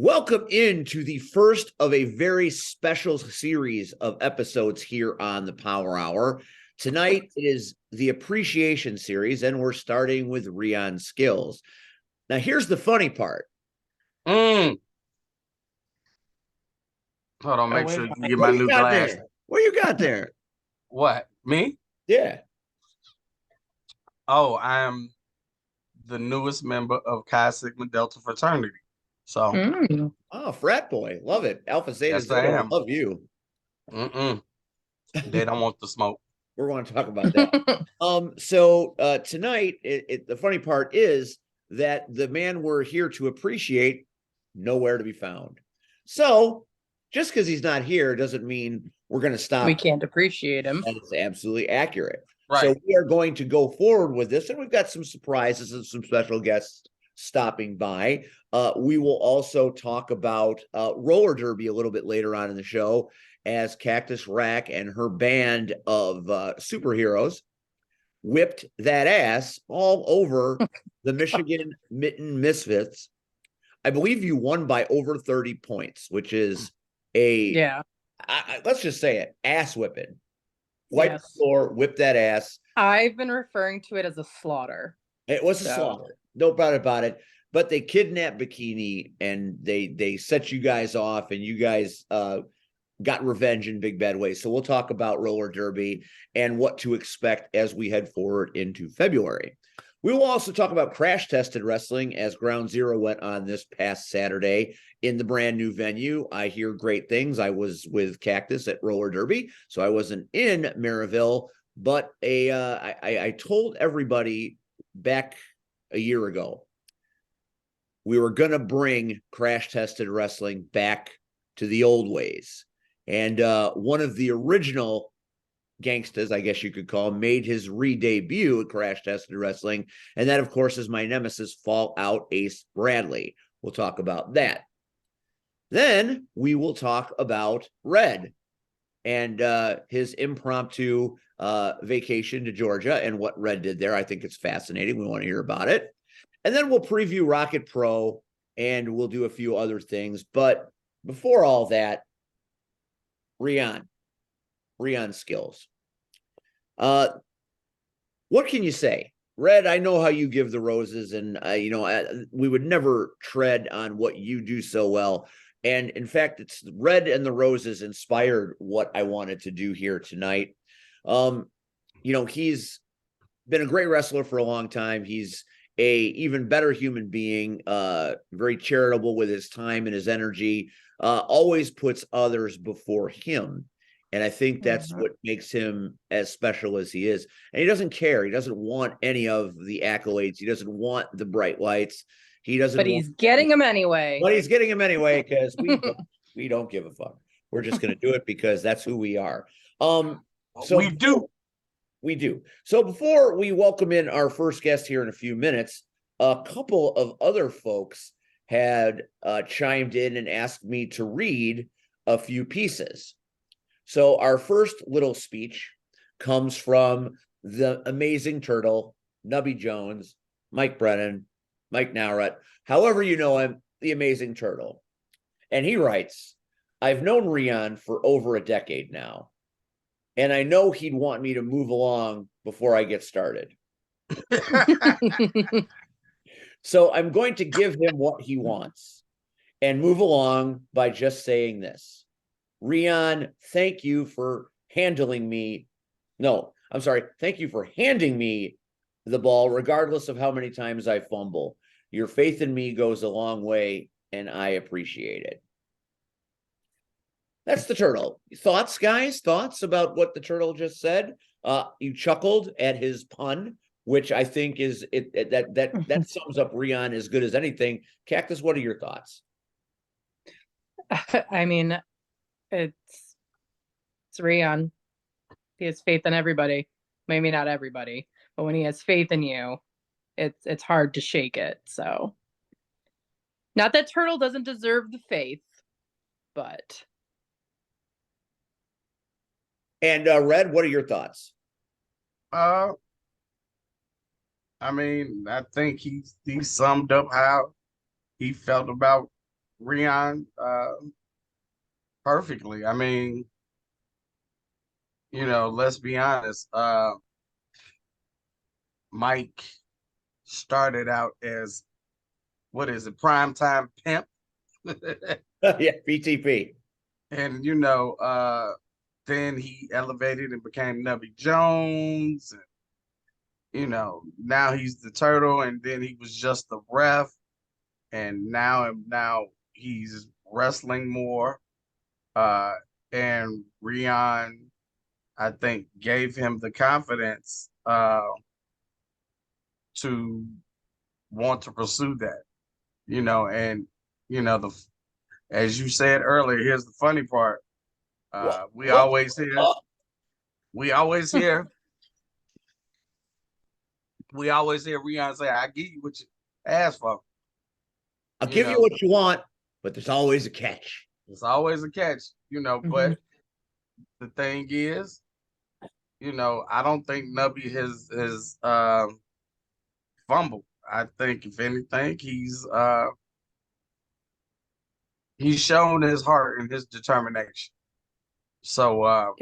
Welcome into the first of a very special series of episodes here on the Power Hour. Tonight is the Appreciation series, and we're starting with Rion Skillz. Now, here's the funny part. Hold on, make sure you get my new glass. What you got there? What? Me? Yeah. Oh, I am the newest member of Chi Sigma Delta fraternity. So, Oh, frat boy. Love it. Alpha Zeta yes, Zeta. I am. Love you. They don't want the smoke. We're going to talk about that. So tonight, the funny part is that the man we're here to appreciate, nowhere to be found. So just because he's not here doesn't mean we're going to stop. We can't appreciate him. And it's absolutely accurate. Right. So we are going to go forward with this, and we've got some surprises and some special guests stopping by. We will also talk about roller derby a little bit later on in the show, as Cactus Rack and her band of superheroes whipped that ass all over the Michigan Mitten Misfits. I believe you won by over 30 points, which is let's just say it, ass whipping. Wipe the floor, whip that ass. I've been referring to it as a slaughter. It was a slaughter. No doubt about it. But they kidnapped Bikini, and they set you guys off, and you guys got revenge in big bad ways. So we'll talk about roller derby and what to expect as we head forward into February. We will also talk about crash tested wrestling, as Ground Zero went on this past Saturday in the brand new venue. I hear great things. I was with Cactus at roller derby, so I wasn't in Maryville, but I told everybody back a year ago we were going to bring crash tested wrestling back to the old ways. And one of the original gangsters, I guess you could call him, made his re-debut at Crash Tested Wrestling. And that, of course, is my nemesis, Fallout Ace Bradley. We'll talk about that. Then we will talk about Red and his impromptu vacation to Georgia and what Red did there. I think it's fascinating. We want to hear about it. And then we'll preview Rocket Pro, and we'll do a few other things. But before all that, Rion Skillz. What can you say? Red, I know how you give the roses, and we would never tread on what you do so well. And in fact, it's Red and the roses inspired what I wanted to do here tonight. He's been a great wrestler for a long time. He's a even better human being, very charitable with his time and his energy, always puts others before him. And I think that's what makes him as special as he is. And he doesn't care. He doesn't want any of the accolades. He doesn't want the bright lights. He doesn't. But he's getting them anyway. But he's getting them anyway because we don't give a fuck. We're just going to do it because that's who we are. We do. So before we welcome in our first guest here in a few minutes, a couple of other folks had chimed in and asked me to read a few pieces. So our first little speech comes from the amazing turtle, Nubby Jones, Mike Brennan, Mike Nowrat, however you know him, the amazing turtle. And he writes, I've known Rion for over a decade now, and I know he'd want me to move along before I get started. So I'm going to give him what he wants and move along by just saying this. Rion, thank you for handing me the ball, regardless of how many times I fumble. Your faith in me goes a long way, and I appreciate it. That's the turtle. Thoughts, guys? Thoughts about what the turtle just said? You chuckled at his pun, which I think is that sums up Rion as good as anything. Cactus, what are your thoughts? I mean, it's Rion. He has faith in everybody. Maybe not everybody, but when he has faith in you, it's hard to shake it. So, not that Turtle doesn't deserve the faith, but. And Red, what are your thoughts? I think he summed up how he felt about Rion perfectly. I mean, let's be honest. Mike started out as, what is it, primetime pimp. Yeah, PTP. And then he elevated and became Nubby Jones. And, now he's the turtle, and then he was just the ref, and now he's wrestling more. And Rion, I think, gave him the confidence to want to pursue that. And the as you said earlier, here's the funny part. We always hear, we always hear, we always hear Rion say, "I give you what you ask for." I'll give you what you want, but there's always a catch. There's always a catch, but the thing is, I don't think Nubby has fumbled. I think if anything, he's shown his heart and his determination. So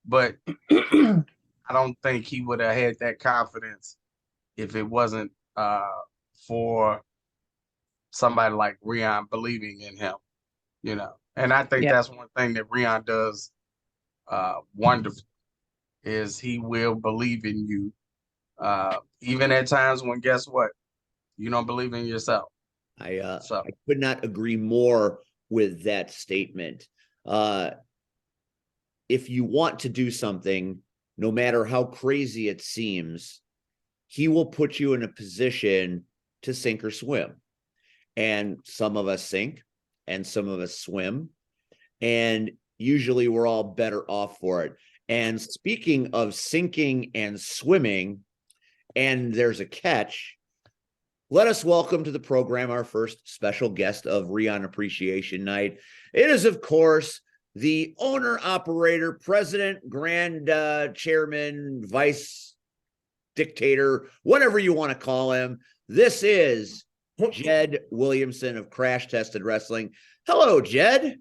but I don't think he would have had that confidence if it wasn't for somebody like Rion believing in him, And I think that's one thing that Rion does wonderful, is he will believe in you, even at times when, guess what, you don't believe in yourself. I could not agree more with that statement. If you want to do something, no matter how crazy it seems, he will put you in a position to sink or swim. And some of us sink and some of us swim. And usually we're all better off for it. And speaking of sinking and swimming, and there's a catch, let us welcome to the program our first special guest of Rion Appreciation Night. It is, of course, the owner, operator, president, grand chairman, vice dictator, whatever you want to call him. This is Jed Williamson of Crash Tested Wrestling. Hello, Jed.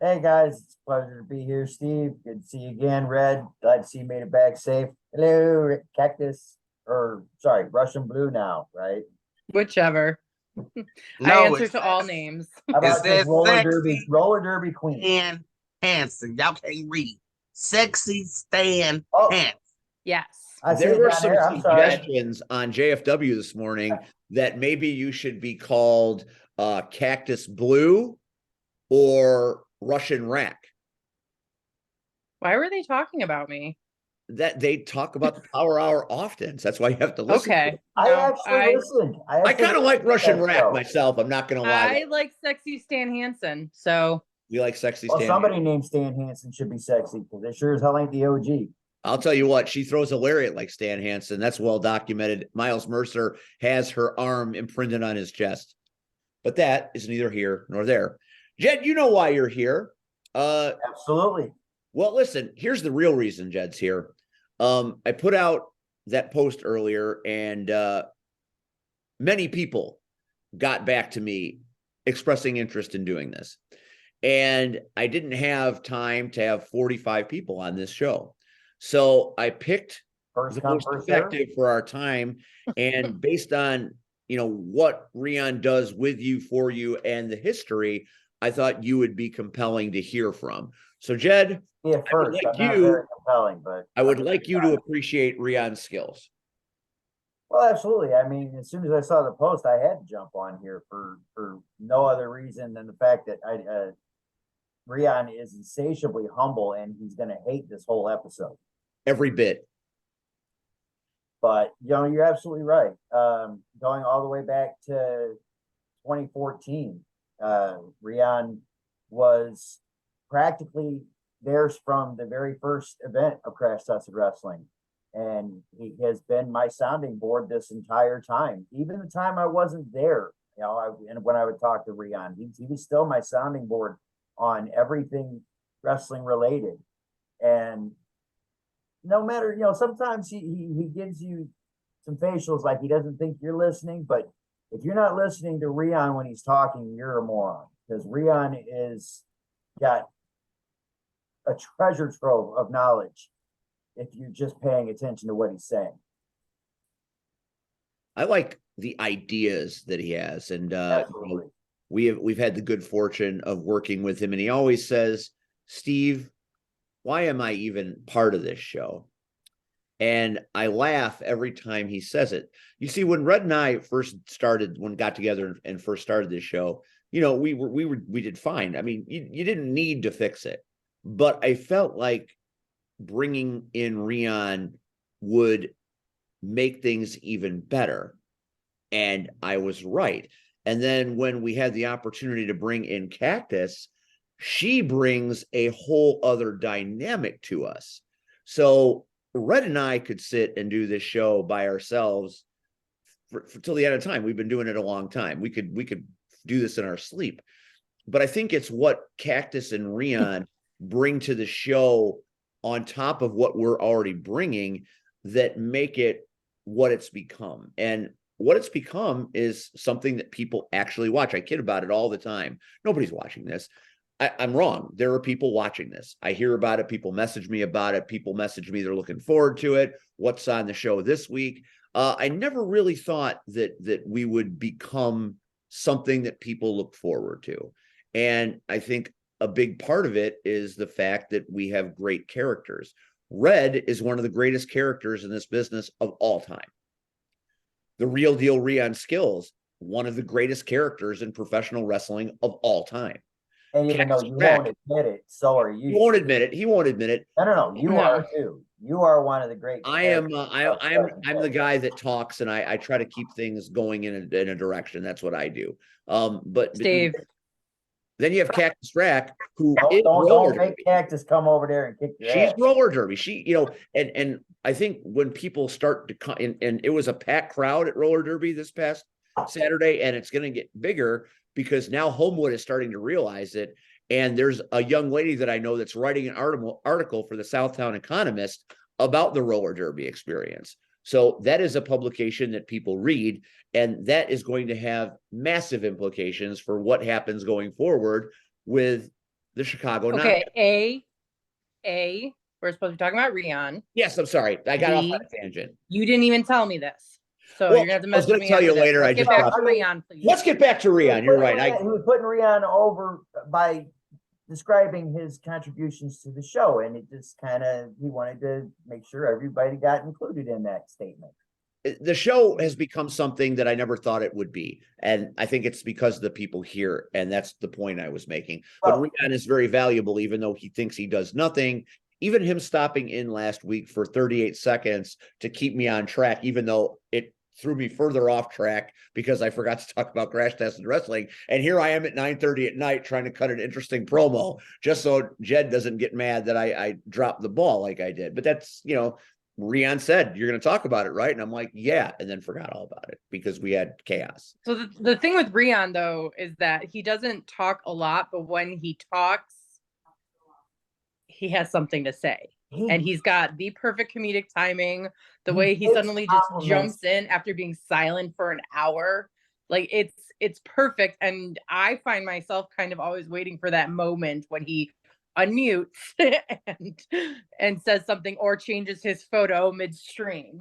Hey, guys. It's a pleasure to be here, Steve. Good to see you again, Red. Glad to see you made it back safe. Hello, Cactus. Russian Blue now, right? Whichever. I answer to all names. How about It this roller derby queen? Stan Hansen. Y'all can't read. Sexy Stan Hansen. Yes. There were some suggestions on JFW this morning that maybe you should be called Cactus Blue or Russian Rack. Why were they talking about me? That they talk about the Power Hour often. So that's why you have to listen. Okay. I actually listened. I kind of like Russian Rack myself. I'm not going to lie. I like sexy Stan Hansen. So you like sexy Stan? Well, somebody named Stan Hansen should be sexy because it sure as hell ain't the OG. I'll tell you what, she throws a lariat like Stan Hansen. That's well documented. Miles Mercer has her arm imprinted on his chest. But that is neither here nor there. Jed, you know why you're here. Absolutely. Well, listen, here's the real reason Jed's here. I put out that post earlier, and many people got back to me expressing interest in doing this. And I didn't have time to have 45 people on this show. So I picked the most effective for our time. And based on, what Rion does with you, for you, and the history, I thought you would be compelling to hear from. So, Jed, I would like you to appreciate Rion Skillz. Well, absolutely. I mean, as soon as I saw the post, I had to jump on here for no other reason than the fact that Rion is insatiably humble, and he's going to hate this whole episode. Every bit. But, you're absolutely right. Going all the way back to 2014, Rion was practically theirs from the very first event of Crash Tested Wrestling. And he has been my sounding board this entire time. Even the time I wasn't there, and when I would talk to Rion, he was still my sounding board on everything wrestling related. And no matter, sometimes he gives you some facials like he doesn't think you're listening, but if you're not listening to Rion when he's talking, you're a moron, because Rion is got a treasure trove of knowledge if you're just paying attention to what he's saying. I like the ideas that he has, and Absolutely. we've had the good fortune of working with him, and he always says, Steve, why am I even part of this show? And I laugh every time he says it. You see, when Red and I first started, when got together and first started this show, you know, we did fine. I mean, you didn't need to fix it, but I felt like bringing in Rion would make things even better. And I was right. And then when we had the opportunity to bring in Cactus, she brings a whole other dynamic to us. So Red and I could sit and do this show by ourselves for till the end of time. We've been doing it a long time. We could do this in our sleep. But I think it's what Cactus and Rion bring to the show on top of what we're already bringing that make it what it's become. And what it's become is something that people actually watch. I kid about it all the time. Nobody's watching this. I'm wrong. There are people watching this. I hear about it. People message me about it. People message me. They're looking forward to it. What's on the show this week? I never really thought that we would become something that people look forward to. And I think a big part of it is the fact that we have great characters. Red is one of the greatest characters in this business of all time. The real deal Rion Skillz, one of the greatest characters in professional wrestling of all time. And even though you won't admit it, so are you. He won't admit it. He won't admit it. No. You are too. You are one of the great. I'm the guy that talks, and I try to keep things going in a direction. That's what I do. But Steve. Then you have Cactus Rack, who don't make Cactus come over there and kick your ass. She's roller derby. She, you know, and I think when people start to come, and it was a packed crowd at roller derby this past Saturday, and it's going to get bigger because now Homewood is starting to realize it. And there's a young lady that I know that's writing an article for the Southtown Economist about the roller derby experience. So that is a publication that people read, and that is going to have massive implications for what happens going forward with the Chicago. Okay, we're supposed to be talking about Rion. Yes, I'm sorry. I got off on a tangent. You didn't even tell me this. So you're gonna have to message me. I was going to tell you later. Let's get back to Rion, please. Let's get back to Rion. You're right. He was putting Rion over by describing his contributions to the show, and it just he wanted to make sure everybody got included in that statement. The show has become something that I never thought it would be, and I think it's because of the people here, and that's the point I was making. But Rion is very valuable, even though he thinks he does nothing. Even him stopping in last week for 38 seconds to keep me on track, even though it threw me further off track because I forgot to talk about Crash Tested Wrestling. And here I am at 9:30 at night trying to cut an interesting promo just so Jed doesn't get mad that I dropped the ball like I did. But that's, you know, Rion said, you're going to talk about it, right? And I'm like, yeah, and then forgot all about it because we had chaos. So the thing with Rion, though, is that he doesn't talk a lot, but when he talks, he has something to say. And he's got the perfect comedic timing. The way he suddenly just jumps in after being silent for an hour. Like it's perfect. And I find myself kind of always waiting for that moment when he unmutes and says something or changes his photo midstream.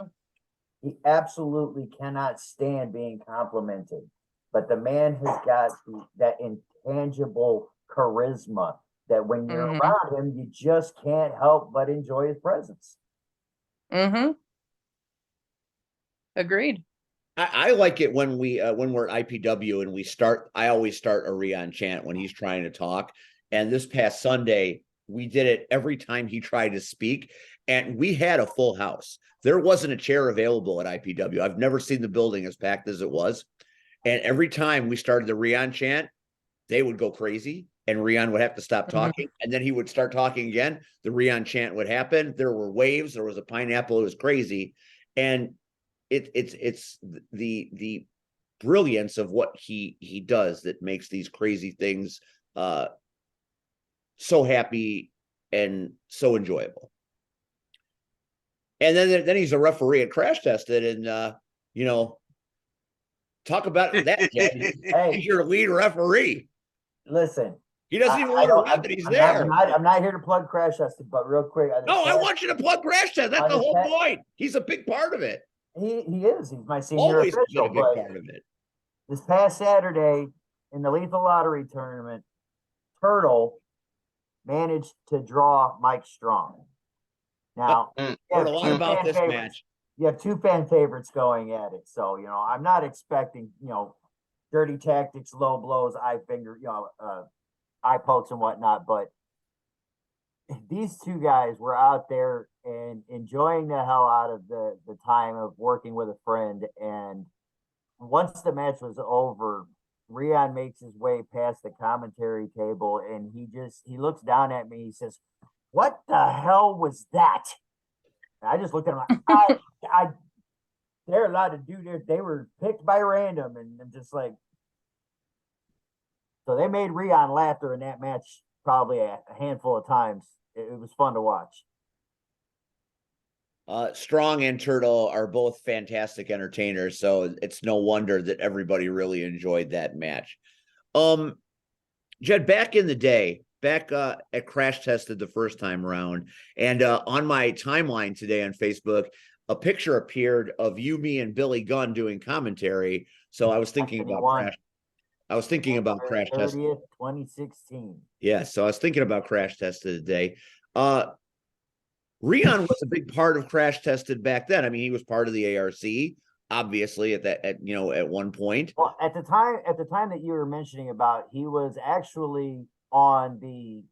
He absolutely cannot stand being complimented. But the man has got that intangible charisma that when you're around him, you just can't help but enjoy his presence. Agreed. I like it when we're at IPW and I always start a Rion chant when he's trying to talk. And this past Sunday, we did it every time he tried to speak. And we had a full house. There wasn't a chair available at IPW. I've never seen the building as packed as it was. And every time we started the Rion chant, they would go crazy. And Rion would have to stop talking, and then he would start talking again. The Rion chant would happen. There were waves. There was a pineapple. It was crazy, and it's the brilliance of what he does that makes these crazy things so happy and so enjoyable. And then he's a referee at Crash Tested, and you know, Talk about that, Jed. Hey. He's your lead referee. Listen, He doesn't even I want to don't, ref that he's I'm there. not here to plug Crash Tested, but real quick. No, I want you to plug Crash Test. That's on the his whole past- point. He's a big part of it. He is. He's my senior Always been official. a big But part of it. this past Saturday in the Lethal Lottery tournament, Turtle managed to draw Mike Strong. Now, Mm, you have Heard a lot two about fan this favorites. match. You have two fan favorites going at it. So, I'm not expecting, dirty tactics, low blows, eye finger, eye pokes and whatnot. But these two guys were out there and enjoying the hell out of the time of working with a friend. And once the match was over, Rion makes his way past the commentary table and he looks down at me. He says, "What the hell was that?" And I just looked at him like, they're allowed to do this. They were picked by random. And I'm just like, so they made Rion laugh during that match probably a handful of times. It was fun to watch. Strong and Turtle are both fantastic entertainers, so it's no wonder that everybody really enjoyed that match. Jed, back in the day, at Crash Tested the first time around, and on my timeline today on Facebook, a picture appeared of you, me, and Billy Gunn doing commentary. So I was thinking about Crash. I was thinking about Crash Tested. 30th, 2016. Yeah, so I was thinking about Crash Tested today. Rion was a big part of Crash Tested back then. I mean, he was part of the ARC, obviously, at one point. Well, at the time that you were mentioning about, he was actually on the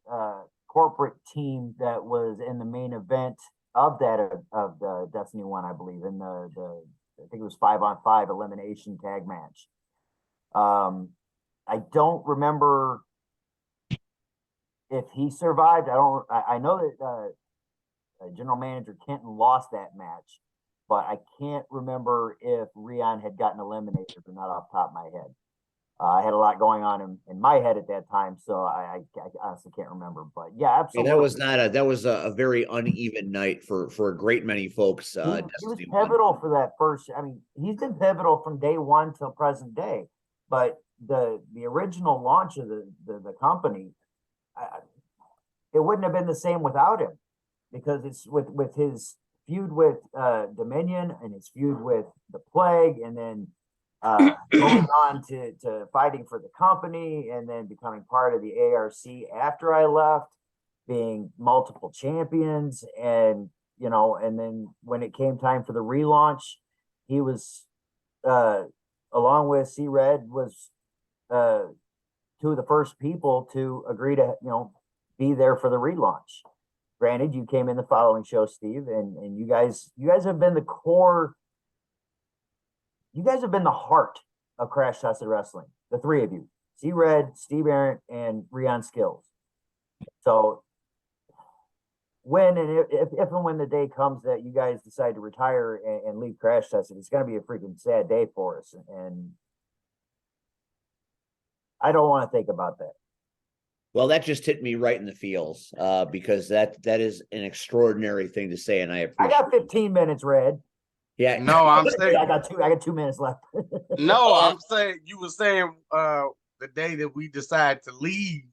corporate team that was in the main event of the Destiny 1, I believe, in the I think it was 5-on-5 elimination tag match. I don't remember if he survived. I know that General Manager Kenton lost that match, but I can't remember if Rion had gotten eliminated or not off the top of my head. I had a lot going on in my head at that time, so I honestly can't remember. But yeah, absolutely. Yeah, that was a very uneven night for a great many folks. He was pivotal for that first. I mean, he's been pivotal from day one till present day. But the original launch of the company, it wouldn't have been the same without him, because it's with his feud with Dominion and his feud with the Plague, and then going on to fighting for the company, and then becoming part of the ARC after I left, being multiple champions, and and then when it came time for the relaunch, he was along with C-Red was two of the first people to agree to be there for the relaunch. Granted, you came in the following show, Steve, and you guys have been the core. You guys have been the heart of Crash Tested Wrestling. The three of you, C-Red, Steve Arrant, and Rion Skillz. So when and if and when the day comes that you guys decide to retire and leave Crash Tested, it's going to be a freaking sad day for us. And I don't want to think about that. Well, that just hit me right in the feels, because that is an extraordinary thing to say, and I appreciate. I got 15 minutes, Red. Yeah. No, I'm saying I got 2 minutes left. no, I'm saying you were saying the day that we decide to leave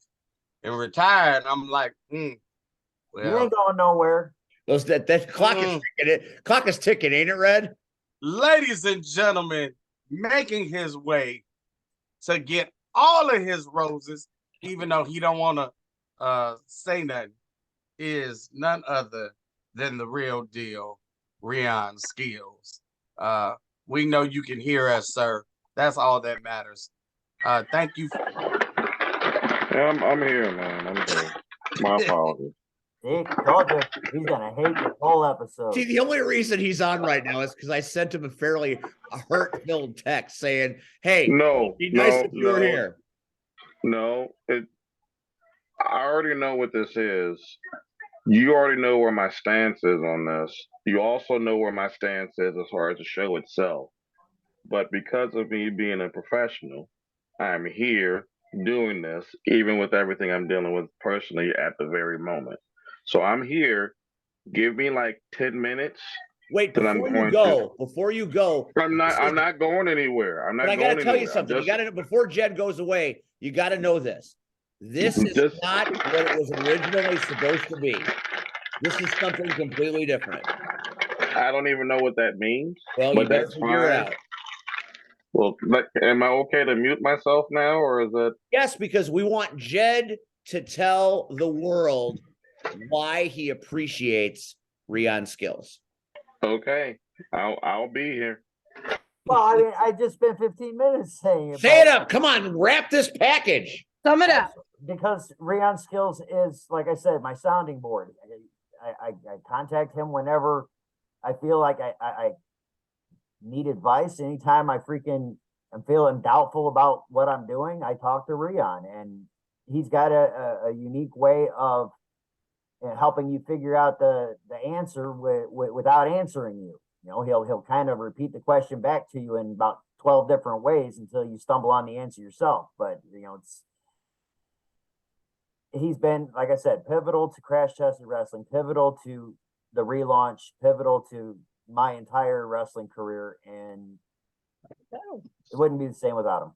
and retire, and I'm like, you ain't going nowhere. That clock is ticking. Clock is ticking, ain't it, Red? Ladies and gentlemen, making his way to get all of his roses, even though he don't want to say nothing, is none other than the real deal, Rion Skillz. We know you can hear us, sir. That's all that matters. Thank you. Yeah, I'm here, man. I'm here. My apologies. See, told you he's gonna hate this whole episode. See, the only reason he's on right now is because I sent him a hurt-filled text saying, "Hey, be nice if you were here." No, I already know what this is. You already know where my stance is on this. You also know where my stance is as far as the show itself. But because of me being a professional, I'm here doing this, even with everything I'm dealing with personally at the very moment. So I'm here. Give me like 10 minutes, Wait, that I'm before going you to. go, I'm not going anywhere. I'm not but I going gotta tell you anywhere. something. You gotta, before Jed goes away, you gotta know this. This is Just not what it was originally supposed to be. This is something completely different. I don't even know what that means, Well, you but better that's figure it fine. out. Well, am I okay to mute myself now, or is that Yes, because we want Jed to tell the world why he appreciates Rion Skillz. okay? I'll be here. Well, I mean, I just spent 15 minutes saying it. Say it but- up. Come on, wrap this package. Sum it up. Because Rion Skillz is, like I said, my sounding board. I contact him whenever I feel like I need advice. Anytime I'm feeling doubtful about what I'm doing, I talk to Rion, and he's got a unique way of helping you figure out the answer without answering you. You know, he'll kind of repeat the question back to you in about 12 different ways until you stumble on the answer yourself. But he's been, like I said, pivotal to Crash Tested Wrestling, pivotal to the relaunch, pivotal to my entire wrestling career, and it wouldn't be the same without him.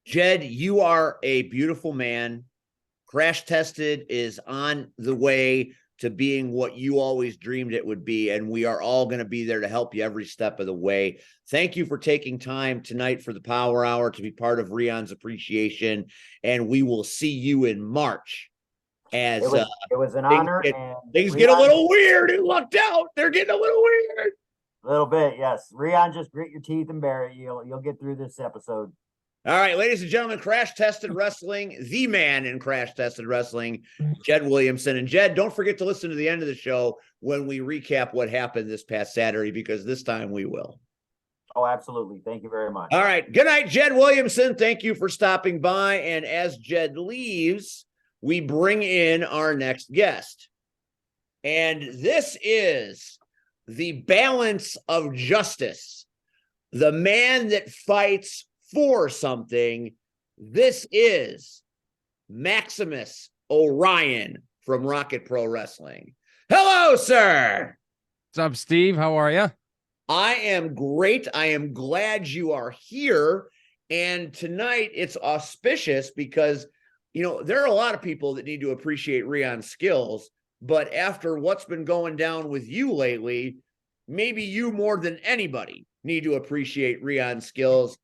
Jed, you are a beautiful man. Crash Tested is on the way to being what you always dreamed it would be, and we are all going to be there to help you every step of the way. Thank you for taking time tonight for the Power Hour to be part of Rion's appreciation, and we will see you in March. As it was an honor, and things get a little weird. It lucked out. They're getting a little weird. A little bit, yes. Rion, just grit your teeth and bear it. You'll get through this episode. All right, ladies and gentlemen, Crash Tested Wrestling, the man in Crash Tested Wrestling, Jed Williamson. And Jed, don't forget to listen to the end of the show when we recap what happened this past Saturday, because this time we will. Oh, absolutely. Thank you very much. All right. Good night, Jed Williamson. Thank you for stopping by. And as Jed leaves, we bring in our next guest. And this is the balance of justice, the man that fights for something. This is Maximus Orion from Rocket Pro Wrestling. Hello, sir. What's up, Steve? How are you? I am great. I am glad you are here. And tonight it's auspicious because, there are a lot of people that need to appreciate Rion Skillz, but after what's been going down with you lately, maybe you more than anybody need to appreciate Rion Skillz.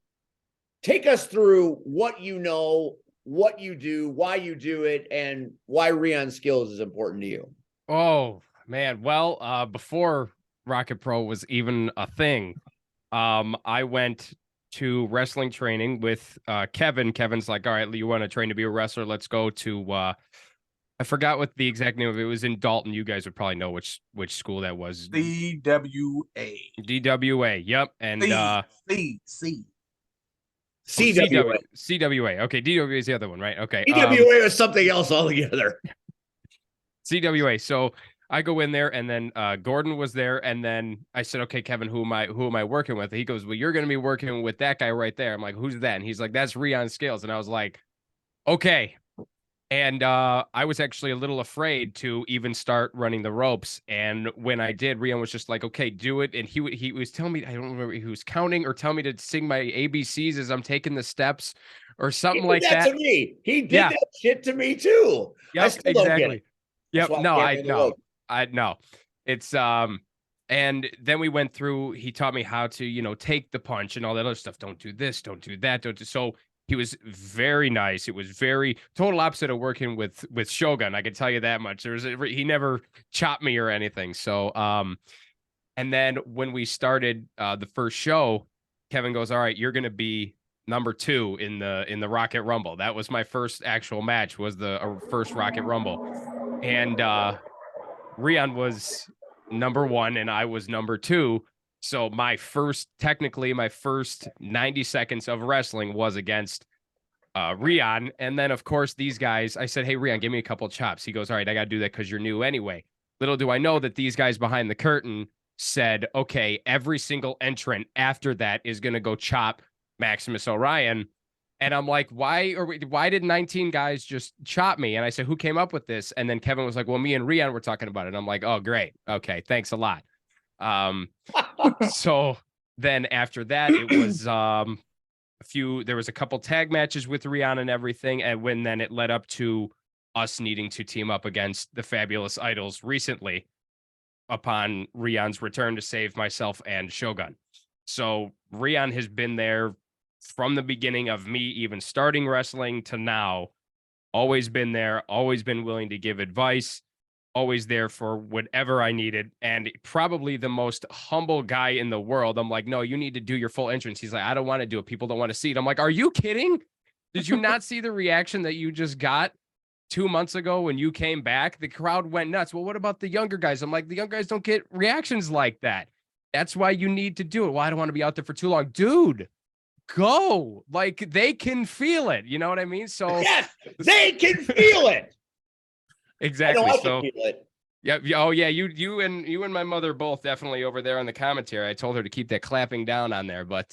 Take us through what you know, what you do, why you do it, and why Rion Skillz is important to you. Oh, man. Well, before Rocket Pro was even a thing, I went to wrestling training with Kevin. Kevin's like, all right, you want to train to be a wrestler? Let's go to, I forgot what the exact name of it was. In Dalton. You guys would probably know which school that was. DWA. DWA. Yep. And CWA. CWA. Okay, DWA is the other one, right? Okay. CWA was something else altogether. CWA. So I go in there, and then Gordon was there, and then I said, "Okay, Kevin, who am I working with?" He goes, "Well, you're going to be working with that guy right there." I'm like, "Who's that?" And he's like, "That's Rion Skillz." And I was like, "Okay." And I was actually a little afraid to even start running the ropes. And when I did, Rion was just like, "Okay, do it." And he was telling me, I don't remember, he was counting or telling me to sing my ABCs as I'm taking the steps or something like that. To me. He did that shit to me too. Yep, I still don't get it. Yep. That's why No, can't I run the know. rope. I know. It's and then we went through, he taught me how to, take the punch and all that other stuff. Don't do this, don't do that, don't do. So he was very nice. It was very total opposite of working with Shogun. I can tell you that much. He never chopped me or anything. So and then when we started the first show, Kevin goes, "All right, you're going to be number 2 in the Rocket Rumble." That was my first actual match, was the first Rocket Rumble. And Rion was number 1 and I was number 2. So my first 90 seconds of wrestling was against Rion. And then, of course, these guys, I said, "Hey, Rion, give me a couple chops." He goes, "All right, I got to do that because you're new anyway." Little do I know that these guys behind the curtain said, "Okay, every single entrant after that is going to go chop Maximus Orion." And I'm like, why did 19 guys just chop me? And I said, "Who came up with this?" And then Kevin was like, "Well, me and Rion were talking about it." And I'm like, "Oh, great. Okay, thanks a lot." So then after that, it was there was a couple tag matches with Rion and everything, and then it led up to us needing to team up against the Fabulous Idols recently upon Rion's return to save myself and Shogun. So Rion has been there from the beginning of me even starting wrestling to now, always been there, always been willing to give advice, always there for whatever I needed, and probably the most humble guy in the world. I'm like, no, you need to do your full entrance. He's like, I don't want to do it. People don't want to see it. I'm like, are you kidding? Did you not see the reaction that you just got 2 months ago when you came back? The crowd went nuts. Well, what about the younger guys? I'm like, the young guys don't get reactions like that. That's why you need to do it. Well, I don't want to be out there for too long. Dude, go. Like, they can feel it. You know what I mean? So Yes, they can feel it. exactly. I know I So can feel it. yeah. Oh yeah. You and my mother both definitely over there on the commentary. I told her to keep that clapping down on there, but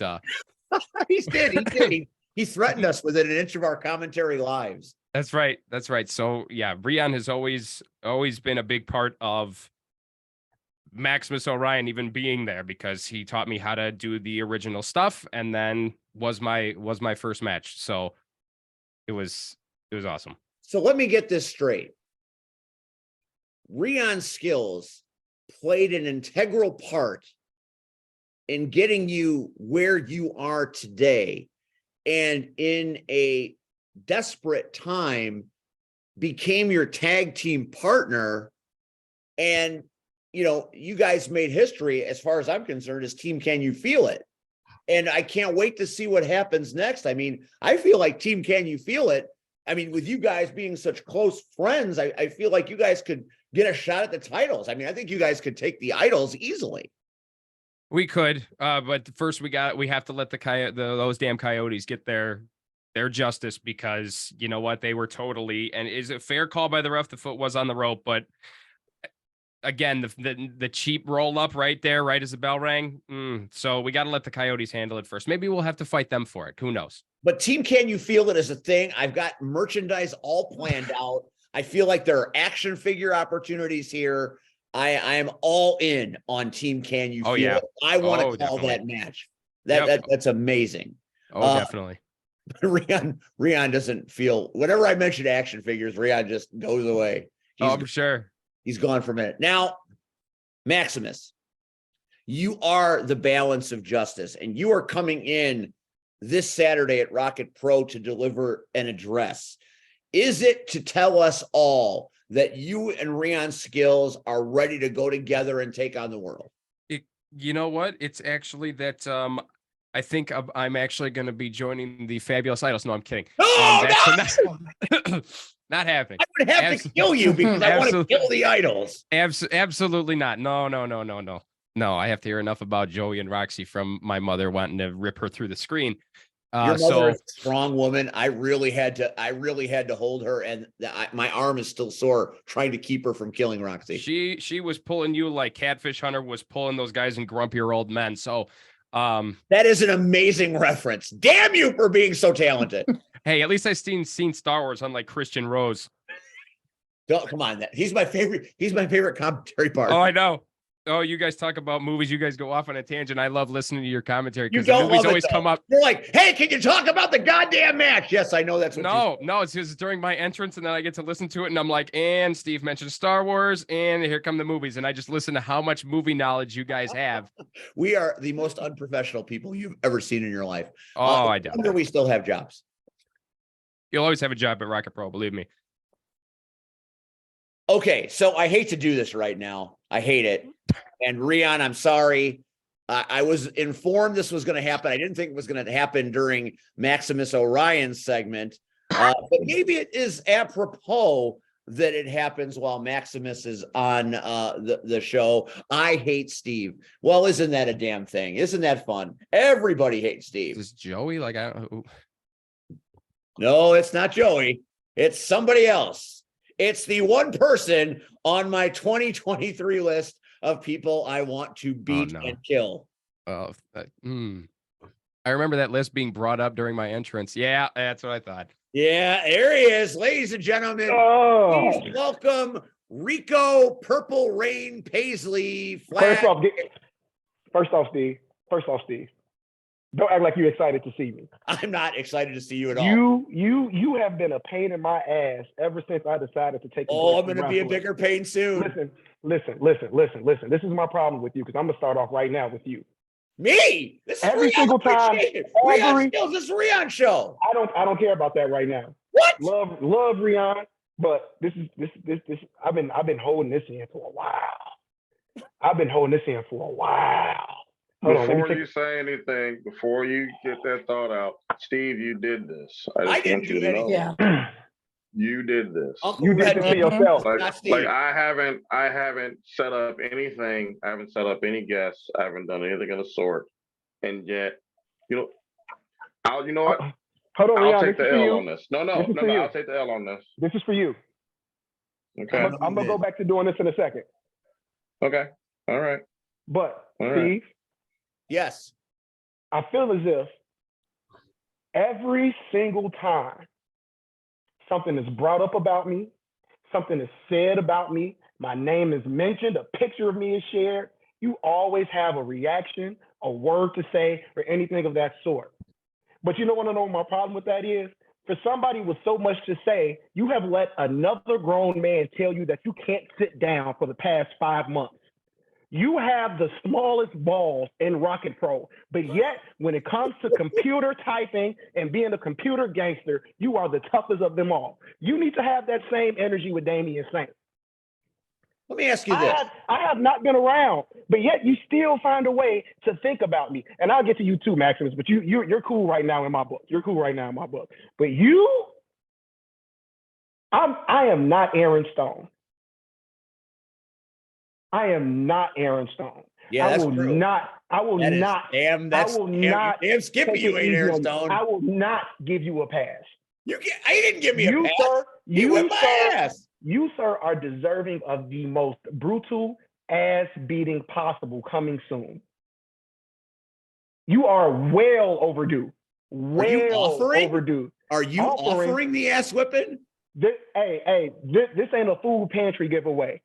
He did. He threatened us within an inch of our commentary lives. that's right. That's right. So yeah, Rion has always been a big part of Maximus Orion even being there, because he taught me how to do the original stuff, and then was my first match. So it was awesome. So let me get this straight. Rion Skillz played an integral part in getting you where you are today, and in a desperate time became your tag team partner. And you guys made history as far as I'm concerned as Team Can You Feel It? And I can't wait to see what happens next. I mean, I feel like Team Can You Feel It? I mean, with you guys being such close friends, I feel like you guys could get a shot at the titles. I mean, I think you guys could take the idols easily. We could, but first we have to let those damn Coyotes get their justice, because you know what, they were totally, and is a fair call by the ref. The foot was on the rope, but again, the cheap roll up right there, right as the bell rang. So we got to let the Coyotes handle it first. Maybe we'll have to fight them for it. Who knows? But Team Can You Feel It is a thing. I've got merchandise all planned out. I feel like there are action figure opportunities here. I am all in on Team Can You Feel It. I want to call definitely. that match. That's amazing. Definitely. Rion doesn't feel, whenever I mention action figures, Rion just goes away. I'm sure. He's gone for a minute. Now, Maximus, you are the balance of justice, and you are coming in this Saturday at Rocket Pro to deliver an address. Is it to tell us all that you and Rion Skillz are ready to go together and take on the world? You know what? It's actually that I think I'm actually going to be joining the Fabulous Idols. No, I'm kidding. Not happening. I would have to kill you because I want to kill the idols. Absolutely not. No. No, I have to hear enough about Joey and Roxy from my mother wanting to rip her through the screen. Your mother is a strong woman. I really had to hold her, and my arm is still sore trying to keep her from killing Roxy. She was pulling you like Catfish Hunter was pulling those guys in Grumpier Old Men. So that is an amazing reference. Damn you for being so talented. Hey, at least I've seen Star Wars, unlike Christian Rose. Don't, come on, he's my favorite commentary partner. Oh, I know. Oh, you guys talk about movies. You guys go off on a tangent. I love listening to your commentary because the movies always come up. You're like, hey, can you talk about the goddamn match? Yes, I know that's what. No, it's just during my entrance, and then I get to listen to it, and I'm like, and Steve mentioned Star Wars, and here come the movies, and I just listen to how much movie knowledge you guys have. We are the most unprofessional people you've ever seen in your life. Oh, I doubt it. We still have jobs. You'll always have a job at Rocket Pro, believe me. Okay, so I hate to do this right now. I hate it. And Rion, I'm sorry. I was informed this was going to happen. I didn't think it was going to happen during Maximus Orion's segment. But maybe it is apropos that it happens while Maximus is on the show. I hate Steve. Well, isn't that a damn thing? Isn't that fun? Everybody hates Steve. Is Joey like No, it's not Joey. It's somebody else. It's the one person on my 2023 list of people I want to beat and kill. I remember that list being brought up during my entrance. Yeah, that's what I thought. Yeah, there he is, ladies and gentlemen. Oh. Please welcome Rico, Purple Rain, Paisley, First Flash. off, Steve. Don't act like you're excited to see me. I'm not excited to see you at all. You have been a pain in my ass ever since I decided to take. Oh, I'm going to be a bigger pain soon. Listen. This is my problem with you because I'm gonna start off right now with you. Me? This is Every single time. Rion Skillz, this is Rion show. I don't care about that right now. What? Love Rion, but this. I've been holding this in for a while. Before you say anything, before you get that thought out, Steve, you did this. I didn't do anything. Yeah. You did this. Uncle You did this to yourself. Like I haven't set up anything. I haven't set up any guests. I haven't done anything of the sort. And yet, you know what? Hold on, I'll Rion, take the L on this. No. you. I'll take the L on this. This is for you. Okay. I'm gonna go back to doing this in a second. Okay. All right. But All right. Steve, Yes. I feel as if every single time something is brought up about me, something is said about me, my name is mentioned, a picture of me is shared, you always have a reaction, a word to say, or anything of that sort. But you don't want to know what my problem with that is? For somebody with so much to say, you have let another grown man tell you that you can't sit down for the past 5 months. You have the smallest balls in Rocket Pro, but yet when it comes to computer typing and being a computer gangster, you are the toughest of them all. You need to have that same energy with Damian Saint. Let me ask you this. I have not been around, but yet you still find a way to think about me. And I'll get to you too, Maximus, but you're cool right now in my book. You're cool right now in my book. But I am not Aaron Stone. I am not Aaron Stone. Yeah, that's true. I will not Skippy, you ain't Aaron Stone. I will not give you a pass. I didn't give me a pass. Sir, you whipped my ass. You, sir, are deserving of the most brutal ass beating possible coming soon. You are well overdue. Overdue. Are you offering the ass whipping? This ain't a food pantry giveaway.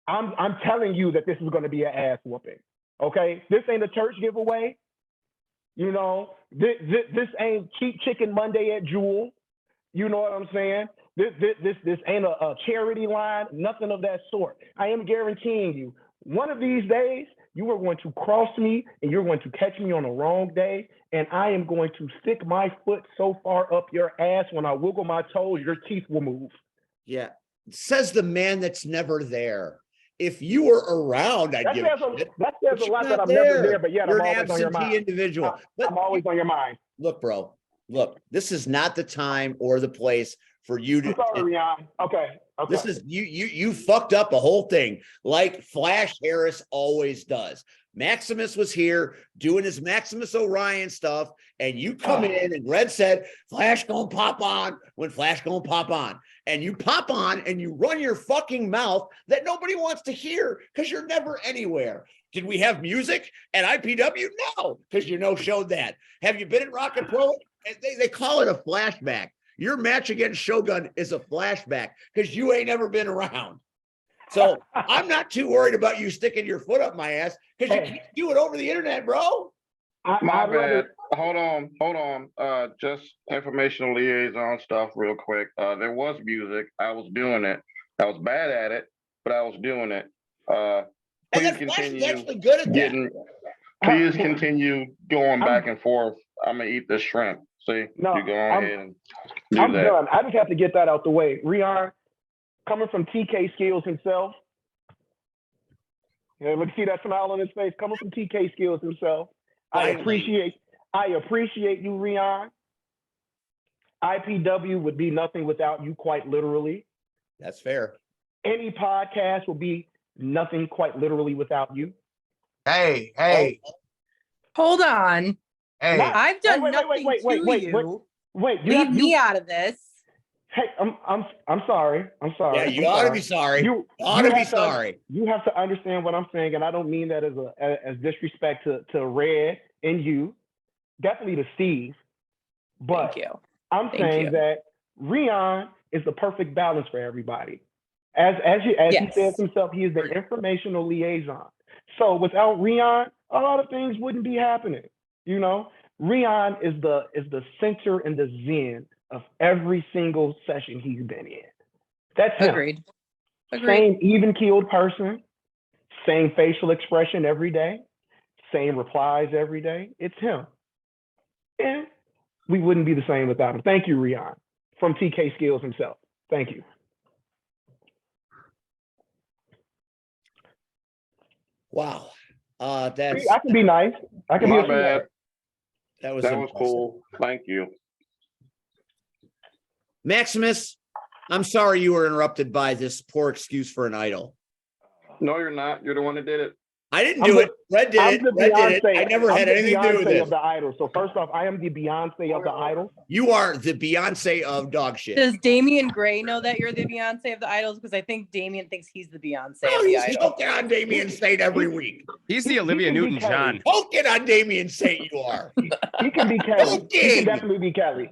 I'm telling you that this is going to be an ass whooping. Okay, this ain't a church giveaway. You know, this ain't cheap chicken Monday at Jewel. You know what I'm saying? This ain't a charity line. Nothing of that sort. I am guaranteeing you, one of these days you are going to cross me and you're going to catch me on the wrong day, and I am going to stick my foot so far up your ass when I wiggle my toes, your teeth will move. Yeah, says the man that's never there. If you were around, I'd give it. That says a lot that I'm never there, but yet you're I'm an always on your mind. Individual. I'm always on your mind. Look, bro. Look, this is not the time or the place for you to. I'm sorry, Rion. Okay. This is you fucked up the whole thing, like Flash Harris always does. Maximus was here doing his Maximus Orion stuff, and you come in and Red said, Flash gonna pop on when Flash gonna pop on. And you pop on and you run your fucking mouth that nobody wants to hear because you're never anywhere. Did we have music at IPW? No, because showed that. Have you been at Rocket Pro? They call it a flashback. Your match against Shogun is a flashback because you ain't ever been around. So I'm not too worried about you sticking your foot up my ass because you can't do it over the internet, bro. My bad. Hold on. Just informational liaison stuff real quick. There was music. I was doing it. I was bad at it, but I was doing it. Please continue actually good at that. Please continue going back and forth. I'm gonna eat this shrimp. See, you go ahead and do I'm that. done. I just have to get that out the way. Rion, coming from TK Skillz himself. Yeah, look, see that smile on his face. Coming from TK Skillz himself. I appreciate you, Rion. IPW would be nothing without you, quite literally. That's fair. Any podcast will be nothing quite literally without you. Hey. Hold on. Hey. I've done nothing to you. Leave me out of this. Hey, I'm sorry. Yeah, you ought to be sorry. You ought to be sorry. You have to understand what I'm saying, and I don't mean that as disrespect to Red and you, definitely to Steve. But Thank you. I'm saying that Rion is the perfect balance for everybody. He Yes. says himself, he is the informational liaison. So without Rion, a lot of things wouldn't be happening. You know, Rion is the center and the zen of every single session he's been in. That's him. Agreed. Same even-keeled person, same facial expression every day, same replies every day. It's him. And we wouldn't be the same without him. Thank you, Rion, from TK Skillz himself. Thank you. Wow. I can be nice. I can My be bad. That was That was impressive. cool. Thank you. Maximus, I'm sorry you were interrupted by this poor excuse for an idol. No, you're not. You're the one that did it. I didn't do it. Red did it. Red did it. I never had anything to do with Beyonce this. of the idol. So first off, I am the Beyonce of the idol. You are the Beyonce of dog shit. Does Damian Gray know that you're the Beyonce of the idols? Because I think Damian thinks he's the Beyonce Oh, of the he's idol. poking on Damian Saint every week. He's the Olivia can be Newton-John. Poking on Damian Saint, you are. He can be Kelly. He Poking. can definitely be Kelly.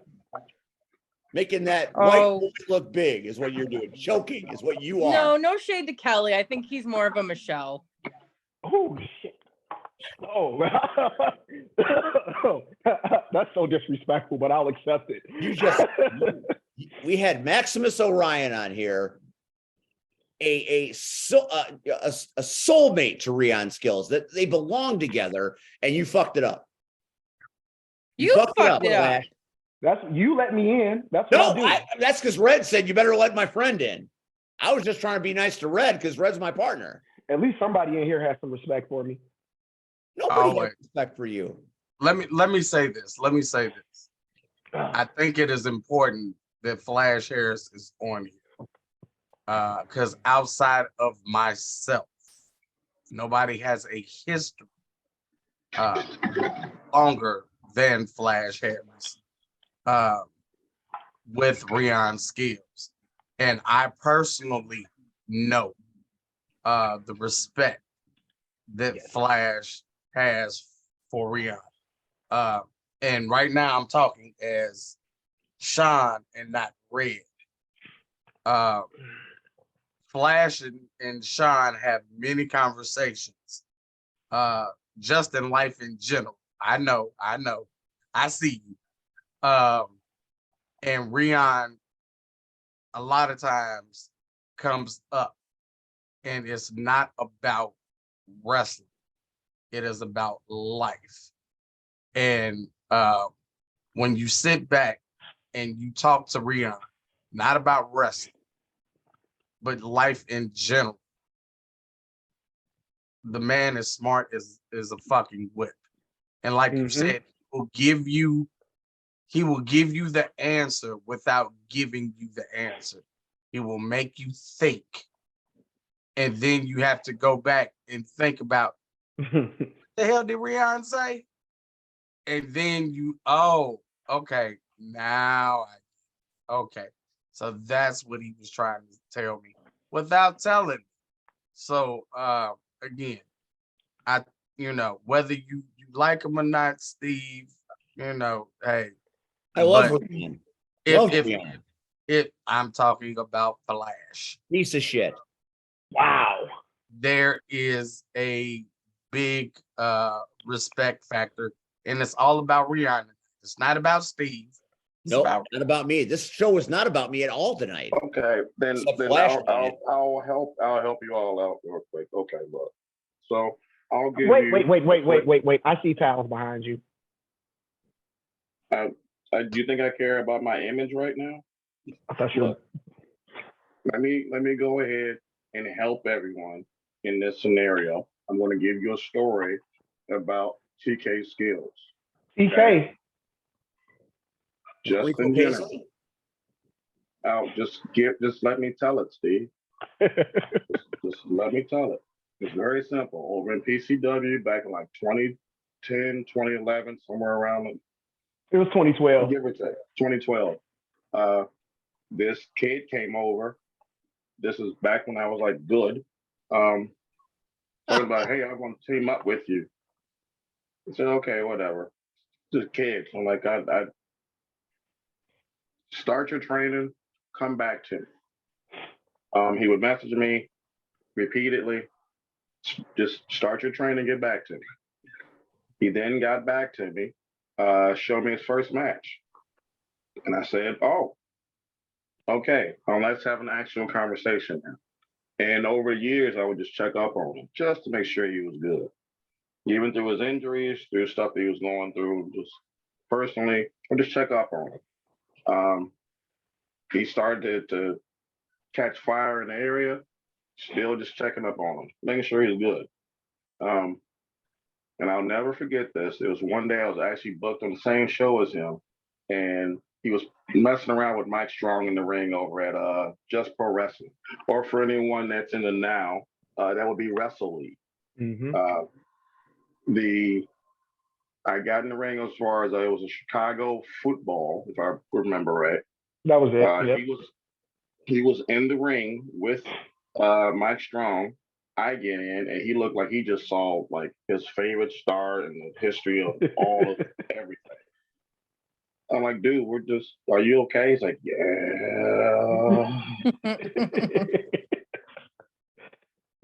Making that Oh. white boy look big is what you're doing. Choking is what you are. No, no shade to Kelly. I think he's more of a Michelle. Oh shit. Oh, that's so disrespectful, but I'll accept it. You just we had Maximus Orion on here, a soulmate to Rion Skillz, that they belong together, and you fucked it up. You fucked it up. Flash. That's you let me in. That's what No, I do. that's because Red said you better let my friend in. I was just trying to be nice to Red because Red's my partner. At least somebody in here has some respect for me. Nobody has respect for you. Let me say this. I think it is important that Flash Harris is on here. Because outside of myself, nobody has a history longer than Flash Harris with Rion Skillz. And I personally know the respect that Flash has for Rion. And right now I'm talking as Sean and not Red. Flash and Sean have many conversations just in life in general. I know, I see you. And Rion a lot of times comes up, and it's not about wrestling. It is about life. And when you sit back and you talk to Rion, not about wrestling, but life in general, the man is smart as a fucking whip. And like you said, he will give you the answer without giving you the answer. He will make you think. And then you have to go back and think about the hell did Rion say? And then okay, now okay. So that's what he was trying to tell me without telling me. So again, whether you like him or not, Steve, hey. I love Rion. If I'm talking about Flash. Piece of shit. Wow. There is a big respect factor, and it's all about Rion. It's not about Steve. Nope, not about me. This show is not about me at all tonight. Okay, then I'll help you all out real quick. Okay, look. So I'll give you. Wait. I see towels behind you. Do you think I care about my image right now? I thought you were. Let me go ahead and help everyone in this scenario. I'm going to give you a story about TK Skillz. TK. Okay? Just in general. Just let me tell it, Steve. just let me tell it. It's very simple. Over in PCW back in like 2010, 2011, somewhere around it. It was 2012. Give or take. 2012. This kid came over. This is back when I was like good. I was like, hey, I want to team up with you. I said, okay, whatever. Just kids. I'm like, I start your training, come back to me. He would message me repeatedly, just start your training, get back to me. He then got back to me, showed me his first match. And I said, oh, okay, well, let's have an actual conversation now. And over the years, I would just check up on him just to make sure he was good. Even through his injuries, through stuff that he was going through, just personally, I just check up on him. He started to catch fire in the area, still just checking up on him, making sure he's good. And I'll never forget this. It was one day I was actually booked on the same show as him, and he was messing around with Mike Strong in the ring over at Just Pro Wrestling. Or for anyone that's in the now, that would be Wrestle League. Mm-hmm. I got in the ring as far as it was a Chicago football, if I remember right. That was it. Yep. He was in the ring with Mike Strong. I get in, and he looked like he just saw like his favorite star in the history of all of everything. I'm like, dude, are you okay? He's like, yeah.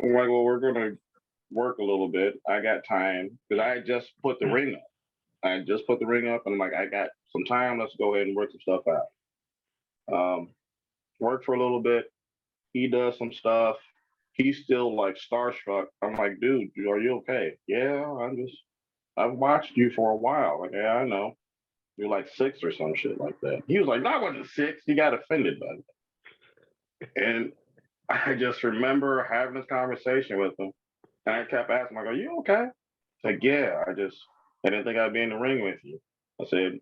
I'm like, well, we're gonna work a little bit. I got time because I had just put the ring up. And I'm like, I got some time. Let's go ahead and work some stuff out. Worked for a little bit. He does some stuff. He's still like starstruck. I'm like, dude, are you okay? Yeah, I've watched you for a while. Like, yeah, I know. You're like 6 or some shit like that. He was like, no, I wasn't 6. He got offended by it. And I just remember having this conversation with him. And I kept asking, like, are you okay? He's like, yeah, I didn't think I'd be in the ring with you. I said,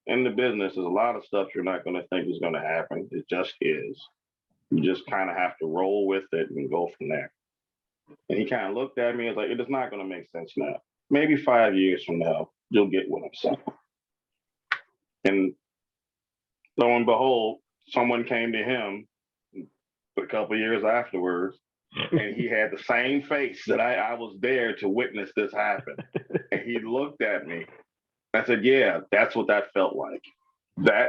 in the business, there's a lot of stuff you're not going to think is going to happen. It just is. You just kind of have to roll with it and go from there. And he kind of looked at me and was like, it is not going to make sense now. Maybe 5 years from now, you'll get what I'm saying. And lo and behold, someone came to him a couple of years afterwards, and he had the same face that I was there to witness this happen. And he looked at me. I said, yeah, that's what that felt like.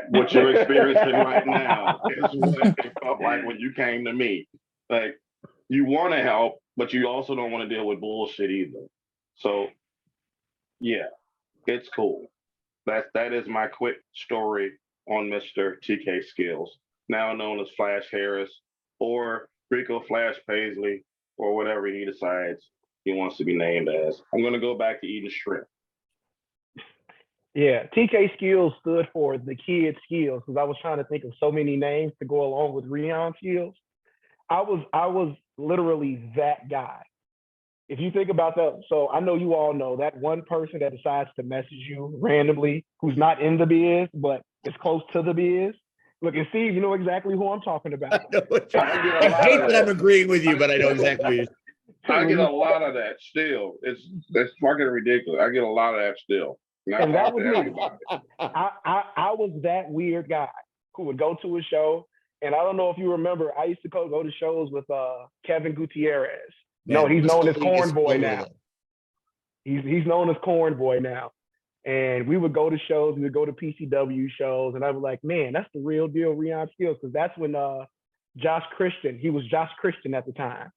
What you're experiencing right now is what it felt like when you came to me. Like, you want to help, but you also don't want to deal with bullshit either. So, yeah, it's cool. That is my quick story on Mr. TK Skillz, now known as Flash Harris or Rico Flash Paisley or whatever he decides he wants to be named as. I'm going to go back to eating shrimp. Yeah, TK Skillz stood for the kid skills because I was trying to think of so many names to go along with Rion Skillz. I was literally that guy. If you think about that, so I know you all know that one person that decides to message you randomly who's not in the biz, but is close to the biz. Look, and Steve, you know exactly who I'm talking about. I hate that I'm agreeing with you, but I know exactly. I get a lot of that still. It's fucking ridiculous. I get a lot of that still. And that was me. I was that weird guy who would go to a show, and I don't know if you remember, I used to go to shows with Kevin Gutierrez. Man, no, he's known as Corn Corn Boy now. He's known as Corn Boy now. And we would go to shows, we would go to PCW shows, and I was like, man, that's the real deal Rion Skillz, because that's when Josh Christian, he was Josh Christian at the time.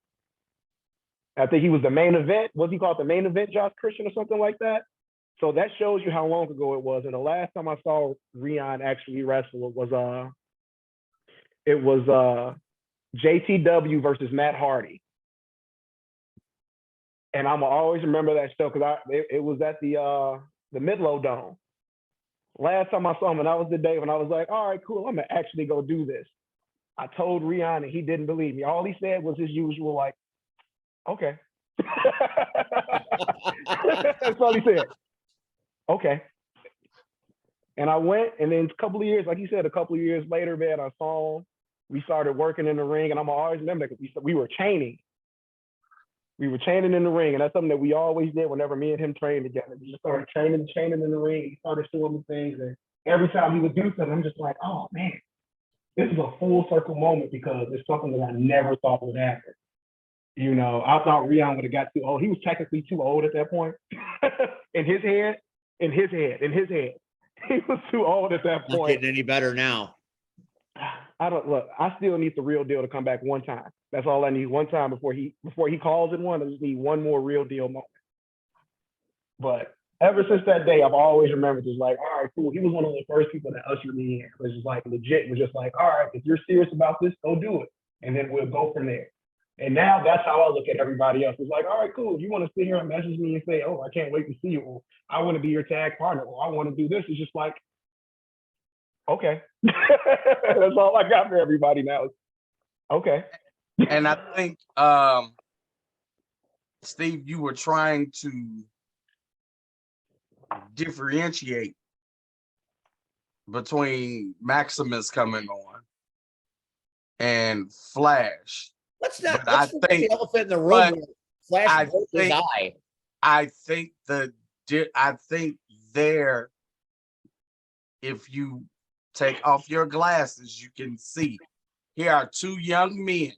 I think he was the main event. Was he called the main event Josh Christian or something like that? So that shows you how long ago it was. And the last time I saw Rion actually wrestle was JTW versus Matt Hardy. And I'm gonna always remember that show because it was at the Midlow Dome. Last time I saw him, and that was the day when I was like, all right, cool, I'm gonna actually go do this. I told Rion and he didn't believe me. All he said was his usual, like, okay. That's all he said. Okay. And I went, and then a couple of years, like you said, a couple of years later, man, I saw him. We started working in the ring, and I'm always remember that we were chaining. We were chaining in the ring, and that's something that we always did whenever me and him trained together. We just started chaining in the ring. He started showing me things, and every time he would do something, I'm just like, oh man, this is a full circle moment because it's something that I never thought would happen. You know, I thought Rion would have got too old. He was technically too old at that point. In his head. He was too old at that point. Not getting any better now. I don't look. I still need the real deal to come back one time. That's all I need. One time before he calls it one. I just need one more real deal moment. But ever since that day, I've always remembered just like, all right, cool. He was one of the first people that ushered me in. It was just like legit. It was just like, all right, if you're serious about this, go do it, and then we'll go from there. And now that's how I look at everybody else. It's like, all right, cool. If you want to sit here and message me and say, oh, I can't wait to see you, or I want to be your tag partner, or I want to do this, it's just like, okay. That's all I got for everybody now. Okay. And I think, Steve, you were trying to differentiate between Maximus coming on and Flash. Let's not. But Let's I put the think- elephant in the room. but Where Flash I broke his think- eye. I think there, if you take off your glasses, you can see here are two young men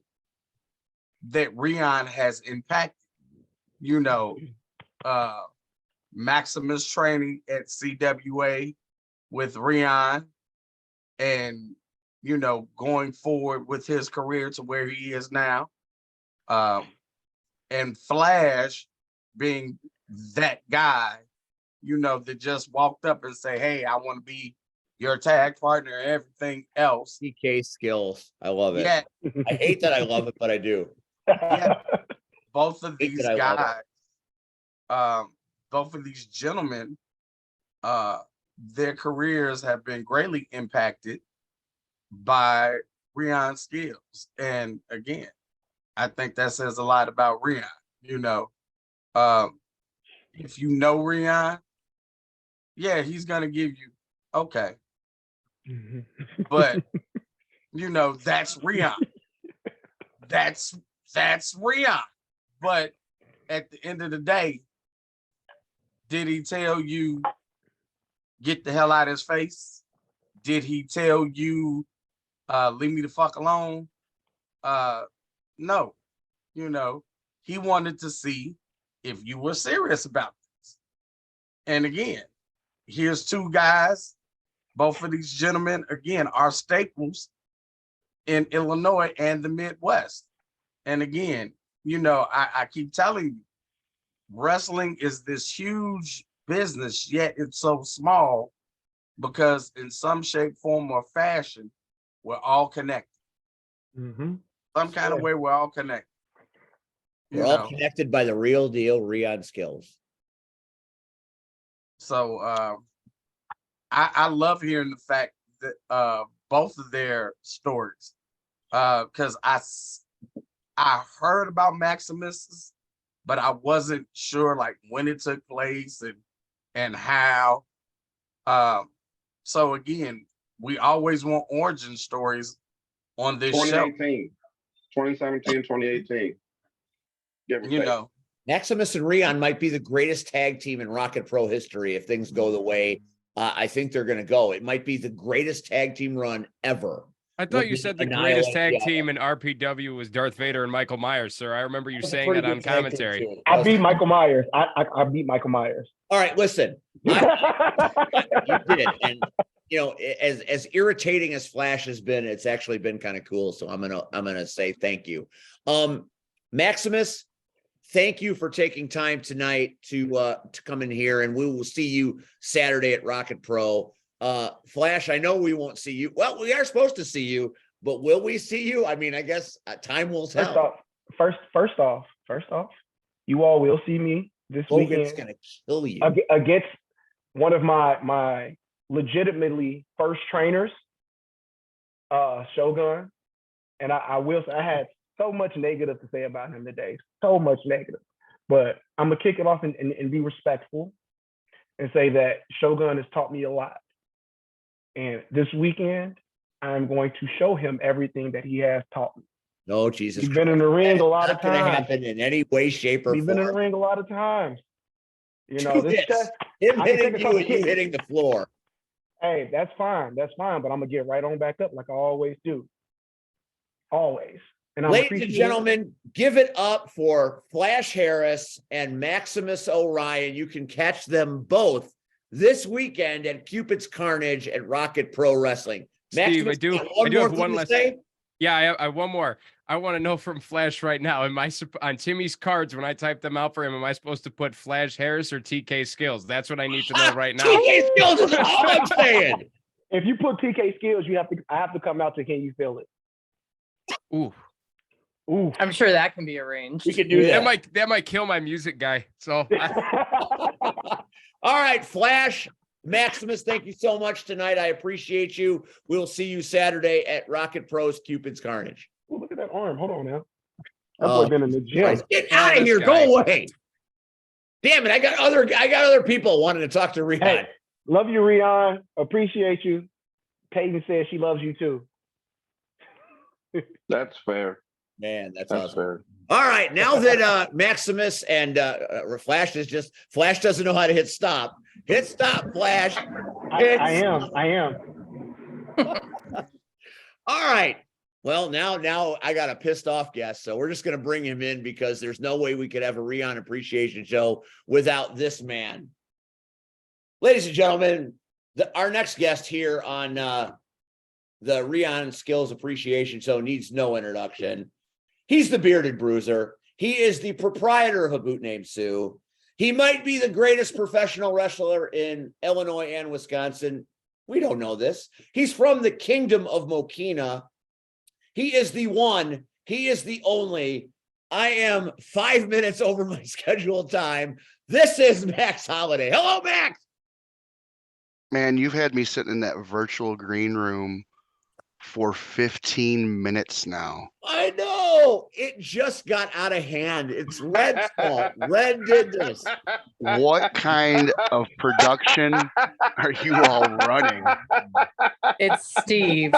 that Rion has impacted. You know, Maximus training at CWA with Rion, and you know, going forward with his career to where he is now. And Flash being that guy, you know, that just walked up and say, hey, I want to be your tag partner and everything else. PK Skillz. I love it. Yeah, I hate that I love it, but I do. both of Hate these that I love it. guys, both of these gentlemen, their careers have been greatly impacted by Rion Skillz. And again, I think that says a lot about Rion. You know, if you know Rion, yeah, he's gonna give you okay, but you know that's Rion. That's Rion. But at the end of the day, did he tell you get the hell out of his face? Did he tell you leave me the fuck alone? No. You know, he wanted to see if you were serious about this. And again, here's two guys. Both of these gentlemen, again, are staples in Illinois and the Midwest. And again, you know, I keep telling you, wrestling is this huge business, yet it's so small because in some shape, form, or fashion, we're all connected. Some kind of way, we're all connected. We're all connected by the real deal, Rion Skillz. So I love hearing the fact that both of their stories, because I heard about Maximus's, but I wasn't sure like when it took place and how. So again, we always want origin stories on this show. 2017, 2018. You know, Maximus and Rion might be the greatest tag team in Rocket Pro history if things go the way I think they're going to go. It might be the greatest tag team run ever. I thought you said the greatest tag team in RPW was Darth Vader and Michael Myers, sir. I remember you saying that on commentary. I beat Michael Myers. I beat Michael Myers. All right, listen. You did, and you know, as irritating as Flash has been, it's actually been kind of cool. So I'm gonna say thank you, Maximus. Thank you for taking time tonight to come in here, and we will see you Saturday at Rocket Pro. Flash, I know we won't see you. Well, we are supposed to see you, but will we see you? I mean, I guess time will tell. First off, you all will see me this weekend. It's gonna kill you against one of my legitimately first trainers, Shogun, and I will say I had so much negative to say about him today, so much negative, but I'm gonna kick it off and be respectful and say that Shogun has taught me a lot. And this weekend, I'm going to show him everything that he has taught me. No, Jesus. He's been in the ring a lot of times. Not gonna happen in any way, shape, or He's form. been in the ring a lot of times. You know, this chest, him hitting you and you hitting the floor. Hey, that's fine. That's fine. But I'm gonna get right on back up like I always do. Always. And ladies and gentlemen, give it up for Flash Harris and Maximus Orion. You can catch them both this weekend at Cupid's Carnage at Rocket Pro Wrestling. Steve, Maximus, I do one more have thing one to last. say? Yeah, I have one more. I want to know from Flash right now. Am I on Timmy's cards when I type them out for him? Am I supposed to put Flash Harris or TK Skillz? That's what I need to know right now. TK Skillz is all I'm saying. If you put TK Skillz, I have to come out to Can You Feel It? Ooh, Ooh. I'm sure that can be arranged. We could do that that. that might kill my music guy. So All right, Flash, Maximus, thank you so much tonight. I appreciate you. We'll see you Saturday at Rocket Pros Cupid's Carnage. Ooh, look at that arm. Hold on now. That boy been in the gym. Christ, get out of this here. guy. Go away. Damn it. I got other people wanting to talk to Rion. Hey, love you, Rion. Appreciate you. Peyton says she loves you too. That's fair. Man, that's That's awesome. fair. All right, now that Maximus and Flash doesn't know how to hit stop. Hit stop, Flash. I am. All right. Well, now I got a pissed off guest, so we're just going to bring him in because there's no way we could have a Rion appreciation show without this man. Ladies and gentlemen, our next guest here on the Rion Skillz appreciation show needs no introduction. He's the bearded bruiser. He is the proprietor of a boot named Sue. He might be the greatest professional wrestler in Illinois and Wisconsin. We don't know this. He's from the kingdom of Mokina. He is the one. He is the only. I am 5 minutes over my scheduled time. This is Max Holiday. Hello, Max. Man, you've had me sitting in that virtual green room for 15 minutes now. I know. It just got out of hand. It's Red's fault. Red did this. What kind of production are you all running? It's Steve.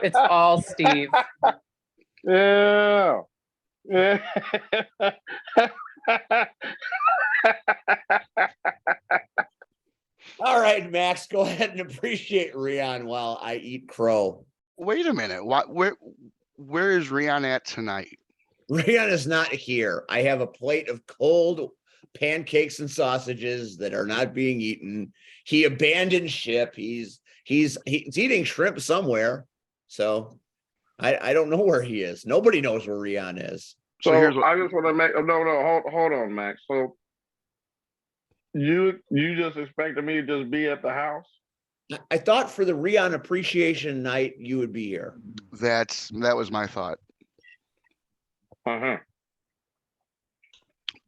It's all Steve. Yeah. All right, Max, go ahead and appreciate Rion while I eat crow. Wait a minute. Where is Rion at tonight? Rion is not here. I have a plate of cold pancakes and sausages that are not being eaten. He abandoned ship. He's eating shrimp somewhere. So I don't know where he is. Nobody knows where Rion is. So here's what- I just want to make hold on, Max. So you just expected me to just be at the house? I thought for the Rion appreciation night you would be here. That was my thought. Uh-huh.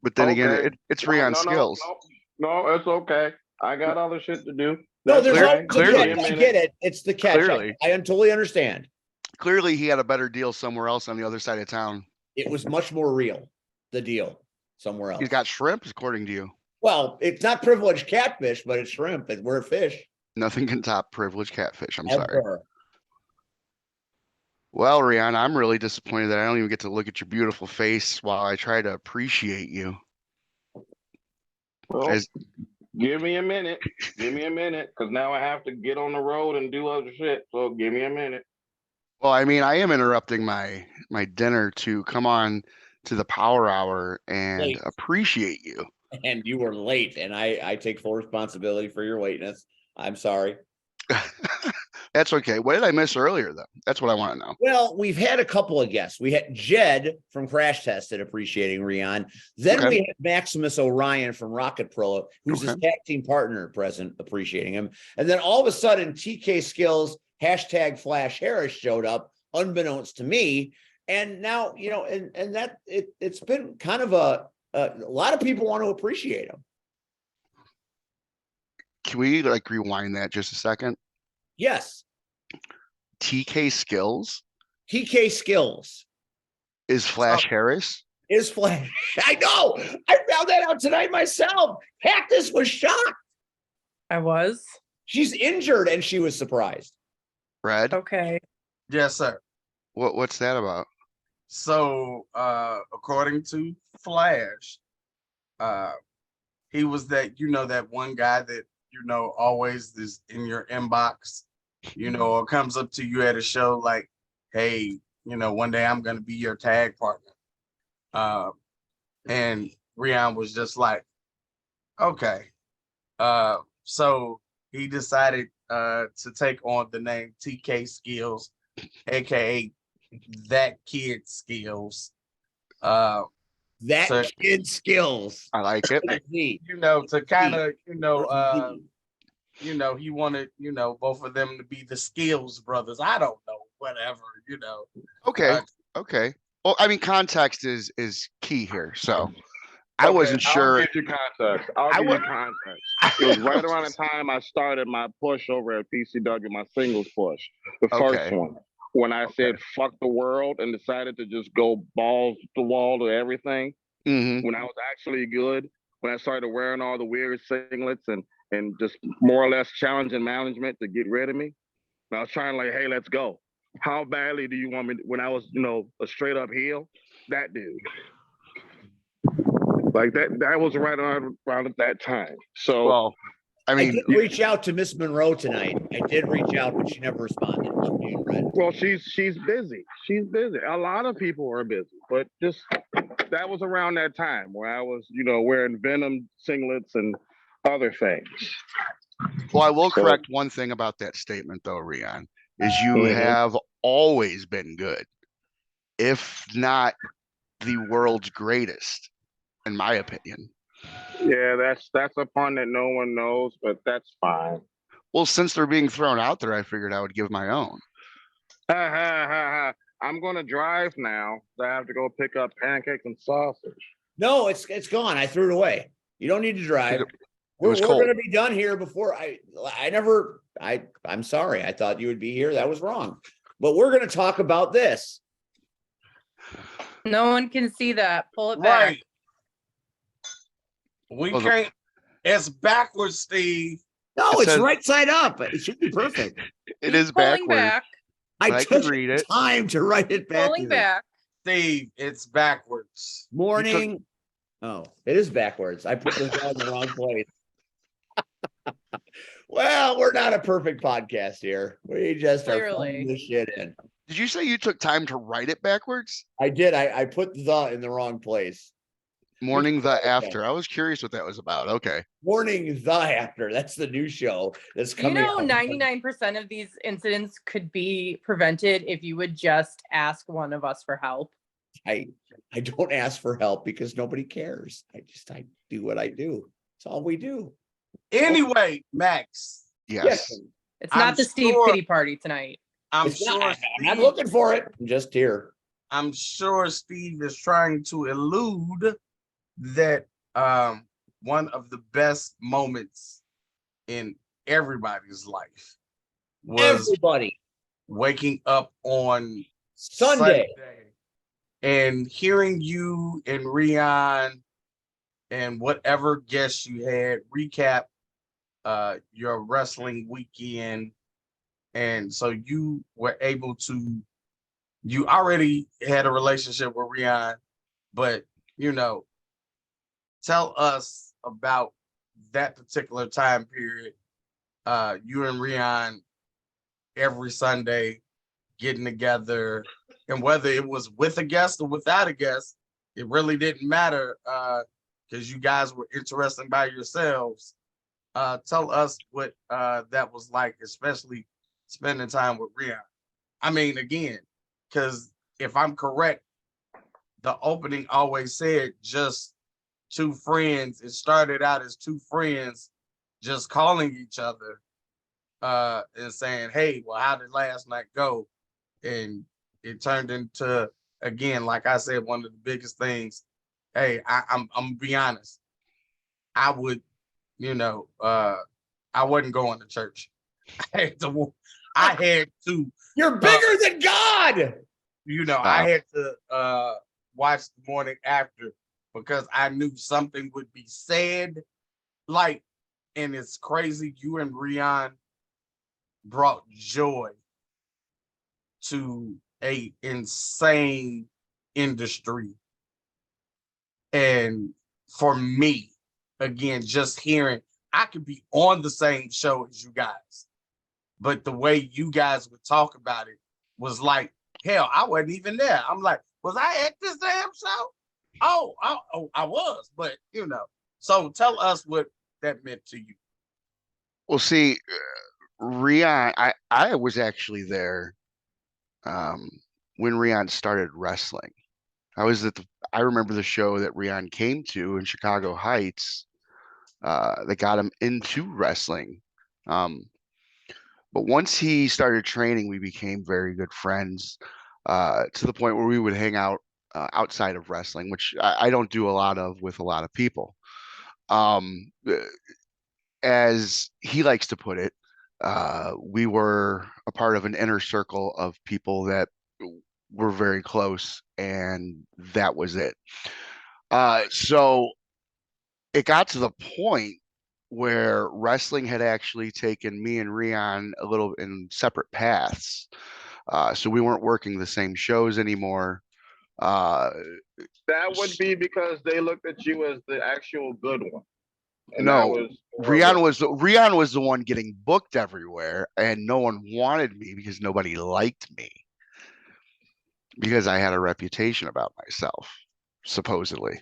But then again, Okay. it's Rion Skillz. No, it's okay. I got other shit to do. No, there's Clear- always a clearly. catch. I get it. It's the catch. Clearly. I totally understand. Clearly, he had a better deal somewhere else on the other side of town. It was much more real, the deal, somewhere else. He's got shrimp, according to you. Well, it's not privileged catfish, but it's shrimp. We're fish. Nothing can top privileged catfish. I'm sorry. Ever. Well, Rion, I'm really disappointed that I don't even get to look at your beautiful face while I try to appreciate you. Well, As- give me a minute. Give me a minute, because now I have to get on the road and do other shit. So give me a minute. Well, I mean, I am interrupting my dinner to come on to the Power Hour and Late. appreciate you. And you were late, and I take full responsibility for your lateness. I'm sorry. That's okay. What did I miss earlier, though? That's what I want to know. Well, we've had a couple of guests. We had Jed from Crash Tested appreciating Rion. Then Okay. we had Maximus Orion from Rocket Pro, who's his Okay. tag team partner present, appreciating him. And then all of a sudden, TK Skillz, hashtag Flash Harris showed up, unbeknownst to me. And now, and that it's been kind of a lot of people want to appreciate him. Can we rewind that just a second? Yes, TK Skillz TK Skillz is Flash Harris. is Flash. I know. I found that out tonight myself. Cactus was shocked. I was. She's injured and she was surprised. Red. Okay. Yes, sir. What's that about? So, according to Flash, he was that one guy that always is in your inbox, or comes up to you at a show like, hey, one day I'm gonna be your tag partner. And Rion was just like, okay. So he decided to take on the name TK Skillz, aka That Kid Skillz. That So- kid skills. I like it. I see. To kind of, Z. he wanted, both of them to be the Skillz brothers. I don't know, whatever, Okay. Okay. Well, I mean, context is key here. So I wasn't I'll sure. give you context. I'll I give wa- you context. It was right around the time I started my push over at PCW, my singles push, the first Okay. one. When I said fuck the world and decided to just go balls to the wall to everything, Mhm. when I was actually good, when I started wearing all the weird singlets and just more or less challenging management to get rid of me. And I was trying like, hey, let's go. How badly do you want me when I was, a straight up heel? That dude. Like that was right around at that time. So Well, I I mean, did reach out to Miss Monroe tonight. I did reach out, but she never responded. So you read. well, she's busy. She's busy. A lot of people are busy, but just that was around that time where I was, wearing Venom singlets and other things. well, I will So- correct one thing about that statement, though, Rion, is you Mhm. have always been good, if not the world's greatest, in my opinion. Yeah, that's a pun that no one knows, but that's fine. Well, since they're being thrown out there, I figured I would give my own. Ha ha ha ha. I'm gonna drive now. So I have to go pick up pancakes and sausage. No, it's gone. I threw it away. You don't need to drive. We're was cold. gonna be done here before I'm sorry. I thought you would be here. That was wrong. But we're gonna talk about this. No one can see that. Pull it back. Right. We Oh, the- can't. It's backwards, Steve. No, It it's says- right side up. It should be perfect. It Keep is pulling backwards. back. I I can took read it. time to write it back. Pulling back. Steve, it's backwards. Morning. Oh, it is backwards. I put this on the wrong place. Well, we're not a perfect podcast here. We just are Clearly. pulling this shit in. Did you say you took time to write it backwards? I did. I put the in the wrong place. Morning the Okay. after. I was curious what that was about. Okay. Morning the after. That's the new show that's You coming. know, out. 99% of these incidents could be prevented if you would just ask one of us for help. I don't ask for help because nobody cares. I do what I do. That's all we do. Anyway, Max, Yes. It's I'm not the Steve sure- pity party tonight. I'm It's sure. not, I'm not Steve- looking for it. I'm just here. I'm sure Steve is trying to elude that one of the best moments in everybody's life was Everybody. waking up on Sunday. and hearing you and Rion and whatever guests you had recap your wrestling weekend. And so you were able to, you already had a relationship with Rion, but tell us about that particular time period. You and Rion every Sunday getting together, and whether it was with a guest or without a guest, it really didn't matter because you guys were interesting by yourselves. Tell us what that was like, especially spending time with Rion. I mean, again, because if I'm correct, the opening always said just two friends. It started out as two friends just calling each other and saying, hey, well, how did last night go? And it turned into, again, like I said, one of the biggest things. Hey, I'm gonna be honest. I would, I wasn't going to church. I had to. You're bigger than God. I had to watch the morning after because I knew something would be said. Like, and it's crazy. You and Rion brought joy to a insane industry. And for me, again, just hearing, I could be on the same show as you guys, but the way you guys would talk about it was like, hell, I wasn't even there. I'm like, was I at this damn show? Oh, I was, but So tell us what that meant to you. Well, see, Rion, I was actually there when Rion started wrestling. I remember the show that Rion came to in Chicago Heights that got him into wrestling. But once he started training, we became very good friends to the point where we would hang out outside of wrestling, which I don't do a lot of with a lot of people. Um, as he likes to put it, we were a part of an inner circle of people that were very close, and that was it. So it got to the point where wrestling had actually taken me and Rion a little in separate paths. So we weren't working the same shows anymore. That would be because they looked at you as the actual good one. And that No, was Rion was the one getting booked everywhere, and no one wanted me because nobody liked me because I had a reputation about myself, supposedly.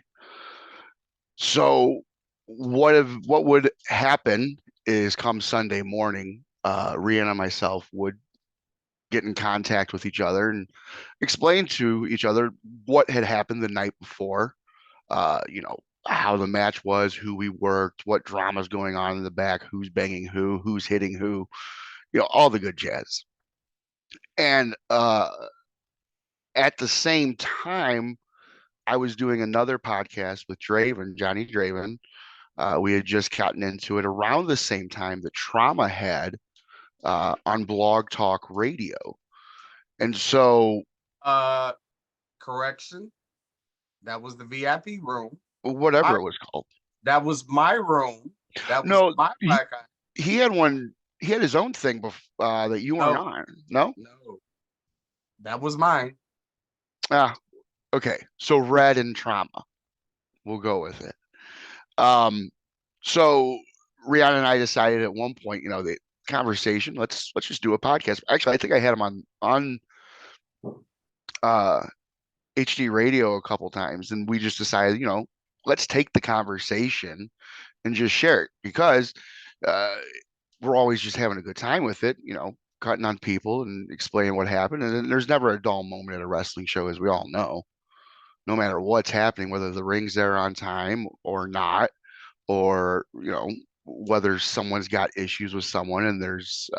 So what would happen is come Sunday morning, Rian and myself would get in contact with each other and explain to each other what had happened the night before, how the match was, who we worked, what drama's going on in the back, who's banging who's hitting who, all the good jazz. And at the same time, I was doing another podcast with Johnny Draven. We had just gotten into it around the same time that Trauma had on Blog Talk Radio. And so Correction. That was the VIP room. whatever it was called. That was my room. That was No, my black eye. he had one. He had his own thing that you weren't on. No? No. That was mine. Okay. So Red and Trauma. We'll go with it. So Rihanna and I decided at one point, the conversation, let's just do a podcast. Actually, I think I had him on HD radio a couple times, and we just decided, let's take the conversation and just share it, because we're always just having a good time with it, cutting on people and explaining what happened. And there's never a dull moment at a wrestling show, as we all know, no matter what's happening, whether the ring's there on time or not, or, whether someone's got issues with someone and there's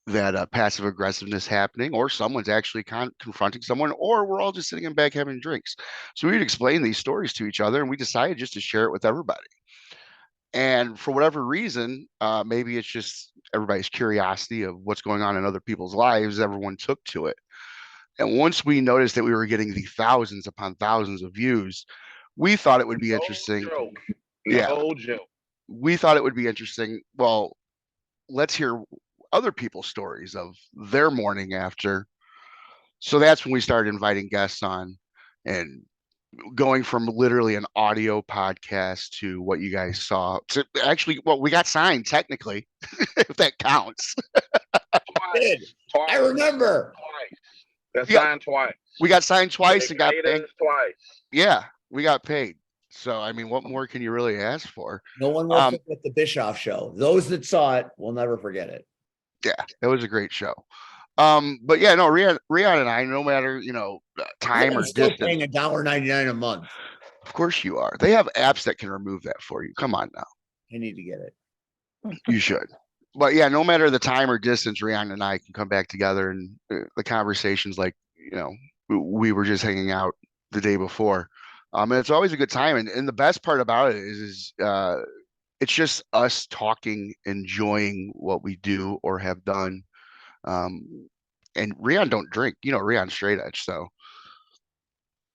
that passive aggressiveness happening, or someone's actually confronting someone, or we're all just sitting in back having drinks. So we'd explain these stories to each other, and we decided just to share it with everybody. And for whatever reason, maybe it's just everybody's curiosity of what's going on in other people's lives, everyone took to it. And once we noticed that we were getting the thousands upon thousands of views, we thought it would be interesting. No joke. We thought it would be interesting. Well, let's hear other people's stories of their morning after. So that's when we started inviting guests on, and going from literally an audio podcast to what you guys saw to actually, well, we got signed technically, if that counts. Twice. I remember. Got signed twice. We got signed twice and got paid twice. Yeah, we got paid. So, I mean, what more can you really ask for? No one will forget the Bischoff show. Those that saw it will never forget it. Yeah, it was a great show. But yeah, no, Rion and I, no matter, time or still distance. paying $1.99 a month. Of course you are. They have apps that can remove that for you. Come on now. I need to get it. You should. But yeah, no matter the time or distance, Rion and I can come back together, and the conversations like, we were just hanging out the day before. And it's always a good time. And the best part about it is it's just us talking, enjoying what we do or have done. And Rion don't drink, Rion's straight edge, so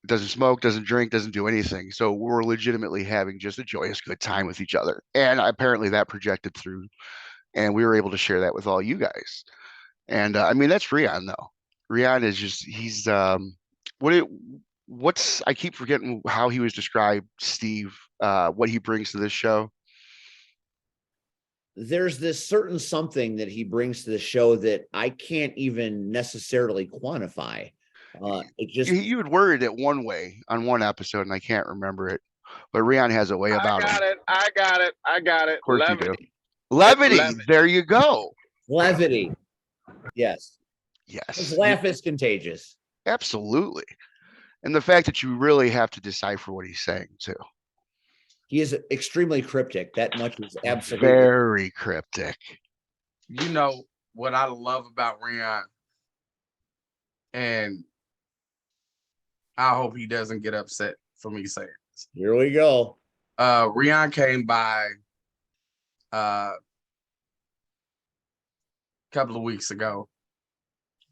doesn't smoke, doesn't drink, doesn't do anything. So we're legitimately having just a joyous good time with each other. And apparently that projected through, and we were able to share that with all you guys. And I mean, that's Rion though. Rion is just, he's I keep forgetting how he was described, Steve, what he brings to this show. There's this certain something that he brings to the show that I can't even necessarily quantify. It just, you had worded it one way on one episode, and I can't remember it. But Rion has a way about him. I got it. Of course you do. Levity. Levity. There you go. Levity. Yes. His Yes, laugh is contagious. absolutely. And the fact that you really have to decipher what he's saying too. He is extremely cryptic. That much is absolutely. Very cryptic. You know what I love about Rion, and I hope he doesn't get upset for me saying this. Here we go. Rion came by a couple of weeks ago,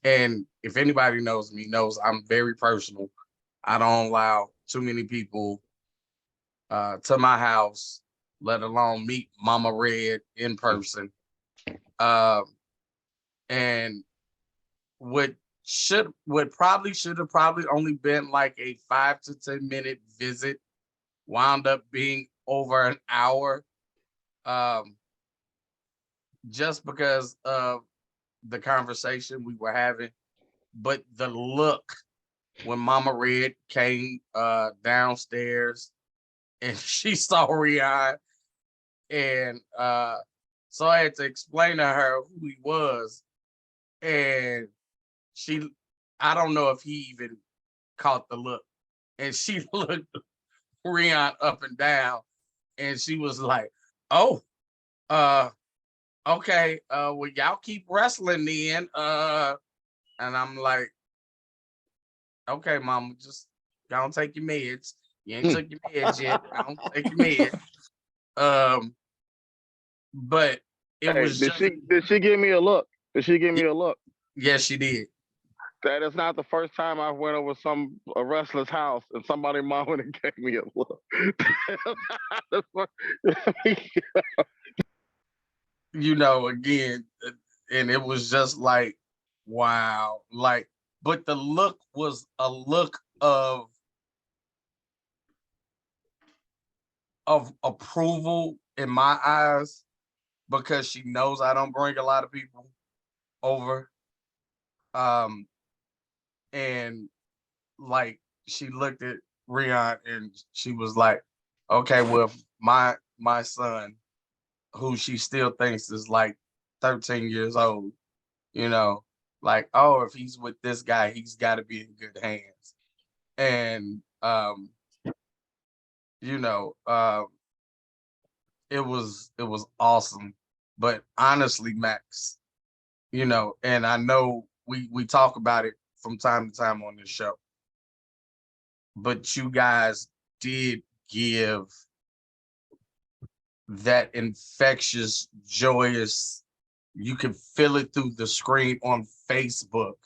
and if anybody knows me, knows I'm very personal. I don't allow too many people to my house, let alone meet Mama Red in person. And what probably should have only been like a 5 to 10 minute visit wound up being over an hour, just because of the conversation we were having. But the look when Mama Red came downstairs and she saw Rion, and so I had to explain to her who he was, and I don't know if he even caught the look, and she looked Rion up and down, and she was like, "Oh, okay, well, y'all keep wrestling then." And I'm like, "Okay, Mama, just don't take your meds. You ain't took your meds yet. Don't take your meds." But it Hey, was did just, she give me a look? Did she give me a look? yes, she did. That is not the first time I went over a wrestler's house and somebody mom and gave me a look. You know, again, and it was just like, wow, like, but the look was a look of approval in my eyes, because she knows I don't bring a lot of people over. And like, she looked at Rion and she was like, "Okay, well, if my son, who she still thinks is like 13 years old, you know, like, oh, if he's with this guy, he's got to be in good hands." And you know, it was awesome. But honestly, Max, you know, and I know we talk about it from time to time on this show, but you guys did give that infectious, joyous, you can feel it through the screen on Facebook.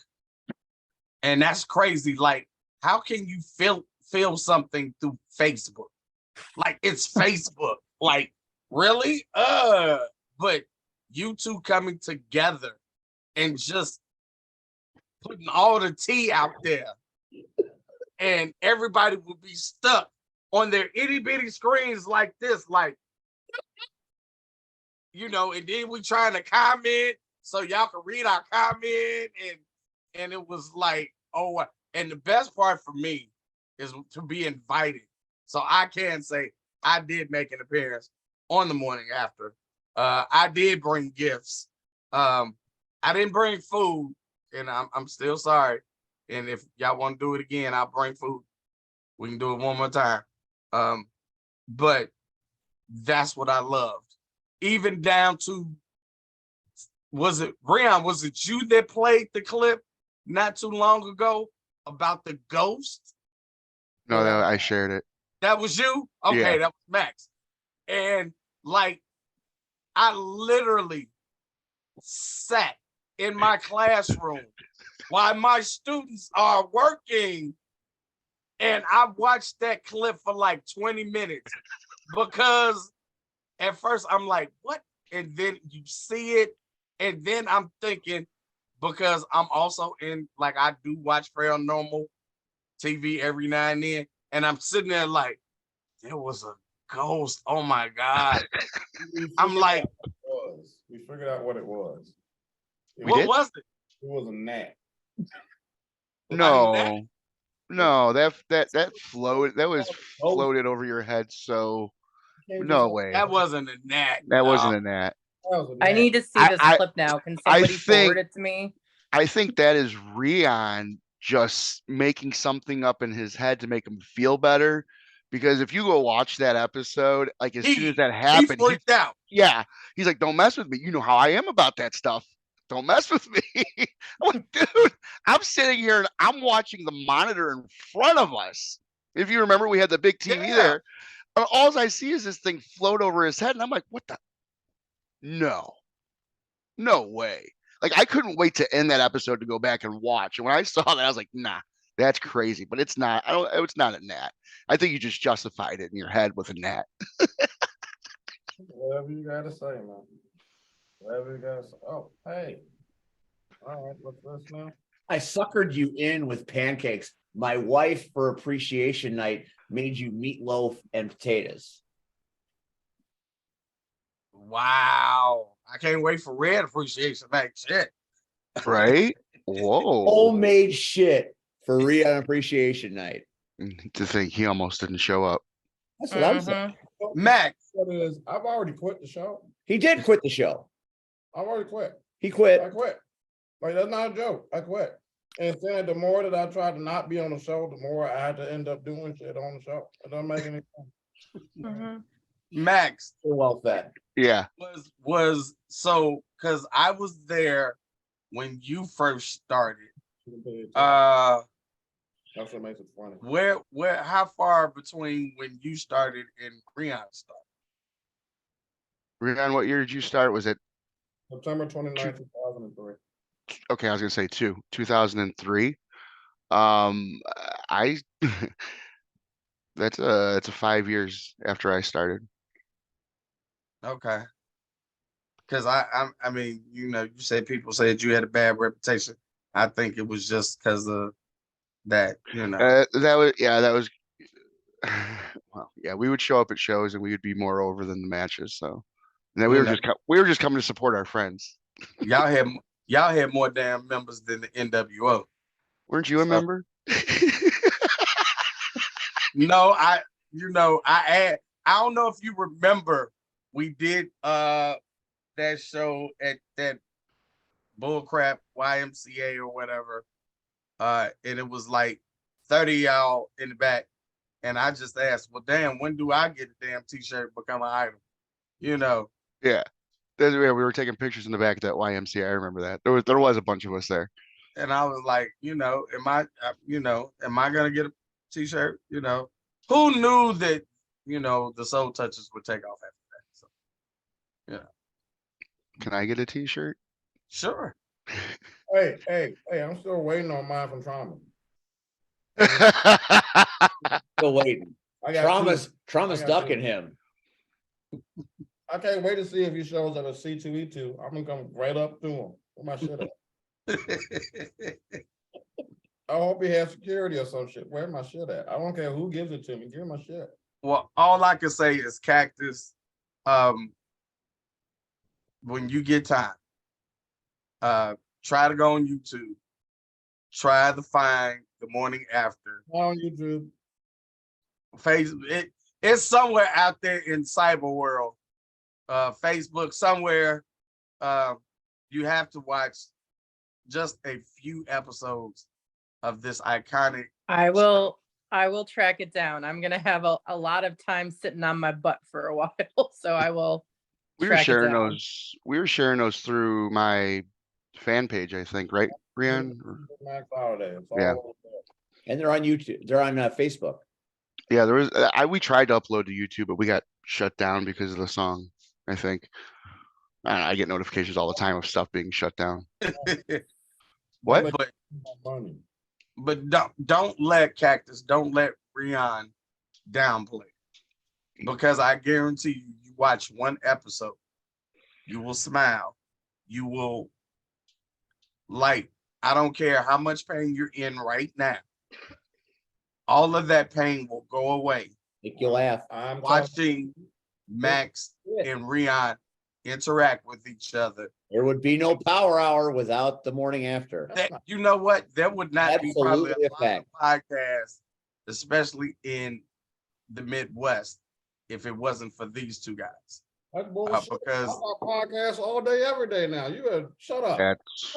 And that's crazy. Like, how can you feel something through Facebook? Like, it's Facebook. Like, really? But you two coming together and just putting all the tea out there, and everybody will be stuck on their itty bitty screens like this, like, you know, and then we trying to comment so y'all can read our comment, and it was like, oh, and the best part for me is to be invited. So I can say I did make an appearance on the morning after. I did bring gifts. I didn't bring food, and I'm still sorry. And if y'all want to do it again, I'll bring food. We can do it one more time. But that's what I loved. Even down to, was it Rion? Was it you that played the clip not too long ago about the ghost? No, I shared it. That was you? Okay, Yeah. that was Max. And like, I literally sat in my classroom while my students are working, and I watched that clip for like 20 minutes, because at first I'm like, what? And then you see it, and then I'm thinking, because I'm also in, like, I do watch paranormal TV every now and then, and I'm sitting there like, there was a ghost. Oh my God. I'm like, we figured out what it was. what was it? It was a gnat. No, no, that floated. That was floated over your head. So no way. That wasn't a gnat. That wasn't a gnat. was a I gnat. need to see I- this I- clip now. Can I somebody think- forward it to me? I think that is Rion just making something up in his head to make him feel better. Because if you go watch that episode, like as soon as that He happened, freaked out. yeah, he's like, "Don't mess with me. You know how I am about that stuff. Don't mess with me." I'm like, dude, I'm sitting here and I'm watching the monitor in front of us. If you remember, we had the big TV Yeah. there. And all I see is this thing float over his head, and I'm like, "What the? No way!" Like I couldn't wait to end that episode to go back and watch. And when I saw that, I was like, "Nah, that's crazy." But it's not. I don't. It's not a gnat. I think you just justified it in your head with a gnat. Whatever you gotta say, man. Whatever you gotta say. Oh, hey. All right, what's this now? I suckered you in with pancakes. My wife, for appreciation night, made you meatloaf and potatoes. Wow. I can't wait for Red Appreciation Night. Shit. Right? Whoa. Homemade shit for Rion appreciation night. To think he almost didn't show up. That's what I'm saying. Max, What it is, I've already quit the show. He did quit the show. I've already quit. He I quit. quit. Like, that's not a joke. I quit. And saying the more that I tried to not be on the show, the more I had to end up doing shit on the show. It doesn't make any sense. Max So well fed. Yeah. was so because I was there when you first started. That's what makes it funny. Where how far between when you started and Rion started? Rion, what year did you start? Was it September 29th, 2003. okay? I was gonna say 2003. I it's a 5 years after I started. Okay. Because I mean, you know, you said people said you had a bad reputation. I think it was just because of that, you know. That was well, yeah, we would show up at shows and we would be more over than the matches. So and then we You were know. just coming to support our friends. Y'all had more damn members than the NWO. Weren't you a So- member? No, I don't know if you remember, we did that show at that bullcrap YMCA or whatever. And it was like 30 y'all in the back. And I just asked, well, damn, when do I get a damn t-shirt become an item? You know. Yeah. We were taking pictures in the back of that YMCA. I remember that. There was a bunch of us there. And I was like, you know, am I gonna get a t-shirt? You know, who knew that, you know, the Soul Touchers would take off after that? So, yeah. Can I get a t-shirt? Sure. Hey, I'm still waiting on mine from Trauma. Still waiting. I got Trauma's I got ducking two. him. I can't wait to see if he shows up at C2E2. I'm gonna come right up to him. Where my shit at? I hope he has security or some shit. Where my shit at? I don't care who gives it to me. Give me my shit. Well, all I can say is Cactus, when you get time, try to go on YouTube. Try to find the morning after. On YouTube. It's somewhere out there in cyber world. Facebook somewhere. You have to watch just a few episodes of this iconic. I will track it down. I'm gonna have a lot of time sitting on my butt for a while, so I will. We were track it sharing down. those. We were sharing those through my fan page, I think, right, Rion? Max Holiday. It's all Yeah. over there. And they're on YouTube. They're on Facebook. Yeah, there was. We tried to upload to YouTube, but we got shut down because of the song. I think. I don't know, I get notifications all the time of stuff being shut down. What? But Money. but don't let Cactus, don't let Rion downplay. Because I guarantee you, you watch one episode, you will smile. You will, like, I don't care how much pain you're in right now. All of that pain will go away Make you laugh. I'm watching Max and Rion interact with each other. There would be no power hour without the morning after. You know what? There would not be probably Absolutely a a lot fact. of podcasts, especially in the Midwest, if it wasn't for these two guys. That's bullshit. because I got podcasts all day, every day now. You better shut up. That's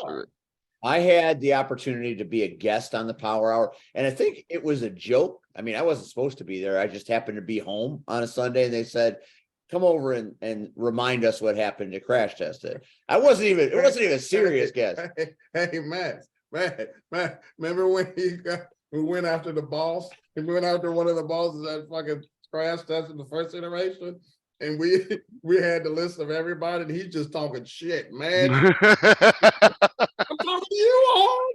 I had the opportunity to be a guest on the Power Hour, and I think it was a joke. I mean, I wasn't supposed to be there. I just happened to be home on a Sunday, and they said, "Come over and remind us what happened to Crash Test It." It wasn't even a serious guest. Hey, Matt, remember when we went after the boss? We went after one of the bosses at fucking Crash Test in the first iteration, and we had the list of everybody, and he's just talking shit, man. I'm talking to you all.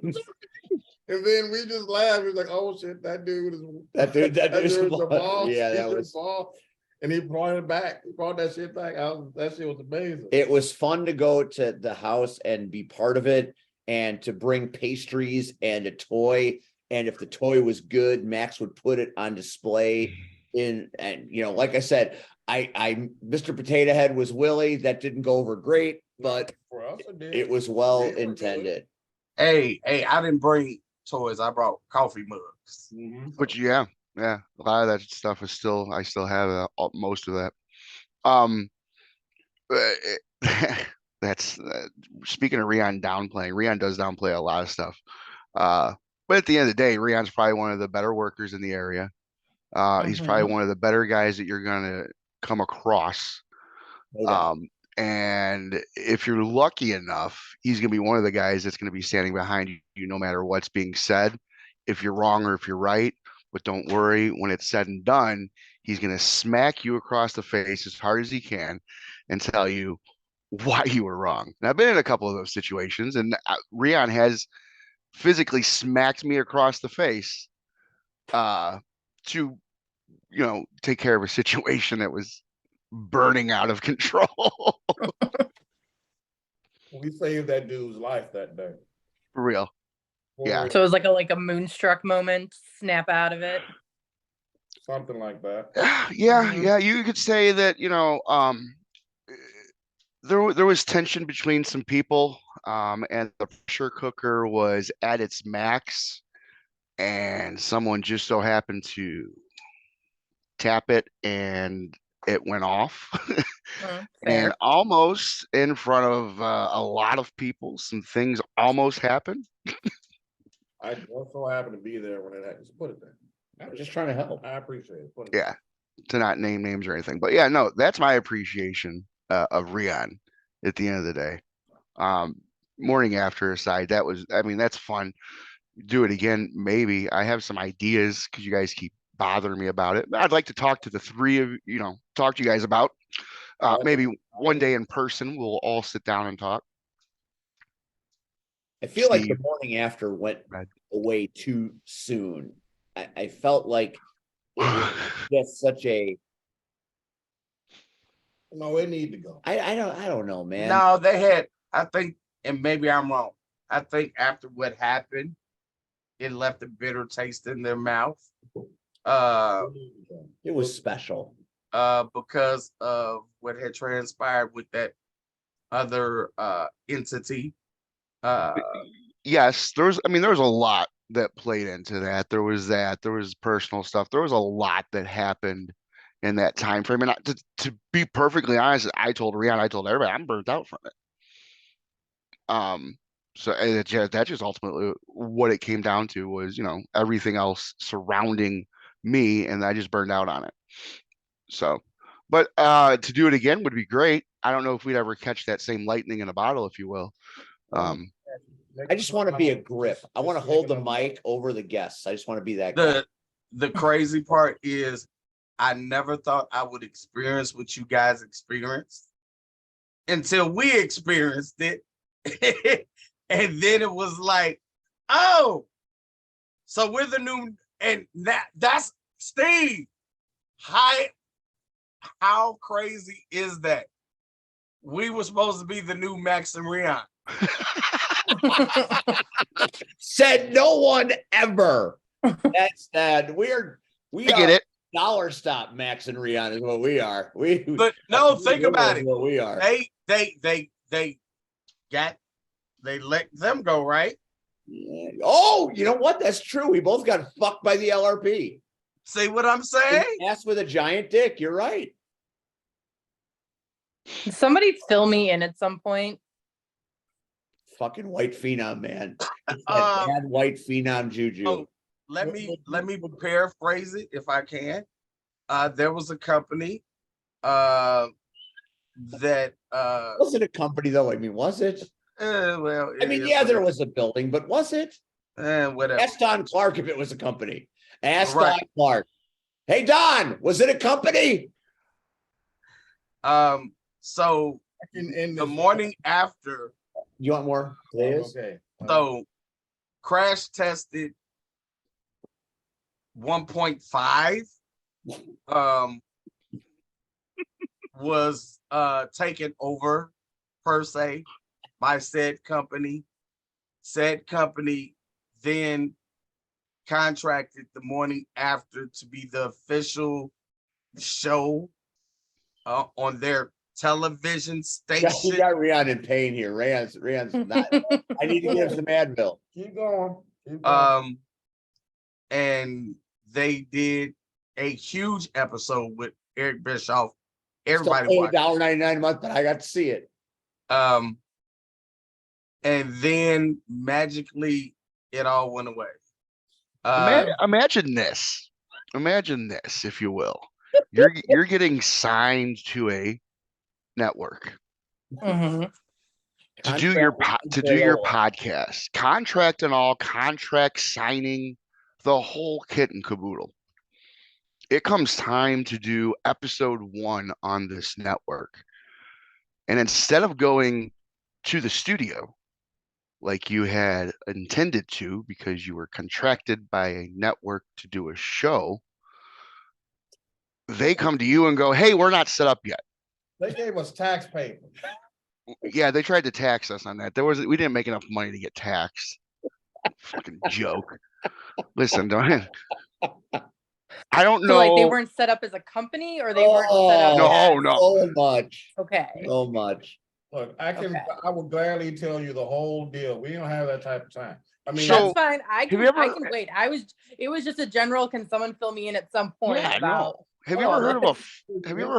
And then we just laughed. He was like, "Oh shit, that dude is That dude is the the boss." Yeah, that He's the was. boss. And he brought it back. He brought that shit back. That shit was amazing. It was fun to go to the house and be part of it, and to bring pastries and a toy. And if the toy was good, Max would put it on display. And like I said, I Mr. Potato Head was Willie. That didn't go over great, but For us, it was well We were good. intended. hey, I didn't bring toys. I brought coffee mugs. But yeah, a lot of that stuff is still, I still have most of that. That's speaking of Rion downplaying. Rion does downplay a lot of stuff. But at the end of the day, Rion's probably one of the better workers in the area. He's probably one of the better guys that you're gonna come across. No doubt. And if you're lucky enough, he's gonna be one of the guys that's gonna be standing behind you no matter what's being said, if you're wrong or if you're right. But don't worry, when it's said and done, he's gonna smack you across the face as hard as he can and tell you why you were wrong. And I've been in a couple of those situations, and Rion has physically smacked me across the face to take care of a situation that was burning out of control. We saved that dude's life that day. For real. Yeah. So it was like a moonstruck moment, snap out of it. Something like that. Yeah, you could say that, there was tension between some people, and the pressure cooker was at its max, and someone just so happened to tap it and it went off. And almost in front of a lot of people, some things almost happened. I just so happened to be there when it happened. Just put it there. I'm just trying to help. I appreciate it. Put it Yeah, to not name names or anything, but yeah, no, that's my appreciation of Rion at the end of the day. Morning after aside, that's fun. Do it again, maybe. I have some ideas because you guys keep bothering me about it. I'd like to talk to the three of talk to you guys about maybe one day in person. We'll all sit down and talk. I feel like the Steve. morning after went away too soon. I felt like it was just such a. No, it need to go. I don't know, man. No, they had, I think, and maybe I'm wrong. I think after what happened, it left a bitter taste in their mouth. It was special. Because of what had transpired with that other entity. Yes, there was a lot that played into that. There was personal stuff. There was a lot that happened in that time frame. And to be perfectly honest, I told Rion, I told everybody, I'm burnt out from it. So that just ultimately what it came down to was, everything else surrounding me, and I just burned out on it. So, but to do it again would be great. I don't know if we'd ever catch that same lightning in a bottle, if you will. I just want to be a grip. I want to hold the mic over the guests. I just want to be that guy. The crazy part is I never thought I would experience what you guys experienced until we experienced it. And then it was like, oh, so we're the new, and that's Steve. How crazy is that? We were supposed to be the new Max and Rion. Said no one ever. That's that. We get it. Dollar stop Max and Rion is what we are. But no, think about it. What we are. They let them go, right? Oh, you know what? That's true. We both got fucked by the LRP. See what I'm saying? Ass with a giant dick. You're right. Somebody fill me in at some point. Fucking white phenom, man. It's that Um, bad white phenom juju. Oh, let me paraphrase it if I can. There was a company that Was it a company though? I mean, was it? well, I mean, yeah, there was a building, but was it? whatever. Ask Don Clark if it was a company. Ask Right. Don Clark. Hey, Don, was it a company? So In the this- morning after, You want more? Please. Okay. so crash tested 1.5 was taken over per se by said company. Said company then contracted the morning after to be the official show on their television We station. got Rion in pain here. Rion's not. I need to give him some Advil. Keep going. Keep going. And they did a huge episode with Eric Bischoff. Everybody Still watched. $1.99 a month, but I got to see it. And then magically it all went away. Imagine this. Imagine this, if you will. You're getting signed to a network Mhm. to do your podcast, contract and all, contract signing, the whole kit and caboodle. It comes time to do episode 1 on this network. And instead of going to the studio like you had intended to, because you were contracted by a network to do a show, they come to you and go, hey, we're not set up yet. They gave us tax paper. Yeah, they tried to tax us on that. We didn't make enough money to get taxed. Fucking joke. Listen, I don't know. So like they weren't set up as a company, or they weren't set up. No, as... So much. Okay. So much. Look, I Okay. would gladly tell you the whole deal. We don't have that type of time. I mean, So- That's fine. I have you can ever- wait. It was just a general, can someone fill me in at some point Yeah, about no. Have you ever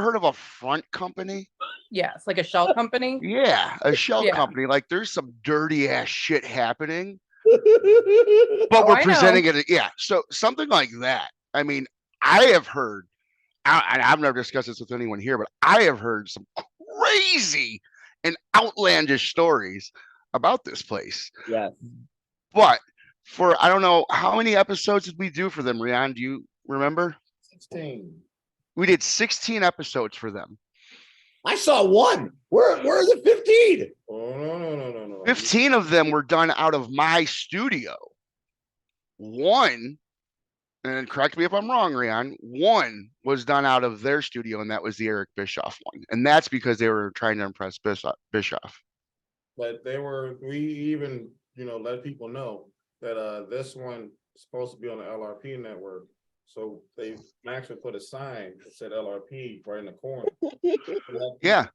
heard of a front company? yes, like a shell company? Yeah, a shell Yeah. company. Like there's some dirty ass shit happening, Oh, but we're I presenting know. it. Yeah, so something like that. I mean, I have heard, and I've never discussed this with anyone here, but I have heard some crazy and outlandish stories about this place. Yeah. But for I don't know how many episodes did we do for them, Rion? Do you remember? 16. We did 16 episodes for them. I saw one. Where are the 15? Oh, no. 15 of them were done out of my studio. One, and correct me if I'm wrong, Rion, one was done out of their studio, and that was the Eric Bischoff one. And that's because they were trying to impress Bischoff. But we even, let people know that this one is supposed to be on the LRP network. So they actually put a sign that said LRP right in the corner. Yeah.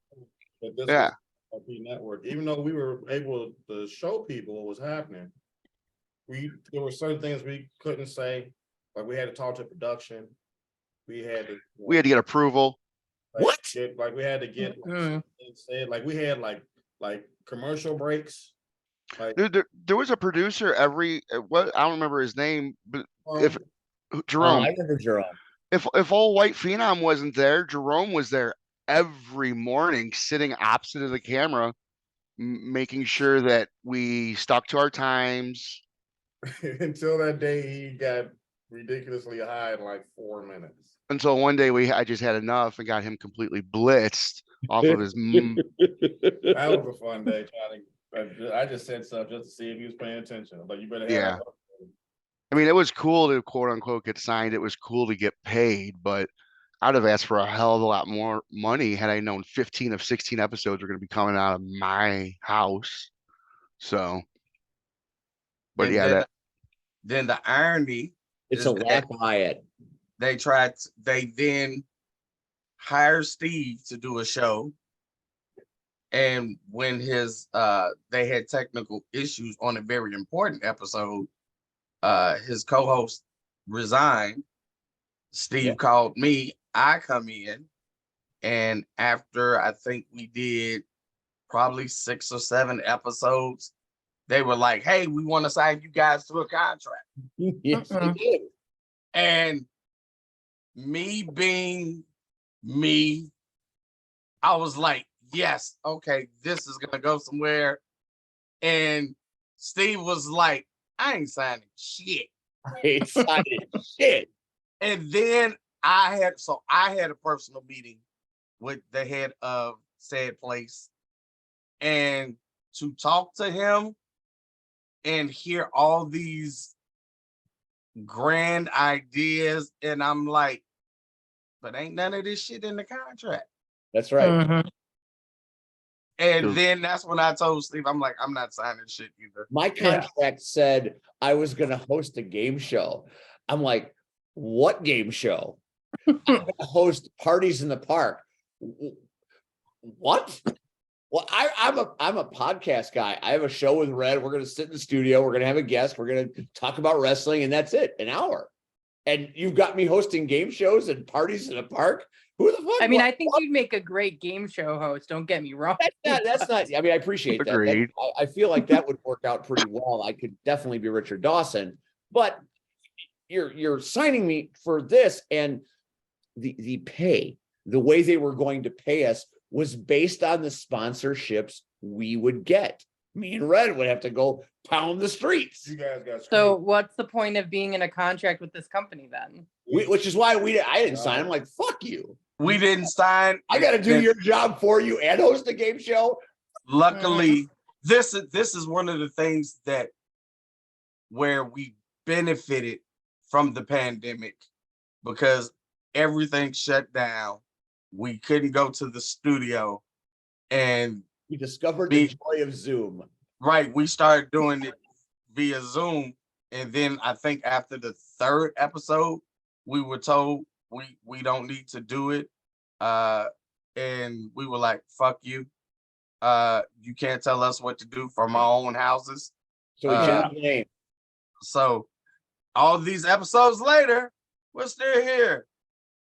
But this Yeah. was LRP network. Even though we were able to show people what was happening, there were certain things we couldn't say. Like we had to talk to production. We had to get approval. What? We had to get said, like we had like commercial breaks. Like There was a producer I don't remember his name, but if Oh, Jerome, I remember Jerome. if old White Phenom wasn't there, Jerome was there every morning, sitting opposite of the camera, making sure that we stuck to our times. until that day he got ridiculously high in like 4 minutes. Until one day I just had enough and got him completely blitzed off of his. That was a fun day I just said stuff just to see if he was paying attention. But you better have Yeah. I mean, it was cool to quote unquote get signed. It was cool to get paid, but I'd have asked for a hell of a lot more money had I known 15 of 16 episodes were going to be coming out of my house. So, but And yeah, then the irony It's is a that laugh riot. they then hired Steve to do a show. And when they had technical issues on a very important episode, his co-host resigned. Steve called me. I come in, And after I think we did probably 6 or 7 episodes, they were like, hey, we want to sign you guys to a contract. Yes, they Mm-mm. did. And me being me, I was like, yes, okay, this is gonna go somewhere. And Steve was like, I ain't signing shit. They excited shit. And then I had a personal meeting with the head of said place, and to talk to him and hear all these grand ideas, and I'm like, but ain't none of this shit in the contract. That's right. Mhm. And Dude. then that's when I told Steve, I'm like, I'm not signing shit either. My contract said I was going to host a game show. I'm like, what game show? I'm going to host parties in the park. What? Well, I'm a podcast guy. I have a show with Red. We're going to sit in the studio. We're going to have a guest. We're going to talk about wrestling, and that's it, an hour. And you've got me hosting game shows and parties in the park. Who the fuck? I mean, I think you'd make a great game show host. Don't get me wrong. That's not. I mean, I appreciate that. Agreed. I feel like that would work out pretty well. I could definitely be Richard Dawson, but you're signing me for this, and the pay, the way they were going to pay us was based on the sponsorships we would get. Me and Red would have to go pound the streets, You guys got So screwed. what's the point of being in a contract with this company then? which is why I didn't sign. I'm like, fuck you. We didn't sign. I got to do and your job for you and host a game show. Luckily, this is one of the things that where we benefited from the pandemic, because everything shut down. We couldn't go to the studio, and We discovered the joy of Zoom. right, we started doing it via Zoom. And then I think after the 3rd episode, we were told we don't need to do it. And we were like, fuck you. You can't tell us what to do from our own houses. So we changed the name. So all these episodes later, we're still here.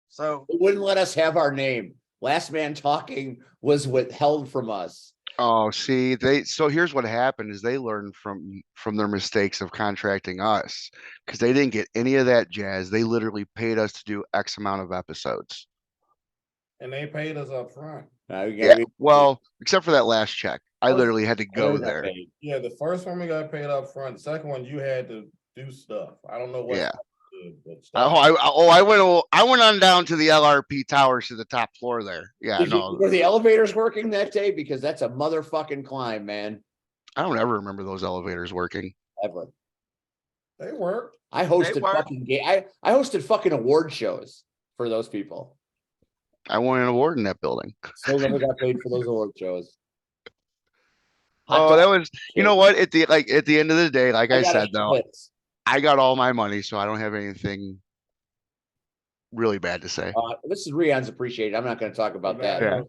So It wouldn't let us have our name. Last Man Talking was withheld from us. Oh, see, so here's what happened is they learned from their mistakes of contracting us, because they didn't get any of that jazz. They literally paid us to do X amount of episodes. And they paid us up front. Now we Yeah, gotta be- well, except for that last check. I First- literally had to go Got there. paid. Yeah, the first one we got paid up front. The second one you had to do stuff. I don't know what. Yeah. stuff you did, but stuff. I went on down to the LRP towers to the top floor there. Yeah, no, Were the elevators working that day? Because that's a motherfucking climb, man. I don't ever remember those elevators working. Ever. They worked. I hosted work. fucking I hosted fucking award shows for those people. I won an award in that building. Still never got paid for those award shows. Oh, that was, you know what? At the end of the day, like I got said a though, Schmitz. I got all my money, so I don't have anything really bad to say. This is Rion's Appreciate. I'm not going to talk about that. Yeah.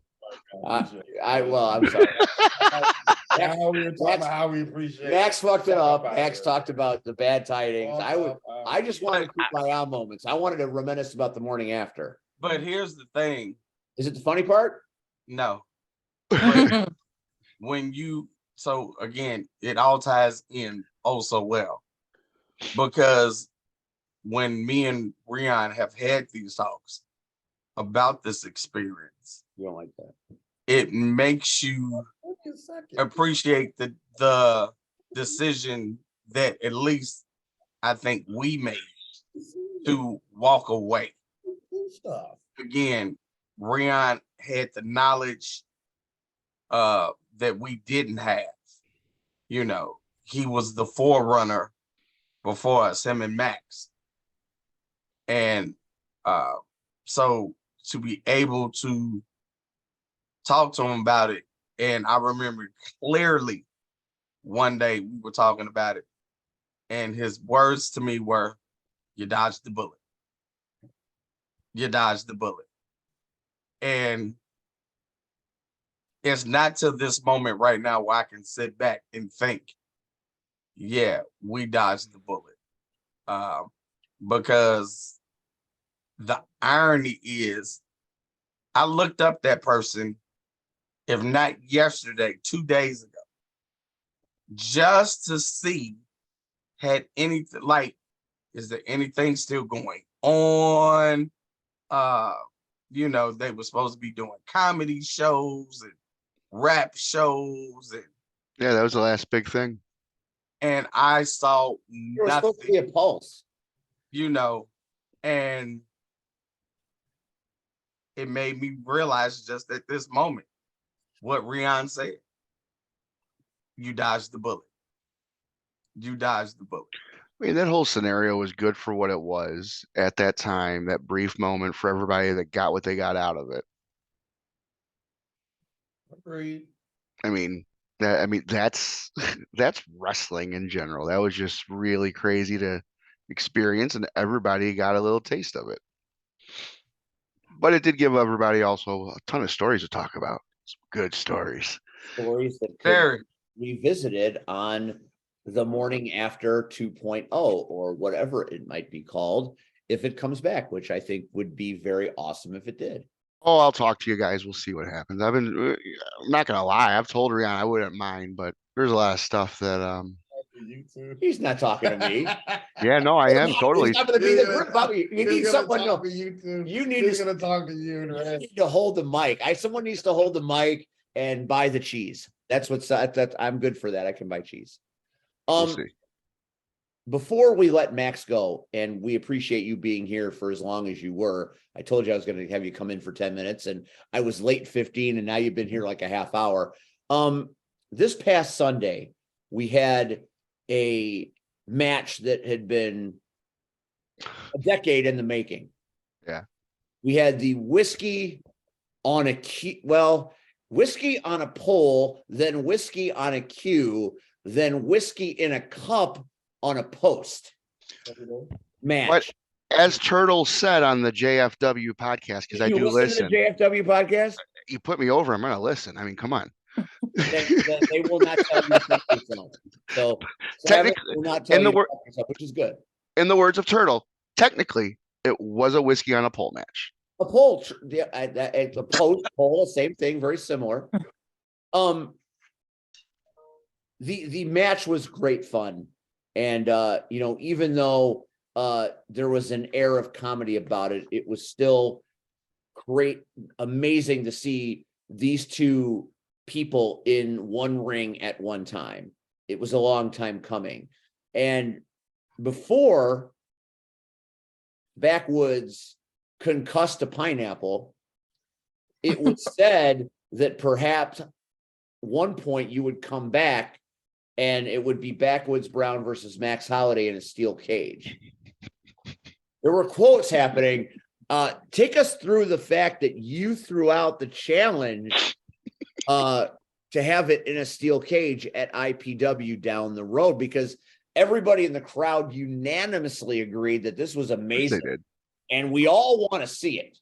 I'm sorry. Now we were talking about how we appreciate. Max fucked it up. Talk about Max it. talked about the bad tidings. I just wanted to But keep my own moments. I wanted to reminisce about the morning after. but here's the thing. Is it the funny part? No. But when so again, it all ties in oh so well, because when me and Rion have had these talks about this experience, You don't like that. it makes you Wait a second. appreciate the decision that at least I think we made to walk away. Do stuff. Again, Rion had the knowledge that we didn't have. You know, he was the forerunner before us, him and Max. And so to be able to talk to him about it, and I remember clearly one day we were talking about it, and his words to me were, "You dodged the bullet. You dodged the bullet." And it's not to this moment right now where I can sit back and think, yeah, we dodged the bullet. Because the irony is I looked up that person, if not yesterday, 2 days ago, just to see had anything like, is there anything still going on? You know, they were supposed to be doing comedy shows and rap shows, Yeah, that was the last big thing. and I saw There was supposed to be a nothing, pulse. you know, and it made me realize just at this moment what Rion said. You dodged the bullet. You dodged the bullet. I mean, that whole scenario was good for what it was at that time, that brief moment for everybody that got what they got out of it. Agreed. I mean, that's that's wrestling in general. That was just really crazy to experience, and everybody got a little taste of it. But it did give everybody also a ton of stories to talk about. Some good stories. Stories that could Very. be revisited on the morning after 2.0 or whatever it might be called if it comes back, which I think would be very awesome if it did. Oh, I'll talk to you guys. We'll see what happens. I'm not gonna lie. I've told Rihanna I wouldn't mind, but there's a lot of stuff that He's not talking to me. yeah, no, I am totally. He's not going to be the group. Bobby. You need someone. No, You need He's to- gonna talk to you. you need to hold the mic. Someone needs to hold the mic and buy the cheese. That's what's that. I'm good for that. I can buy cheese. We'll see. Before we let Max go, and we appreciate you being here for as long as you were. I told you I was going to have you come in for 10 minutes, and I was late 15, and now you've been here like a half hour. This past Sunday, we had a match that had been a decade in the making. Yeah. We had the whiskey on a key, well, whiskey on a pole, then whiskey on a cue, then whiskey in a cup on a post match. But as Turtle said on the JFW podcast, because I You do listen. to the JFW podcast? You put me over, I'm gonna listen. I mean, come on. Then they will not tell you something. So Technically, will not tell in the you word, stuff, which is good. in the words of Turtle, technically, it was a whiskey on a pole match. A pole, yeah, it's a post pole, same thing, very similar. The match was great fun, and you know, even though there was an air of comedy about it, it was still great, amazing to see these two people in one ring at one time. It was a long time coming, and before Backwoods concussed a pineapple, it was said that perhaps one point you would come back and it would be Backwoods Brown versus Max Holiday in a steel cage. There were quotes happening. Take us through the fact that you threw out the challenge to have it in a steel cage at IPW down the road, because everybody in the crowd unanimously agreed that this was amazing. They did. And we all want to see it.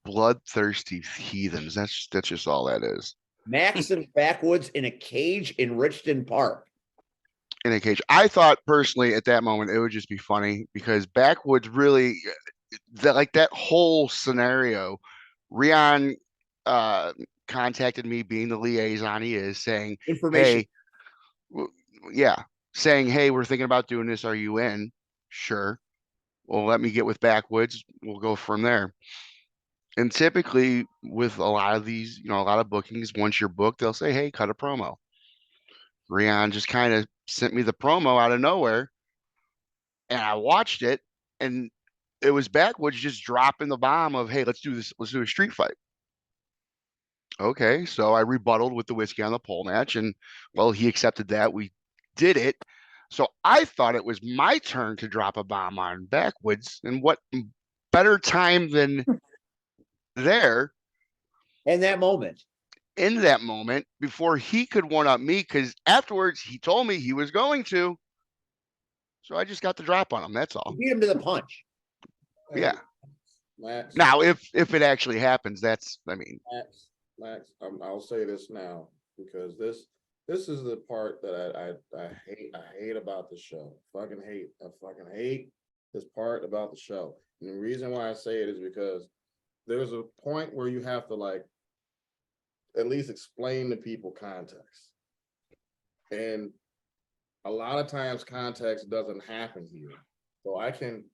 Bloodthirsty heathens. That's just all that is. Max and Backwoods in a cage in Richton Park. In a cage. I thought personally at that moment it would just be funny because Backwoods really that whole scenario. Rion contacted me, being the liaison he is, saying, Information. hey, yeah, saying, hey, we're thinking about doing this. Are you in? Sure. Well, let me get with Backwoods. We'll go from there. And typically with a lot of these, you know, a lot of bookings, once you're booked, they'll say, hey, cut a promo. Rion just kind of sent me the promo out of nowhere, and I watched it, and it was Backwoods just dropping the bomb of, hey, let's do this. Let's do a street fight. Okay, so I rebutted with the whiskey on the pole match, and well, he accepted that. We did it. So I thought it was my turn to drop a bomb on Backwoods, and what better time than there In that moment. in that moment before he could one up me, because afterwards he told me he was going to. So I just got the drop on him. That's all. You beat him to the punch. Yeah. Max, Now, if it actually happens, that's, I mean, Max, I'll say this now because this is the part that I hate about the show. I fucking hate this part about the show. And the reason why I say it is because there's a point where you have to like at least explain to people context. And a lot of times context doesn't happen here. So I can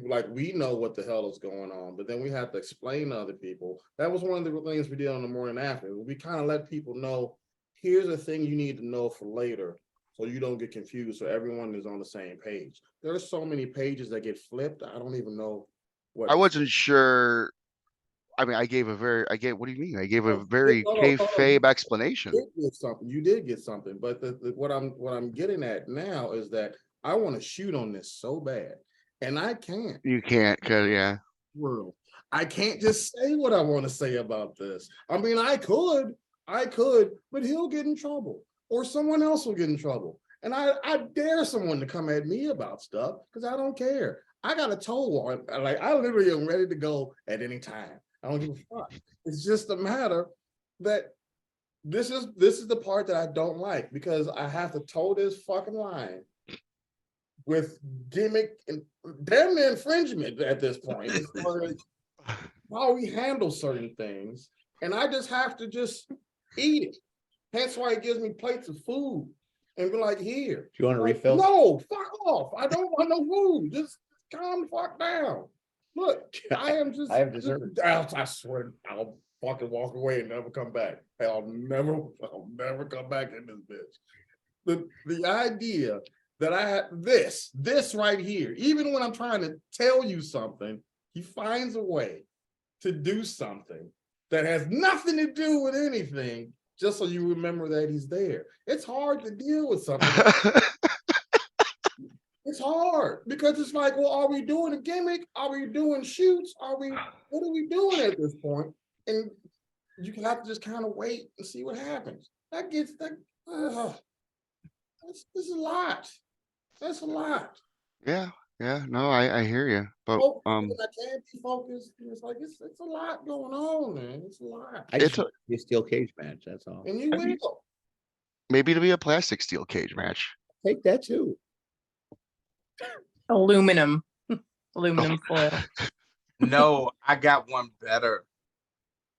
like, we know what the hell is going on, but then we have to explain to other people. That was one of the things we did on the morning after. We kind of let people know, here's a thing you need to know for later, so you don't get confused, so everyone is on the same page. There's so many pages that get flipped, I don't even know what. I wasn't sure. I mean, what do you mean? I gave a No, very no, kayfabe explanation. You did get something. You did get something, but what I'm getting at now is that I want to shoot on this so bad, and I can't. You can't, cause yeah. World. I can't just say what I want to say about this. I mean, I could, but he'll get in trouble, or someone else will get in trouble. And I dare someone to come at me about stuff because I don't care. I got a tow warrant. Like, I literally am ready to go at any time. I don't give a fuck. It's just a matter that this is the part that I don't like, because I have to toe this fucking line with gimmick and damn near infringement at this point, as far as how we handle certain things. And I just have to just eat it. Hence why he gives me plates of food and be like, here. Do you want a refill? No, fuck off. I don't want no food. Just calm the fuck down. Look, I am just. I have dessert. I swear, I'll fucking walk away and never come back. I'll never come back in this bitch. The idea that I had this right here, even when I'm trying to tell you something, he finds a way to do something that has nothing to do with anything, just so you remember that he's there. It's hard to deal with something. It's hard because it's like, well, are we doing a gimmick? Are we doing shoots? What are we doing at this point? And you can have to just kind of wait and see what happens. That's a lot. That's a lot. Yeah, no, I hear you. But I can't be focused. It's like it's a lot going on, man. It's a lot. I just want a steel cage match, that's all. And you will. maybe it'll be a plastic steel cage match. Take that too. Aluminum foil. No, I got one better.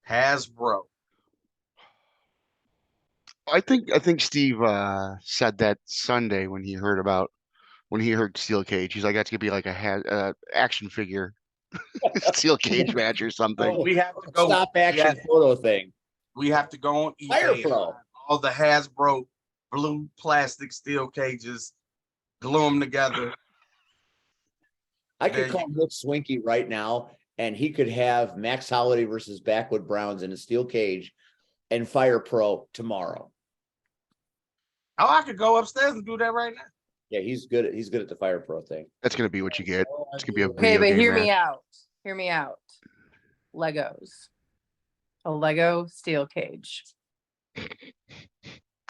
Hasbro. I think Steve said that Sunday when he heard steel cage. He's like, that's gonna be like a action figure steel cage match or something. We have to go. Stop action photo thing. We have to go on eBay. Fire and Pro. find all the Hasbro blue plastic steel cages, glue them together. I could call Nick Swinky right now, and he could have Max Holiday versus Backwood Browns in a steel cage and Fire Pro tomorrow. Oh, I could go upstairs and do that right now. Yeah, he's good at the Fire Pro thing. That's gonna be what you get. It's gonna be a Okay, video but game hear match. me out. Hear me out. Legos. A Lego steel cage.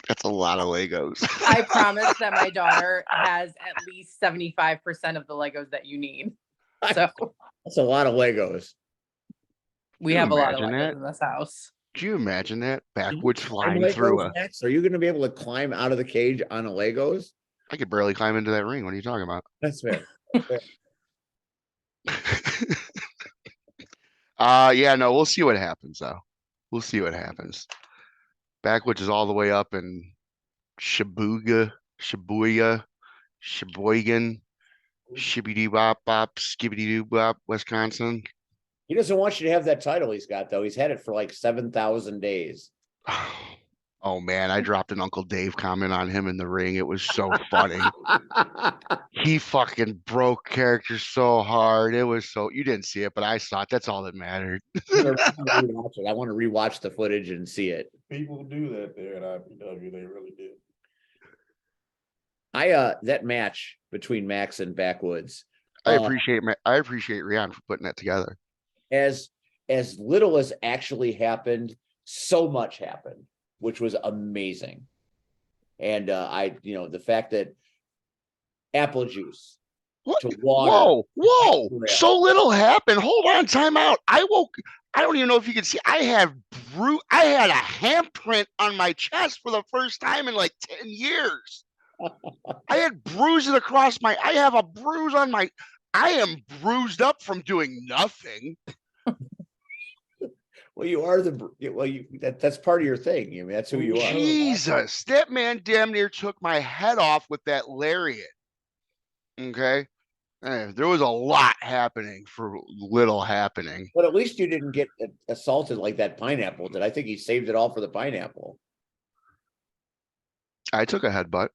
That's a lot of Legos. I promise that my daughter has at least 75% of the Legos that you need. So That's a lot of Legos. we Can you have a lot of imagine Legos that? in this house. Can you imagine that? Backwoods flying Legos, through a. Max? Are you going to be able to climb out of the cage on a Legos? I could barely climb into that ring. What are you talking about? That's fair. Yeah, no, we'll see what happens though. We'll see what happens. Backwoods is all the way up in Sheboygan, Shibby-doo-bop, skibbity-doo-bop, Wisconsin. He doesn't want you to have that title he's got, though. He's had it for like 7,000 days. Oh man, I dropped an Uncle Dave comment on him in the ring. It was so funny. He fucking broke characters so hard. It was so, you didn't see it, but I saw it. That's all that mattered. I want to rewatch the footage and see it. People do that there at IPW. They really do. That match between Max and Backwoods. I appreciate Rion for putting that together. As little as actually happened, so much happened, which was amazing. And the fact that apple juice What? to water. Whoa! So little happened. Hold on, time out. I don't even know if you can see. I had a handprint on my chest for the first time in like 10 years. I had bruises across I have a bruise on I am bruised up from doing nothing. Well, you are that's part of your thing. I mean, that's who you are. Jesus, that man damn near took my head off with that lariat. Okay. There was a lot happening for little happening. But at least you didn't get assaulted like that pineapple did. I think he saved it all for the pineapple. I took a headbutt.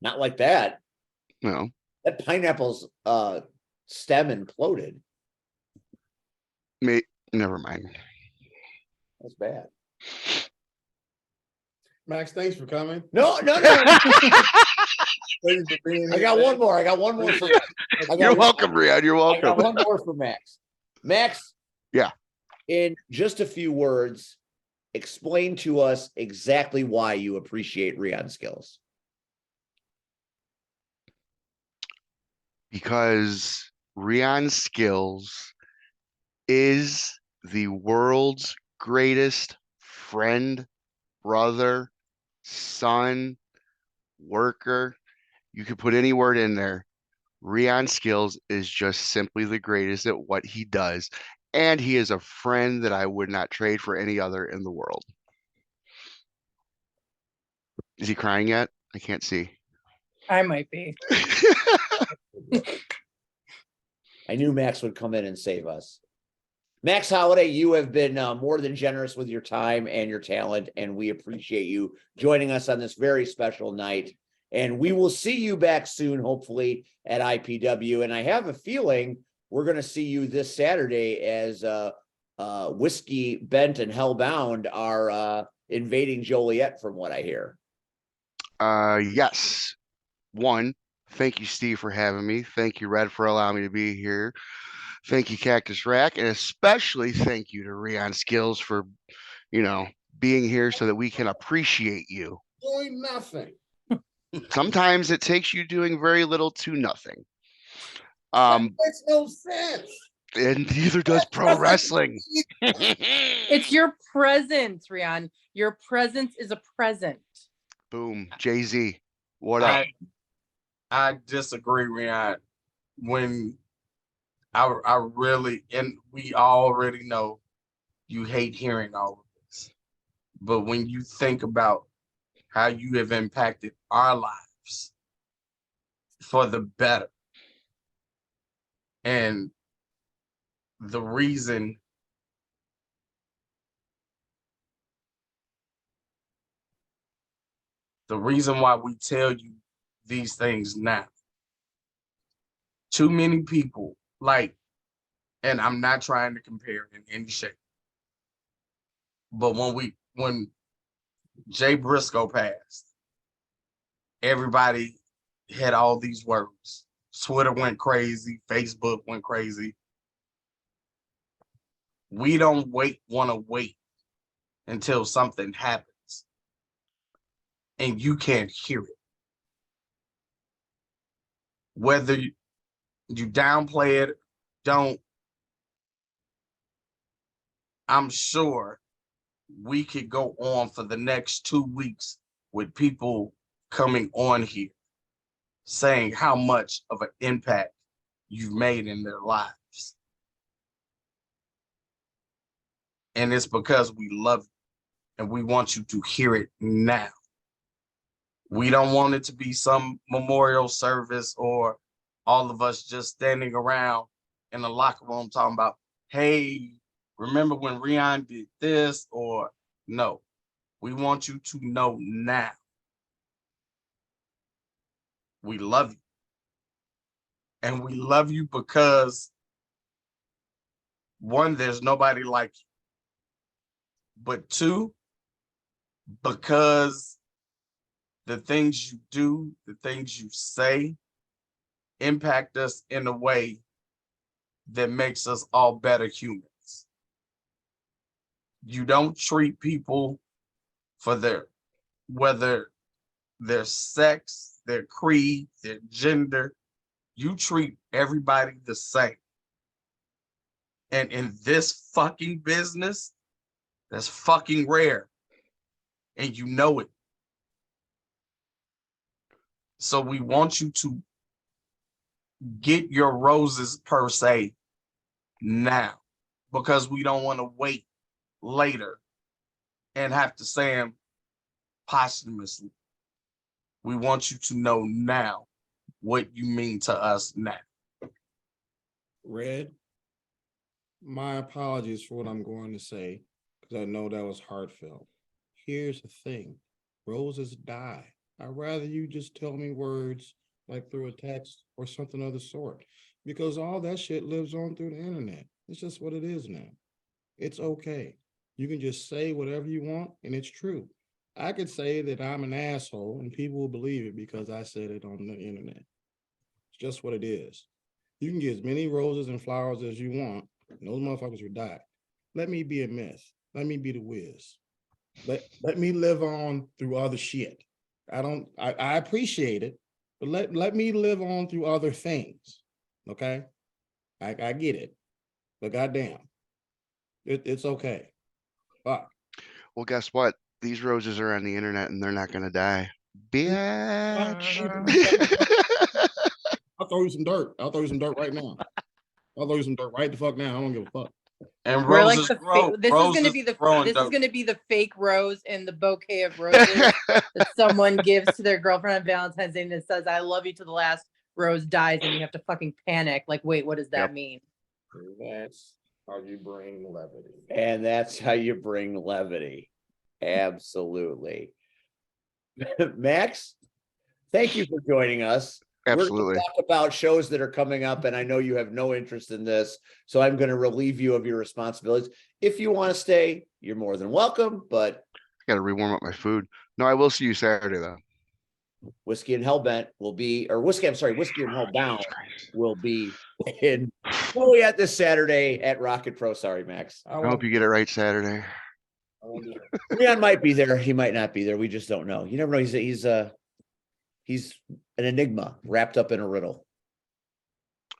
Not like that. No. That pineapple's stem imploded. Never mind. That's bad. Max, thanks for coming. No. Thanks for being I here, got Max. one more. I got one more for You're welcome, Rion. You're I got welcome. one more for Max. Max. Yeah. In just a few words, explain to us exactly why you appreciate Rion Skillz. Because Rion Skillz is the world's greatest friend, brother, son, worker. You could put any word in there. Rion Skillz is just simply the greatest at what he does. And he is a friend that I would not trade for any other in the world. Is he crying yet? I can't see. I might be. I knew Max would come in and save us. Max Holiday, you have been more than generous with your time and your talent, and we appreciate you joining us on this very special night. And we will see you back soon, hopefully, at IPW. And I have a feeling we're going to see you this Saturday as Whiskey Bent and Hellbound are invading Joliet, from what I hear. Yes. One, thank you, Steve, for having me. Thank you, Red, for allowing me to be here. Thank you, Cactus Rack, and especially thank you to Rion Skillz for, being here so that we can appreciate you. Doing nothing. Sometimes it takes you doing very little to nothing. That makes no sense. And neither does pro wrestling. It's your presence, Rion. Your presence is a present. Boom. Jay-Z, what up? I disagree, Rion. When I really, and we already know you hate hearing all of this, but when you think about how you have impacted our lives for the better, and the reason why we tell you these things now, too many people and I'm not trying to compare in any shape, but when Jay Briscoe passed, everybody had all these words. Twitter went crazy, Facebook went crazy. We don't want to wait until something happens and you can't hear it. Whether you downplay it, don't, I'm sure we could go on for the next 2 weeks with people coming on here saying how much of an impact you've made in their lives. And it's because we love you and we want you to hear it now. We don't want it to be some memorial service or all of us just standing around in the locker room talking about, hey, remember when Rion did this? Or no, we want you to know now. We love you. And we love you because, one, there's nobody like you. But two, because the things you do, the things you say, impact us in a way that makes us all better humans. You don't treat people for whether their sex, their creed, their gender. You treat everybody the same. And in this fucking business, that's fucking rare. And you know it. So we want you to get your roses per se now, because we don't want to wait later and have to say them posthumously. We want you to know now what you mean to us now. Red, my apologies for what I'm going to say, because I know that was heartfelt. Here's the thing, roses die. I'd rather you just tell me words like through a text or something of the sort, because all that shit lives on through the internet. It's just what it is now. It's okay. You can just say whatever you want, and it's true. I could say that I'm an asshole, and people will believe it because I said it on the internet. It's just what it is. You can get as many roses and flowers as you want, and those motherfuckers will die. Let me be a myth. Let me be the whiz. Let me live on through other shit. I appreciate it, but let me live on through other things. Okay? I get it. But goddamn, it's okay. Fuck. Well, guess what? These roses are on the internet and they're not gonna die. Bitch. I'll throw you some dirt. I'll throw you some dirt right now. I'll throw you some dirt right the fuck now. I don't give a fuck. And We're like roses the grow. this is gonna be the this is gonna be the fake rose in the bouquet of roses that someone gives to their girlfriend on Valentine's Day and says, "I love you" to the last rose dies, and you have to fucking panic. Like, wait, what does that mean? That's how you bring levity. And that's how you bring levity. Absolutely. Max, thank you for joining us. Absolutely. We're going to talk about shows that are coming up, and I know you have no interest in this, so I'm going to relieve you of your responsibilities. If you want to stay, you're more than welcome, but I gotta rewarm up my food. No, I will see you Saturday though. Whiskey and Hellbent will be, or Whiskey and Hellbound will be in fully at this Saturday at Rocket Pro. Sorry, Max. I hope you get it right Saturday. Rion might be there. He might not be there. We just don't know. You never know. He's an enigma wrapped up in a riddle.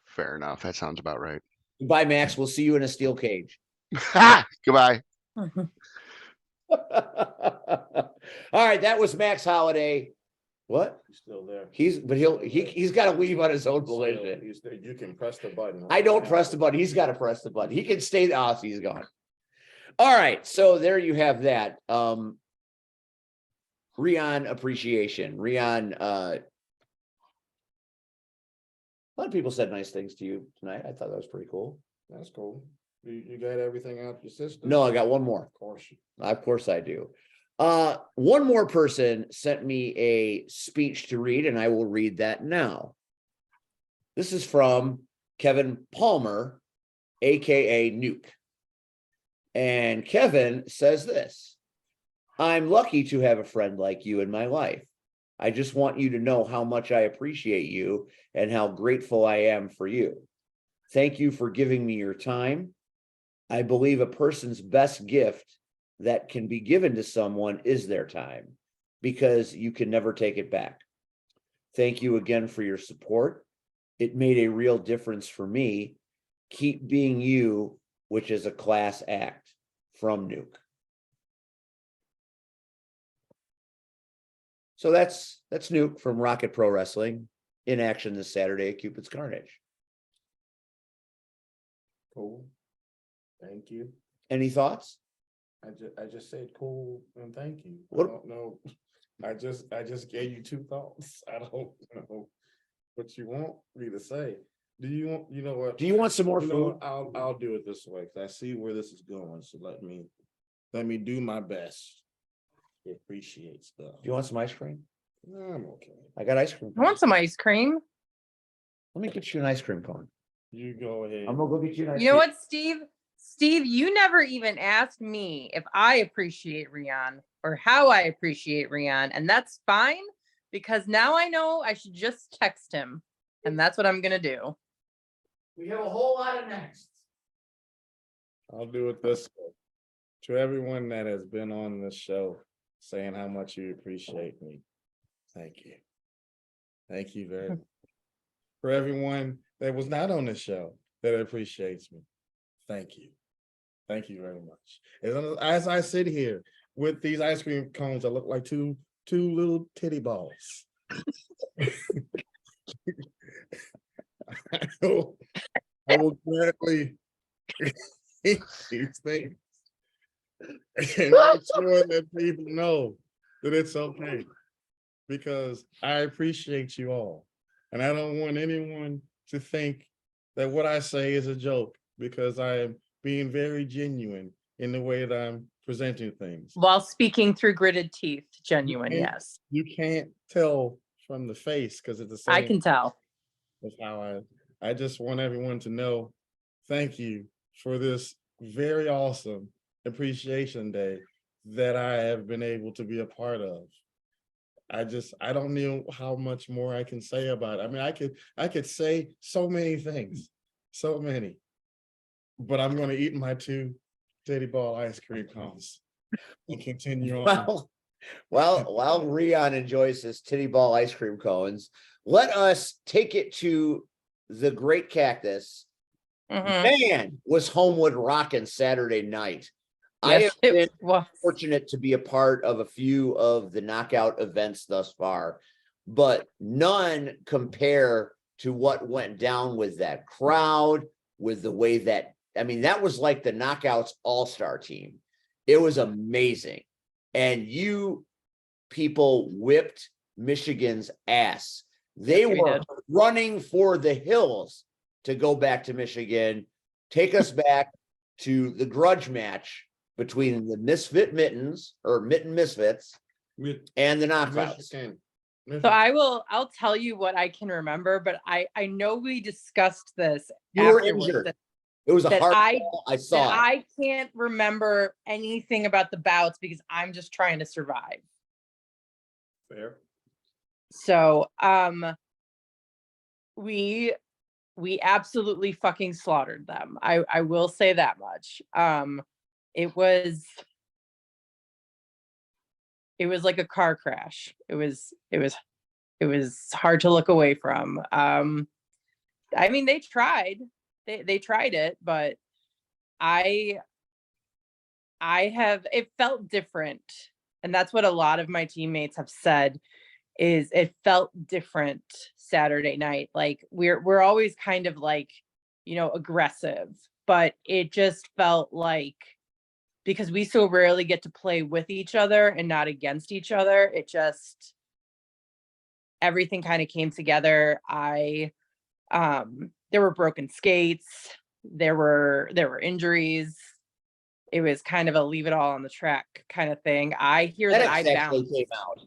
Fair enough. That sounds about right. Goodbye, Max. We'll see you in a steel cage. Goodbye. All right, that was Max Holiday. What? He's still there. He's got to leave on his own volition. He's there. You can press the button. I don't press the button. He's got to press the button. He can stay. He's gone. All right, so there you have that. Rion appreciation. Rion, a lot of people said nice things to you tonight. I thought that was pretty cool. That's cool. You got everything out your system? No, I got one more. Of course I do. One more person sent me a speech to read, and I will read that now. This is from Kevin Palmer, aka Nuke. And Kevin says this: I'm lucky to have a friend like you in my life. I just want you to know how much I appreciate you and how grateful I am for you. Thank you for giving me your time. I believe a person's best gift that can be given to someone is their time, because you can never take it back. Thank you again for your support. It made a real difference for me. Keep being you, which is a class act. From Nuke. So that's Nuke from Rocket Pro Wrestling in action this Saturday at Cupid's Carnage. Cool. Thank you. Any thoughts? I just said cool and thank you. What? I don't know. I just gave you two thoughts. I don't know what you want me to say. Do you want, you know what? Do you want some more You know food? what? I'll do it this way, because I see where this is going. So let me do my best to appreciate stuff. Do you want some ice cream? No, I'm okay. I got ice cream. I want some ice cream. Let me get you an ice cream cone. You go ahead. I'm gonna go get you an ice You know cream. what, Steve? Steve, you never even asked me if I appreciate Rion or how I appreciate Rion, and that's fine, because now I know I should just text him, and that's what I'm gonna do. We have a whole lot of next. I'll do it this way. To everyone that has been on this show saying how much you appreciate me, thank you. Thank you very much. For everyone that was not on this show that appreciates me, thank you. Thank you very much. As I sit here with these ice cream cones that look like two little titty balls. I will gladly eat these things. make sure that people know that it's okay. Because I appreciate you all. And I don't want anyone to think that what I say is a joke, because I am being very genuine in the way that I'm presenting things. While speaking through gritted teeth, genuine, And yes. You can't tell from the face because it's the same. I can tell. That's how I just want everyone to know, thank you for this very awesome appreciation day that I have been able to be a part of. I don't know how much more I can say about it. I mean, I could say so many things, so many, but I'm going to eat my 2 teddy ball ice cream cones and continue on. While Rion enjoys his titty ball ice cream cones, let us take it to the Great Cactus. Mhm. Man, was Homewood rocking Saturday night. I have Yes, been it was. fortunate to be a part of a few of the knockout events thus far, but none compare to what went down with that crowd, with the way that, I mean, that was like the knockouts all-star team. It was amazing. And you people whipped Michigan's ass. They Yes, we were did. running for the hills to go back to Michigan, take us back to the grudge match between the Misfit Mittens or Mitten Misfits and the Knockouts. Michigan. So I'll tell you what I can remember, but I know we discussed this You were afterwards, injured. that It was a that hard I- ball. I saw it. I can't remember anything about the bouts because I'm just trying to survive. Fair. So we absolutely fucking slaughtered them. I will say that much. It was like a car crash. It was hard to look away from. I mean, they tried. They tried it, but it felt different. And that's what a lot of my teammates have said, is it felt different Saturday night. Like we're always kind of like, aggressive, but it just felt like, because we so rarely get to play with each other and not against each other, everything kind of came together. There were broken skates, there were injuries. It was kind of a leave it all on the track kind of thing. I hear that I Medics actually bounced. came out.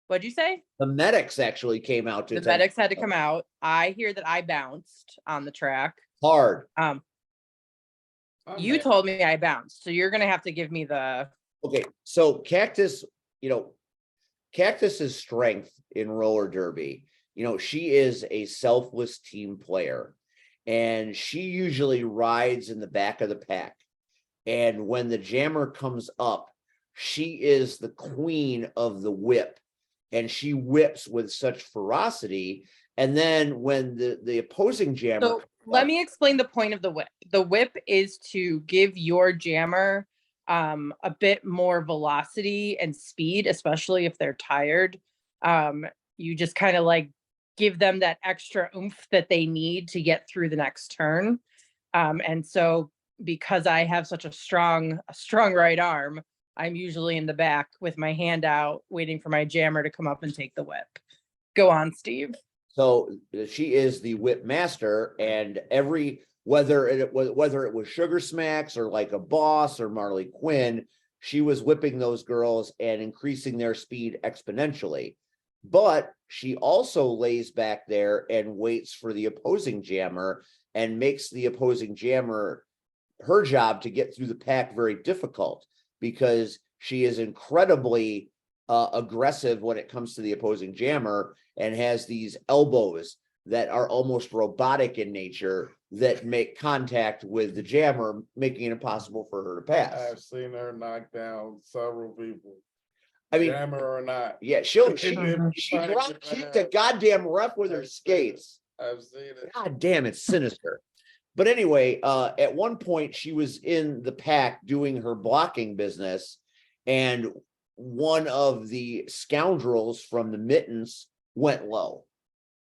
What'd you say? The medics actually came out to The attend medics had to come out. I hear that I bounced on the track. hard. You told me I bounced, so you're gonna have to give me the. Okay, so Cactus's strength in roller derby, she is a selfless team player, and she usually rides in the back of the pack. And when the jammer comes up, she is the queen of the whip, and she whips with such ferocity. And then when the opposing jammer, So let me explain the point of the whip. The whip is to give your jammer a bit more velocity and speed, especially if they're tired. You just kind of like give them that extra oomph that they need to get through the next turn. And so because I have such a strong right arm, I'm usually in the back with my hand out, waiting for my jammer to come up and take the whip. Go on, Steve. so she is the whip master, and whether it was Sugar Smacks or like a Boss or Marley Quinn, she was whipping those girls and increasing their speed exponentially. But she also lays back there and waits for the opposing jammer and makes the opposing jammer, her job to get through the pack, very difficult, because she is incredibly aggressive when it comes to the opposing jammer, and has these elbows that are almost robotic in nature that make contact with the jammer, making it impossible for her to pass. I've seen her knock down several people. I mean, Jammer or not. yeah, she drop kicked a goddamn ref with her skates. I've seen it. God damn, it's sinister. But anyway, at one point she was in the pack doing her blocking business, and one of the scoundrels from the Mittens went low.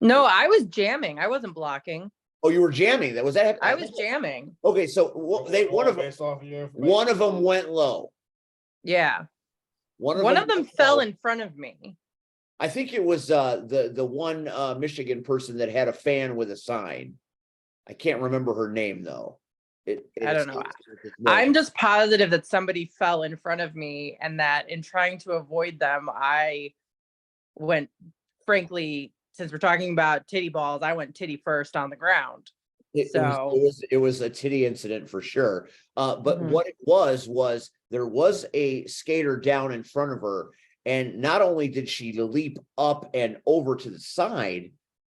No, I was jamming. I wasn't blocking. Oh, you were jamming. That was that. I was jamming. Okay, so one of them, Based off of your one of information. them went low. Yeah. One of them went fell low. in front of me. I think it was the one Michigan person that had a fan with a sign. I can't remember her name though. I don't know. escapes me at this I'm moment. just positive that somebody fell in front of me and that in trying to avoid them, I went, frankly, since we're talking about titty balls, I went titty first on the ground. It was a titty incident for sure. But Mhm. what it was there was a skater down in front of her, and not only did she leap up and over to the side,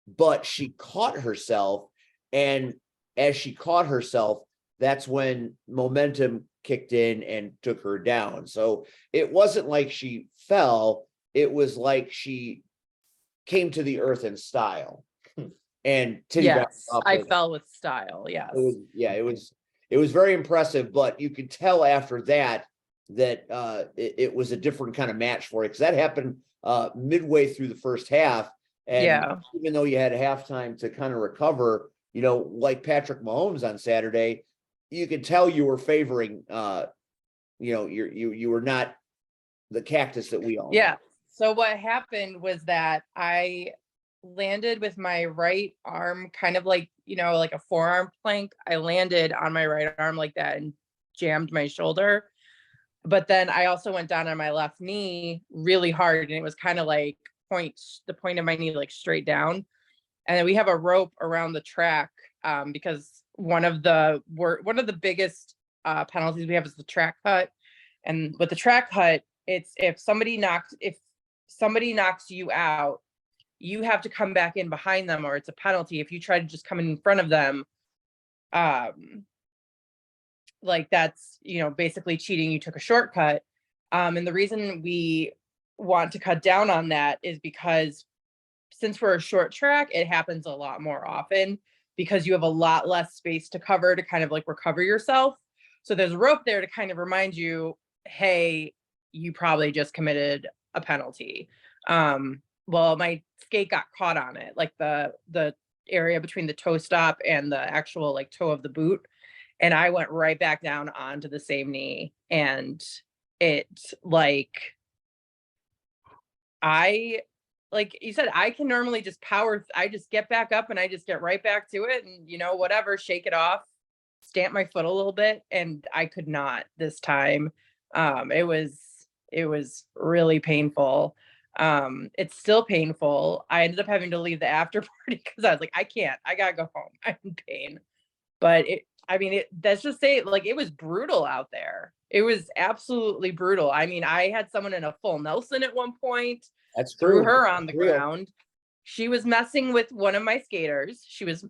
but she caught herself, and as she caught herself, that's when momentum kicked in and took her down. So it wasn't like she fell, it was like she came to the earth in style. And titty Yes, up I with- fell with style. Yes. it was very impressive, but you could tell after that it was a different kind of match for it, because that happened midway through the first half. And Yeah. even though you had halftime to kind of recover, like Patrick Mahomes on Saturday, you could tell you were favoring you were not the cactus that we all know. Yeah. So what happened was that I landed with my right arm kind of like, like a forearm plank. I landed on my right arm like that and jammed my shoulder. But then I also went down on my left knee really hard, and it was kind of like the point of my knee like straight down. And then we have a rope around the track because one of the biggest penalties we have is the track cut. And with the track cut, it's if somebody knocks you out, you have to come back in behind them, or it's a penalty. If you try to just come in front of them, like that's, basically cheating. You took a shortcut. And the reason we want to cut down on that is because since we're a short track, it happens a lot more often because you have a lot less space to cover to kind of like recover yourself. So there's a rope there to kind of remind you, hey, you probably just committed a penalty. Well, my skate got caught on it, like the area between the toe stop and the actual like toe of the boot. And I went right back down onto the same knee. And it like you said, I can normally just I just get back up and I just get right back to it and, whatever, shake it off, stamp my foot a little bit. And I could not this time. It was really painful. It's still painful. I ended up having to leave the after party because I was like, I gotta go home. I'm in pain. But let's just say like it was brutal out there. It was absolutely brutal. I had someone in a full Nelson at one point. That's threw true. her on the Real. ground. She was messing with one of my skaters. She was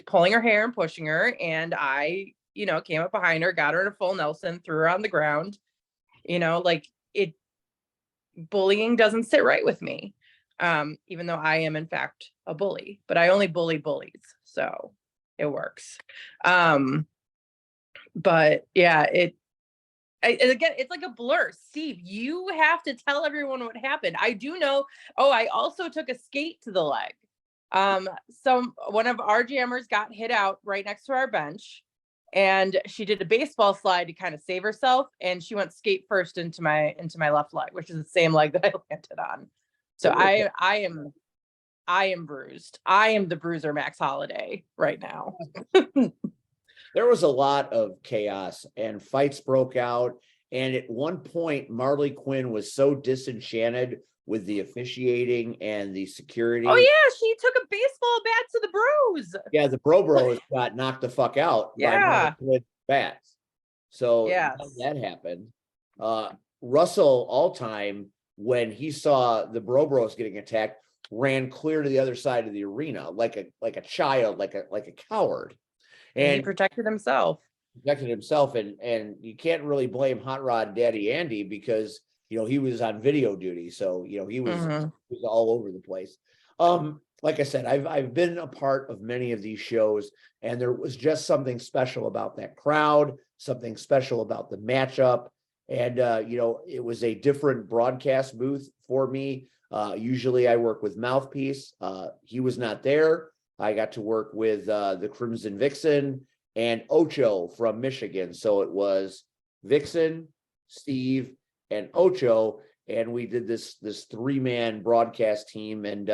pulling her hair and pushing her, and I, came up behind her, got her in a full Nelson, threw her on the ground. Bullying doesn't sit right with me. Even though I am in fact a bully, but I only bully bullies, so it works. But yeah, again, it's like a blur. Steve, you have to tell everyone what happened. I do know. Oh, I also took a skate to the leg. One of our jammers got hit out right next to our bench, and she did a baseball slide to kind of save herself, and she went skate first into my left leg, which is the same leg that I landed on. So I am bruised. I am the bruiser Max Holiday right now. There was a lot of chaos and fights broke out. And at one point, Marley Quinn was so disenchanted with the officiating and the security. Oh yeah, she took a baseball bat to the bros. Yeah, the bros got knocked the fuck out by Marley Quinn bats. So that happened. Russell Alltime, when he saw the bros getting attacked, ran clear to the other side of the arena like a child, like a coward. And he protected himself. And you can't really blame Hot Rod Daddy Andy because he was on video duty, so he was all over the place. Like I said, I've been a part of many of these shows, and there was just something special about that crowd, something special about the matchup, and it was a different broadcast booth for me. Usually I work with Mouthpiece. He was not there. I got to work with the Crimson Vixen and Ocho from Michigan. So it was Vixen, Steve, and Ocho, and we did this 3-man broadcast team. And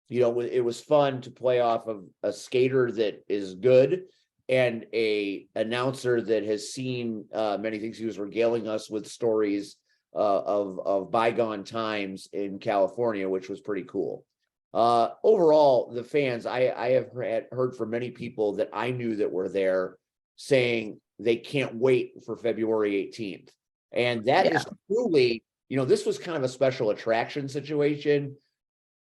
it was fun to play off of a skater that is good and a announcer that has seen many things. He was regaling us with stories of bygone times in California, which was pretty cool. Overall, the fans, I have heard from many people that I knew that were there saying they can't wait for February 18th. And that is truly, this was kind of a special attraction situation.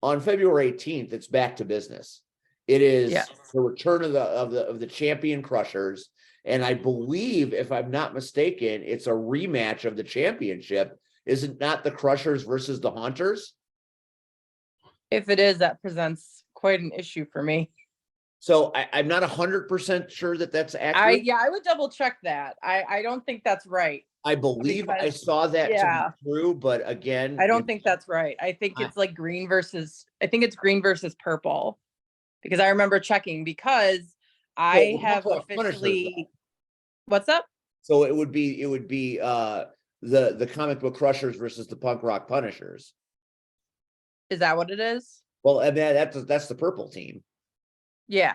On February 18th, it's back to business. It is the return of the champion Crushers. And I believe, if I'm not mistaken, it's a rematch of the championship. Is it not the Crushers versus the Haunters? If it is, that presents quite an issue for me. So I'm not 100% sure that that's accurate. I would double check that. I don't think that's right. I believe I saw that to be true, but again, I don't think that's right. I think it's like green versus purple, because I remember checking, because I have officially. What's up? So it would be the comic book Crushers versus the punk rock Punishers. Is that what it is? Well, I mean, that's the purple team. Yeah.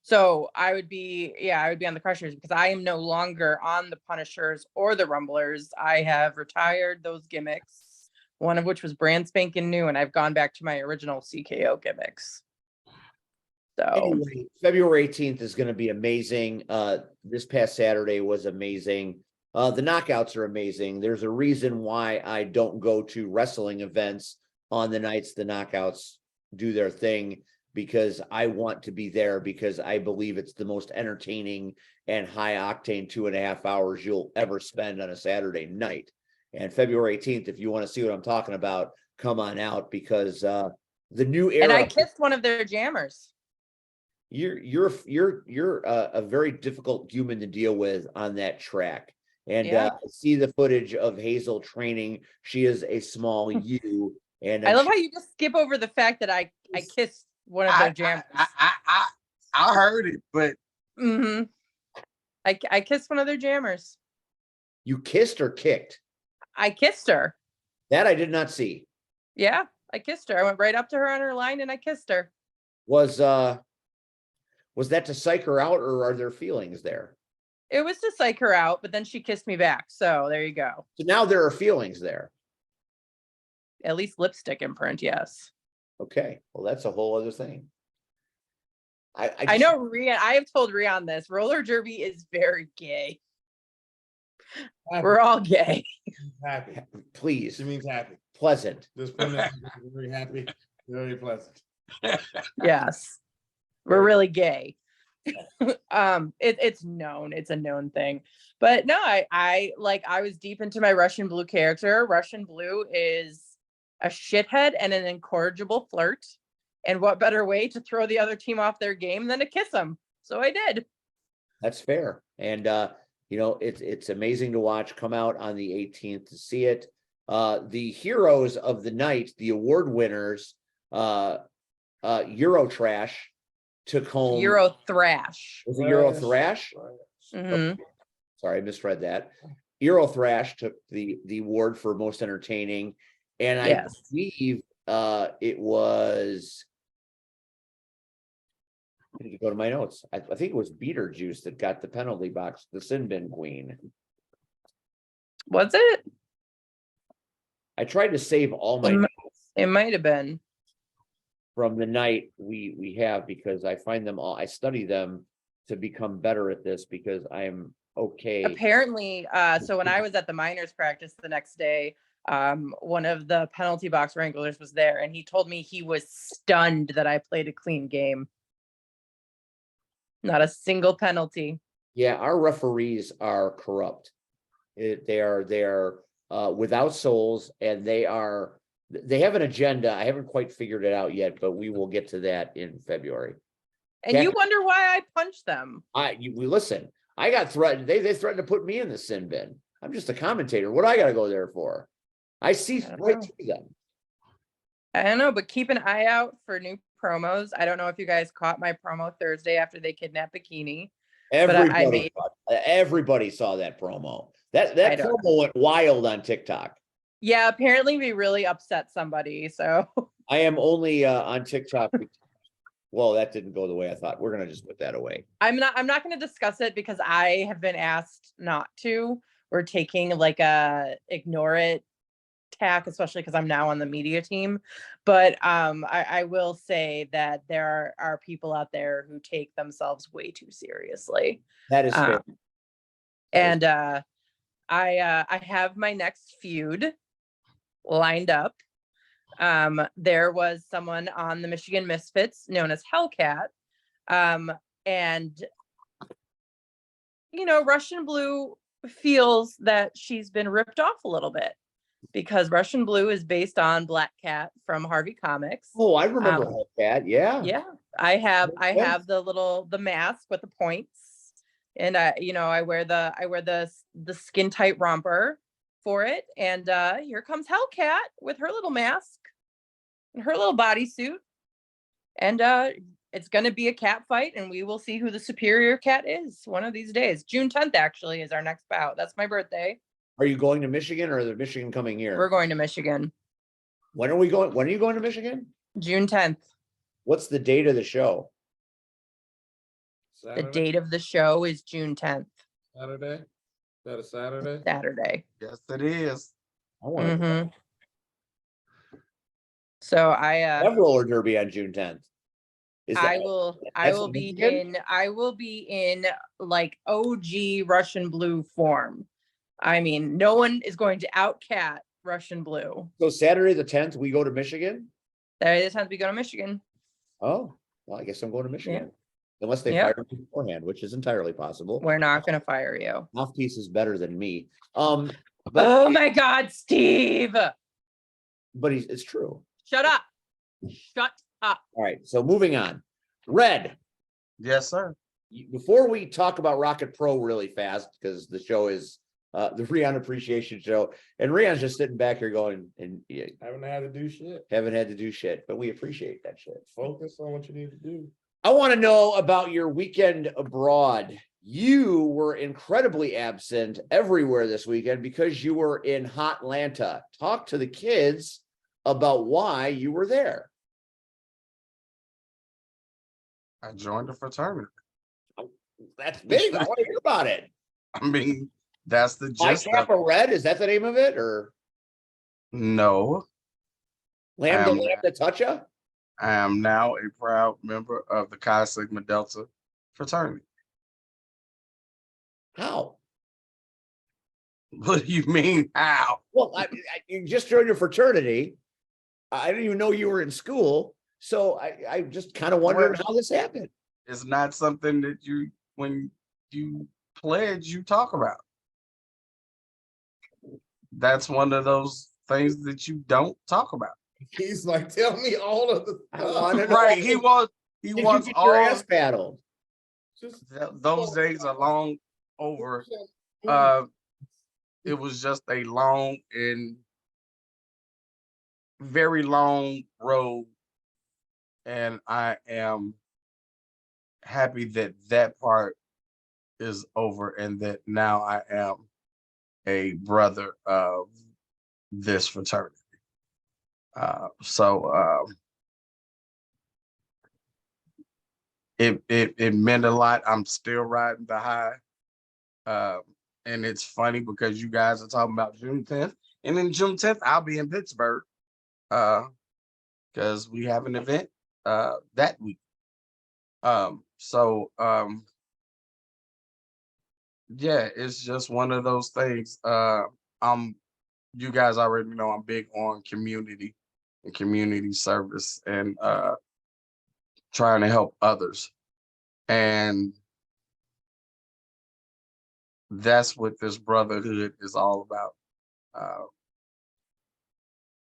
So I would be on the Crushers, because I am no longer on the Punishers or the Rumblers. I have retired those gimmicks, one of which was brand spanking new, and I've gone back to my original CKO gimmicks. So anyway, February 18th is going to be amazing. This past Saturday was amazing. The knockouts are amazing. There's a reason why I don't go to wrestling events on the nights the knockouts do their thing, because I want to be there, because I believe it's the most entertaining and high octane 2.5 hours you'll ever spend on a Saturday night. And February 18th, if you want to see what I'm talking about, come on out, because the new era. And I kissed one of their jammers. You're a very difficult human to deal with on that track. And see the footage of Hazel training. She is a small you. And I love how you just skip over the fact that I kissed one of their jammers. I heard it, but I kissed one of their jammers. You kissed or kicked? I kissed her. That I did not see. Yeah, I kissed her. I went right up to her on her line and I kissed her. Was that to psych her out, or are there feelings there? It was to psych her out, but then she kissed me back. So there you go. So now there are feelings there. At least lipstick imprint, yes. Okay, well, that's a whole other thing. I know Rion. I have told Rion this. Roller derby is very gay. Happy. We're all gay. Happy. Please. She means happy. Pleasant. This woman is very happy, very pleasant. Yes. We're really gay. It's known. It's a known thing. But no, I was deep into my Russian Blue character. Russian Blue is a shithead and an incorrigible flirt. And what better way to throw the other team off their game than to kiss them? So I did. That's fair. And it's amazing to watch. Come out on the 18th to see it. The heroes of the night, the award winners, Eurotrash took home. Euro Thrash. Was it Euro Thrash? Mm-hmm. Sorry, I misread that. Euro Thrash took the award for most entertaining, and I believe it was. I need to go to my notes. I think it was Beetlejuice that got the penalty box, the sin bin queen. Was it? I tried to save all my notes It might have been from the night we have, because I find them all. I study them to become better at this, because I'm okay. Apparently, so when I was at the minors practice the next day, one of the penalty box wranglers was there, and he told me he was stunned that I played a clean game. Not a single penalty. Yeah, our referees are corrupt. They are without souls, and they have an agenda. I haven't quite figured it out yet, but we will get to that in February. And you wonder why I punched them. We listen. I got threatened. They threatened to put me in the sin bin. I'm just a commentator. What do I got to go there for? I see right through them. I don't know, but keep an eye out for new promos. I don't know if you guys caught my promo Thursday after they kidnapped Bikini. I Everybody, made- everybody saw that promo. I That don't promo went wild on TikTok. Yeah, apparently we really upset somebody. So I am only on TikTok. Well, that didn't go the way I thought. We're gonna just put that away. I'm not going to discuss it because I have been asked not to. We're taking like a ignore it tack, especially because I'm now on the media team. But I will say that there are people out there who take themselves way too seriously. That is fair. And I have my next feud lined up. There was someone on the Michigan Misfits known as Hellcat. And Russian Blue feels that she's been ripped off a little bit because Russian Blue is based on Black Cat from Harvey Comics. Oh, I remember Hellcat. Yeah. Yeah, I have the mask with the points, and I wear the skin tight romper for it, and here comes Hellcat with her little mask and her little bodysuit, and it's gonna be a cat fight, and we will see who the superior cat is one of these days. June 10th actually is our next bout. That's my birthday. Are you going to Michigan or is Michigan coming here? We're going to Michigan. When are we going? When are you going to Michigan? June 10th. What's the date of the show? The date of the show is June 10th. Saturday? Is that a Saturday? Saturday. Yes, it is. I want to Mm-hmm. So I have roller derby on June 10th. I will be in like OG Russian Blue form. I mean, no one is going to outcat Russian Blue. So Saturday the 10th, we go to Michigan. Saturday the 10th, we go to Michigan. Oh, well, I guess I'm going to Michigan. Yeah. Unless they Yeah. fire me beforehand, which is entirely possible. We're not going to fire you. Mouthpiece is better than me. But Oh my God, Steve! it's true. Shut up! Shut up! All right, so moving on. Red, Yes, sir. before we talk about Rocket Pro really fast, because the show is the Rion Appreciation Show, and Rion's just sitting back here going, and Haven't had to do shit. haven't had to do shit, but we appreciate that shit. Focus on what you need to do. I want to know about your weekend abroad. You were incredibly absent everywhere this weekend because you were in Hotlanta. Talk to the kids about why you were there. I joined the fraternity. That's big. I want to hear about it. I mean, that's the My gist of Kappa Red, is that the name of it? Or No, Lambda Um, Lambda Toucha? I am now a proud member of the Chi Sigma Delta fraternity. How? What do you mean, how? Well, you just joined your fraternity. I didn't even know you were in school. So I just kind of wondered how this happened. It's not something that when you pledge, you talk about. That's one of those things that you don't talk about. He's like, tell me all of the I stuff. wanna know Right. He if wants you get your all ass battled. Just those days are long over. It was just a long and very long road. And I am happy that that part is over and that now I am a brother of this fraternity. It meant a lot. I'm still riding the high. And it's funny because you guys are talking about June 10th. And then June 10th, I'll be in Pittsburgh. Because we have an event that week. Yeah, it's just one of those things. You guys already know I'm big on community and community service and trying to help others. And that's what this brotherhood is all about.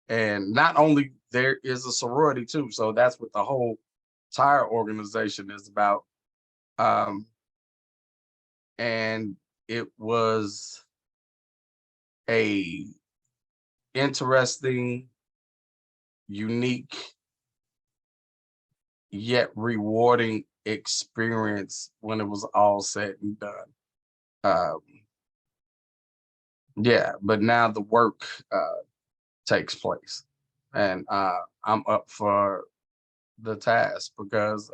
And not only there is a sorority too, so that's what the whole entire organization is about. And it was a interesting, unique yet rewarding experience when it was all said and done. Yeah, but now the work takes place, and I'm up for the task because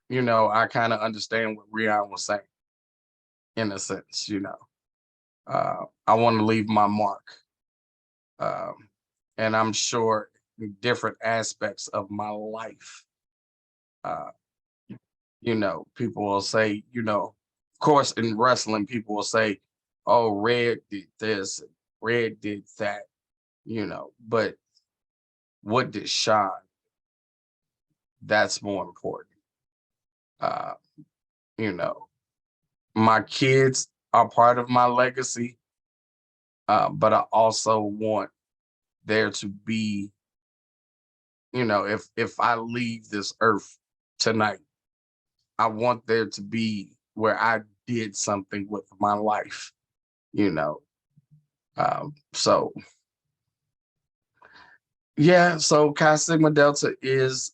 you know, I kind of understand what Rion was saying in a sense, you know. I want to leave my mark. And I'm sure in different aspects of my life, you know, people will say, you know, of course, in wrestling, people will say, oh, Red did this, Red did that, you know, but what did Sean? That's more important. You know, my kids are part of my legacy, but I also want there to be, you know, if I leave this earth tonight, I want there to be where I did something with my life, you know. So yeah, so Chi Sigma Delta is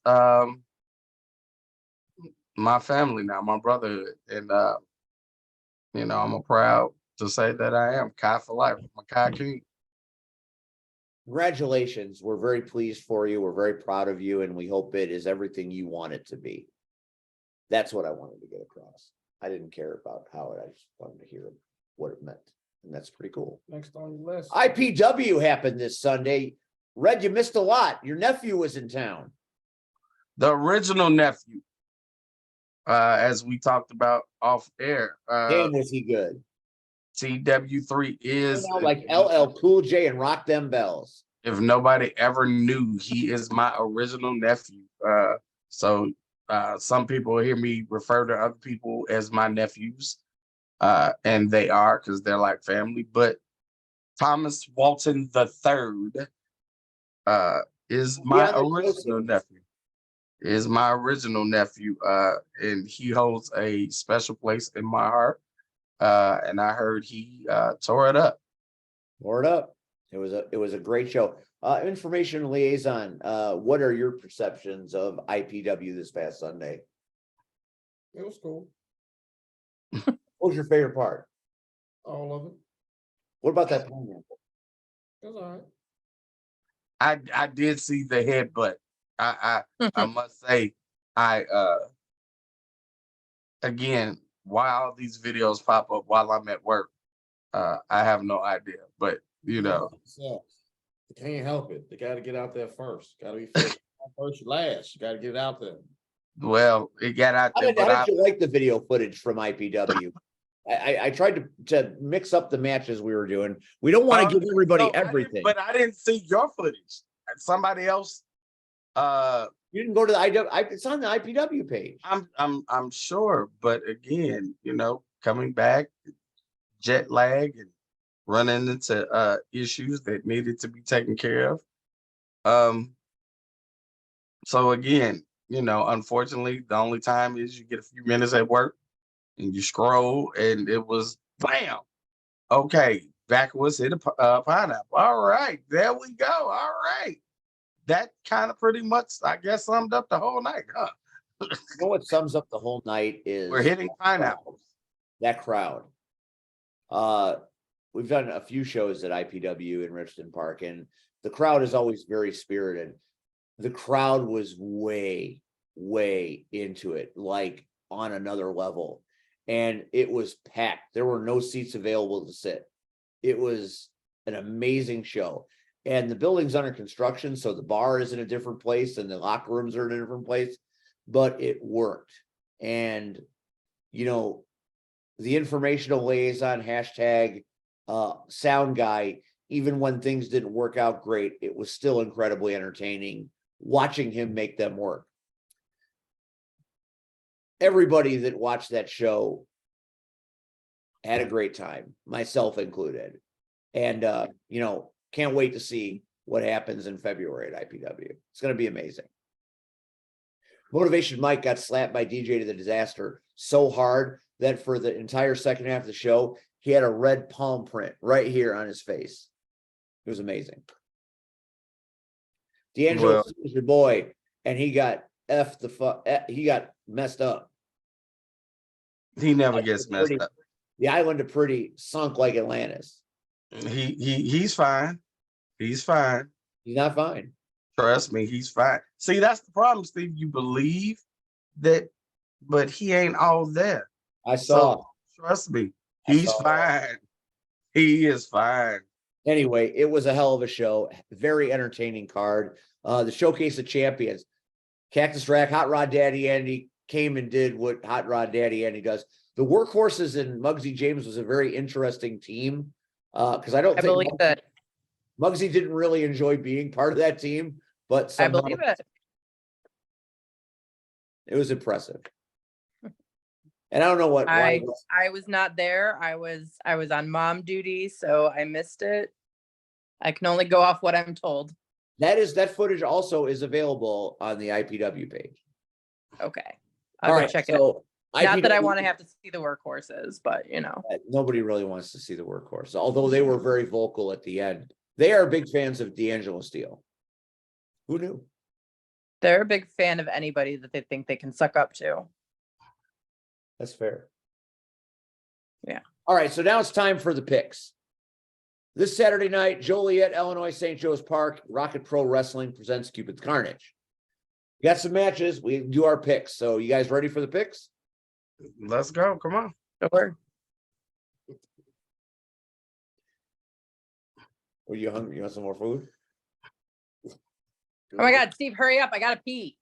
my family now, my brotherhood. And you know, I'm proud to say that I am Chi for life. I'm a Chi King. Congratulations. We're very pleased for you. We're very proud of you, and we hope it is everything you want it to be. That's what I wanted to get across. I didn't care about how it, I just wanted to hear what it meant. And that's pretty cool. Next on the list. IPW happened this Sunday. Red, you missed a lot. Your nephew was in town. The original nephew, as we talked about off air. Damn, was he good. TW3 is like LL Cool J and Rock Them Bells. If nobody ever knew, he is my original nephew. So some people hear me refer to other people as my nephews, and they are, because they're like family. But Thomas Walton III is my original nephew. Is my original nephew, and he holds a special place in my heart. And I heard he tore it up. Tore it up. It was a great show. Information liaison. What are your perceptions of IPW this past Sunday? It was cool. What was your favorite part? All of it. What about that pineapple? It was all right. I did see the headbutt. I must say, again, while these videos pop up while I'm at work, I have no idea. But you know, they can't help it. They got to get out there first. Got to be first. First, last. You got to get it out there. Well, it got out there. How did you like the video footage from IPW? I tried to mix up the matches we were doing. We don't want to give everybody everything. But I didn't see your footage. Somebody else. You didn't go to the IPW. It's on the IPW page. I'm sure, but again, you know, coming back, jet lag, and running into issues that needed to be taken care of. So again, you know, unfortunately, the only time is you get a few minutes at work and you scroll, and it was bam. Okay, backwards hit a pineapple. All right, there we go. All right. That kind of pretty much, I guess, summed up the whole night, huh? You know what sums up the whole night is we're hitting pineapples. That crowd. We've done a few shows at IPW in Richmond Park, and the crowd is always very spirited. The crowd was way, way into it, like on another level. And it was packed. There were no seats available to sit. It was an amazing show. And the building's under construction, so the bar is in a different place and the locker rooms are in a different place, but it worked. And, you know, the informational liaison hashtag sound guy, even when things didn't work out great, it was still incredibly entertaining watching him make them work. Everybody that watched that show had a great time, myself included. And, you know, can't wait to see what happens in February at IPW. It's going to be amazing. Motivation Mike got slapped by DJ to the Disaster so hard that for the entire second half of the show, he had a red palm print right here on his face. It was amazing. D'Angelo Well- was your boy, and he got he got messed up. He never gets messed Pretty- up. The island of pretty sunk like Atlantis. He's fine. He's fine. He's not fine. Trust me, he's fine. See, that's the problem, Steve. You believe that, but he ain't all there. I saw. So trust me, I he's saw fine. He is fine. Anyway, it was a hell of a show. Very entertaining card. The Showcase of Champions. Cactus Rack, Hot Rod Daddy Andy came and did what Hot Rod Daddy Andy does. The Workhorses and Muggsy James was a very interesting team. Because I don't I think believe it. Muggsy didn't really enjoy being part of that team, but I somehow believe it. it was impressive. And I don't know why. I was not there. I was on mom duty, so I missed it. I can only go off what I'm told. That footage also is available on the IPW page. Okay. I'll All go right, check it. so Not that I IPW want to have to see the workhorses, but you know. Nobody really wants to see the Workhorse, although they were very vocal at the end. They are big fans of D'Angelo Steele. Who knew? They're a big fan of anybody that they think they can suck up to. That's fair. Yeah. All right, so now it's time for the picks. This Saturday night, Joliet, Illinois, St. Joe's Park, Rocket Pro Wrestling presents Cupid's Carnage. We got some matches. We do our picks. So you guys ready for the picks? Let's go. Come on. Sure. Are you hungry? You want some more food? Oh my God, Steve, hurry up. I gotta pee.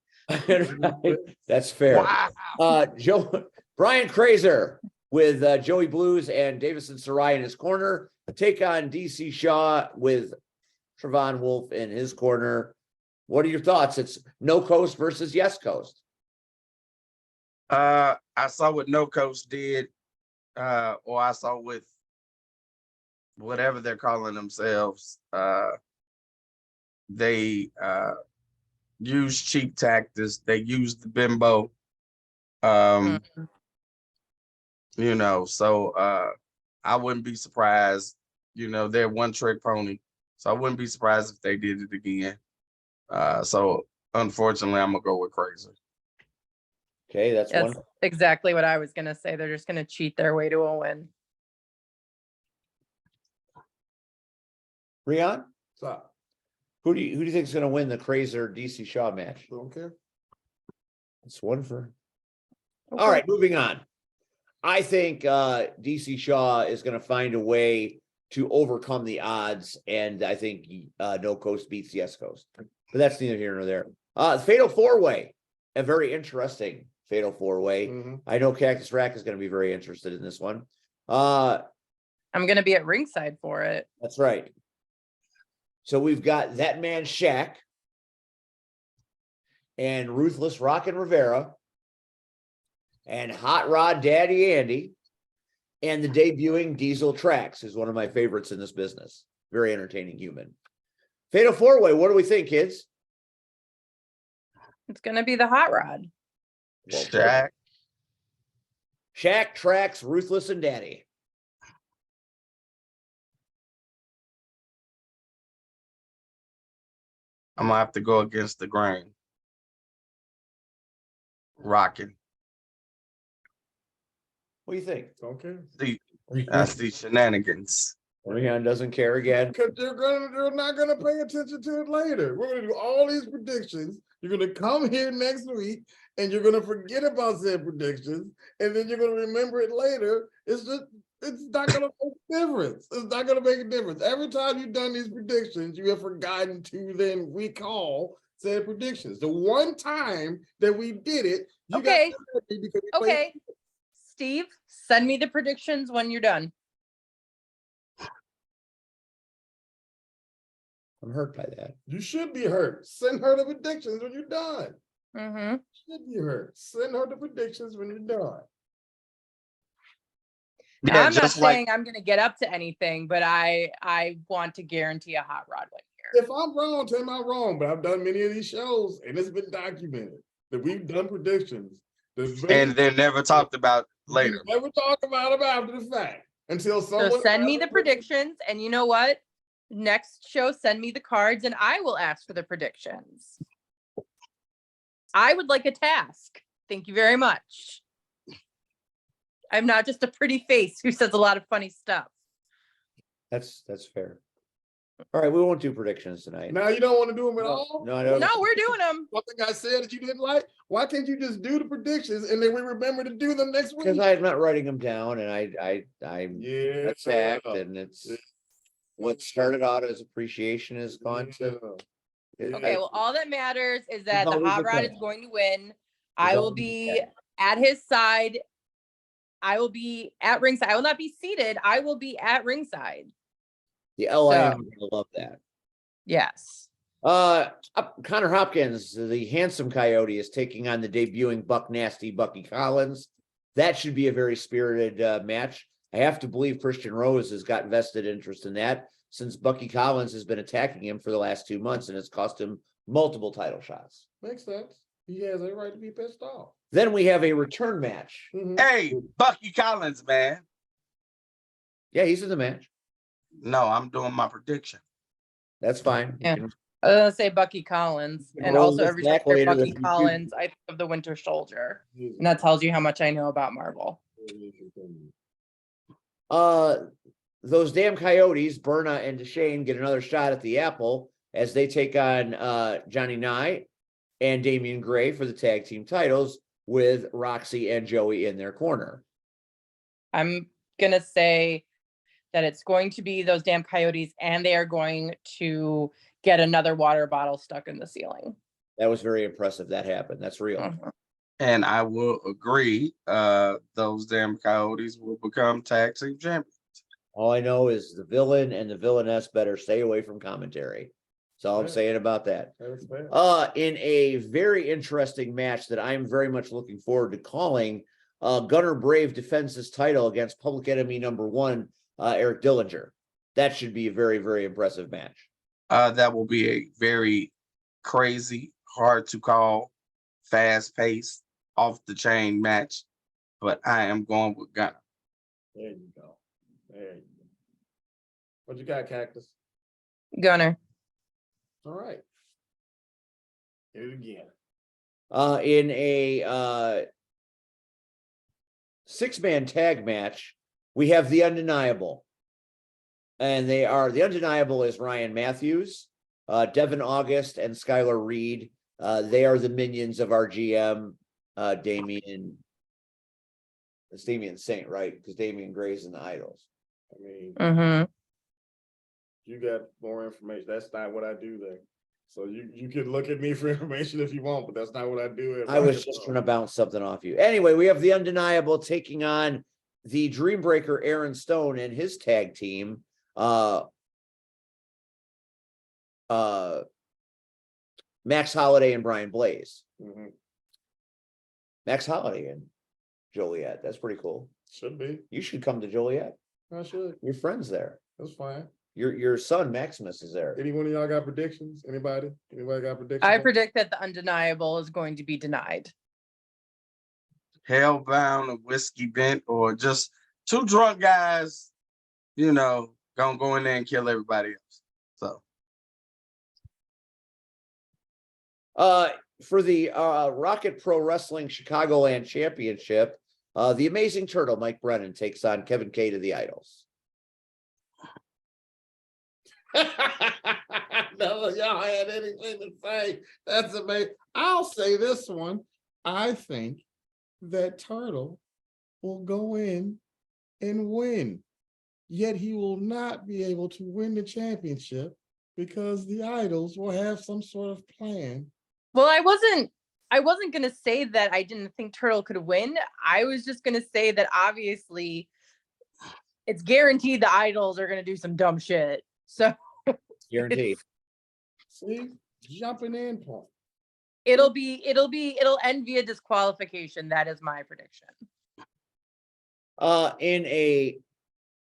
That's fair. Wow. Brian Kraser with Joey Blues and Davison Sarai in his corner. Take on DC Shaw with Trevon Wolf in his corner. What are your thoughts? It's No Coast versus Yes Coast. I saw what No Coast did, or I saw with whatever they're calling themselves. They use cheap tactics. They use the bimbo. You know, so I wouldn't be surprised. You know, they're one trick pony, so I wouldn't be surprised if they did it again. So unfortunately, I'm gonna go with Crazy. Okay, that's That's one. exactly what I was gonna say. They're just gonna cheat their way to a win. Rion, Stop. who do you think is going to win the Kraser DC Shaw match? Don't care. It's one for. Okay. All right, moving on. I think DC Shaw is going to find a way to overcome the odds, and I think No Coast beats Yes Coast. But that's neither here nor there. The Fatal 4-Way, a very interesting Fatal 4-Way. Mhm. I know Cactus Rack is going to be very interested in this one. I'm gonna be at ringside for it. That's right. So we've got That Man Shaq and Ruthless Rockin' Rivera and Hot Rod Daddy Andy and the debuting Diesel Trax is one of my favorites in this business. Very entertaining human. Fatal 4-Way, what do we think, kids? It's gonna be the hot rod. Well, Shaq. Shaq, Trax, Ruthless, and Daddy. I'm gonna have to go against the grain. Rocking. What do you think? Don't care. That's the shenanigans. Rion doesn't care again. Because they're not gonna pay attention to it later. We're gonna do all these predictions. You're gonna come here next week and you're gonna forget about said predictions, and then you're gonna remember it later. It's not gonna make a difference. It's not gonna make a difference. Every time you've done these predictions, you have forgotten to then recall said predictions. The one time that we did it, you Okay. got because we played- Okay. Steve, send me the predictions when you're done. I'm hurt by that. You should be hurt. Send her the predictions when you're done. Mm-hmm. Should be hurt. Send her the predictions when you're done. Yeah, I'm not just like saying I'm gonna get up to anything, but I want to guarantee a hot rod win here. If I'm wrong, tell me I'm wrong. But I've done many of these shows, and it's been documented that we've done predictions. and they're never talked about later. Never talk about them after the fact until someone. So send me the predictions, and you know what? next show, send me the cards and I will ask for the predictions. I would like a task. Thank you very much. I'm not just a pretty face who says a lot of funny stuff. That's fair. All right, we won't do predictions tonight. Now you don't want to do them at all? No, I don't. No, we're doing them. One thing I said that you didn't like, why can't you just do the predictions and then we remember to do them next week? Because I'm not writing them down, and I'm Yeah. attacked, and it's what started out as appreciation has gone to. Okay, well, all that matters is that the always hot a rod tag. is going to win. There's I will always a be tag. at his side. I will be at ringside. I will not be seated. I will be at ringside. The LIM, I love that. Yes. Connor Hopkins, the handsome coyote, is taking on the debuting Buck Nasty Bucky Collins. That should be a very spirited match. I have to believe Christian Rose has got vested interest in that, since Bucky Collins has been attacking him for the last 2 months, and it's cost him multiple title shots. Makes sense. He has a right to be pissed off. Then we have a return match. Hey, Bucky Collins, man. Yeah, he's in the match. No, I'm doing my prediction. That's fine. Yeah. I was gonna say Bucky Collins, can and roll also this every time back I hear later Bucky if you Collins, I think of the Winter Soldier, and that tells you how much I know about Marvel. Those damn coyotes, Berna and Deshane, get another shot at the apple as they take on Johnny Nye and Damian Gray for the tag team titles, with Roxy and Joey in their corner. I'm gonna say that it's going to be those damn coyotes, and they are going to get another water bottle stuck in the ceiling. That was very impressive. That happened. That's real. Mhm. And I will agree, those damn coyotes will become tag team champions. All I know is the villain and the villainess better stay away from commentary. That's all I'm Yeah. saying about that. That's fair. In a very interesting match that I'm very much looking forward to calling, Gunner Brave defends his title against public enemy number 1, Eric Dillinger. That should be a very, very impressive match. That will be a very crazy, hard to call, fast paced, off the chain match. But I am going with Gunner. There you go. There you go. What you got, Cactus? Gunner. All right. Hit it again. In a 6-man tag match, we have the Undeniable. And the Undeniable is Ryan Matthews, Devin August, and Skylar Reed. They are the minions of our GM, Damian. It's Damian Saint, right? Because Damian Gray's in the Idols. I mean, Mm-hmm. you got more information. That's not what I do there. So you can look at me for information if you want, but that's not what I do. I was just trying to bounce something off you. Anyway, we have the Undeniable taking on the Dreambreaker Aaron Stone and his tag team. Max Holiday and Brian Blaze. Mhm. Max Holiday and Joliet. That's pretty cool. Should be. You should come to Joliet. I should. Your friend's there. That's fine. Your son Maximus is there. Any one of y'all got predictions? Anybody? Anybody got predictions? I predict that the Undeniable is going to be denied. Hellbound and whiskey bent, or just 2 drunk guys, gonna go in there and kill everybody else. So For the Rocket Pro Wrestling Chicagoland Championship, the Amazing Turtle Mike Brennan takes on Kevin K to the Idols. No, y'all had anything to say. That's amazing. I'll say this one. I think that Turtle will go in and win. Yet he will not be able to win the championship because the Idols will have some sort of plan. Well, I wasn't gonna say that I didn't think Turtle could win. I was just gonna say that obviously it's guaranteed the Idols are gonna do some dumb shit. So Guaranteed. See, jumping in point. it'll end via disqualification. That is my prediction. In a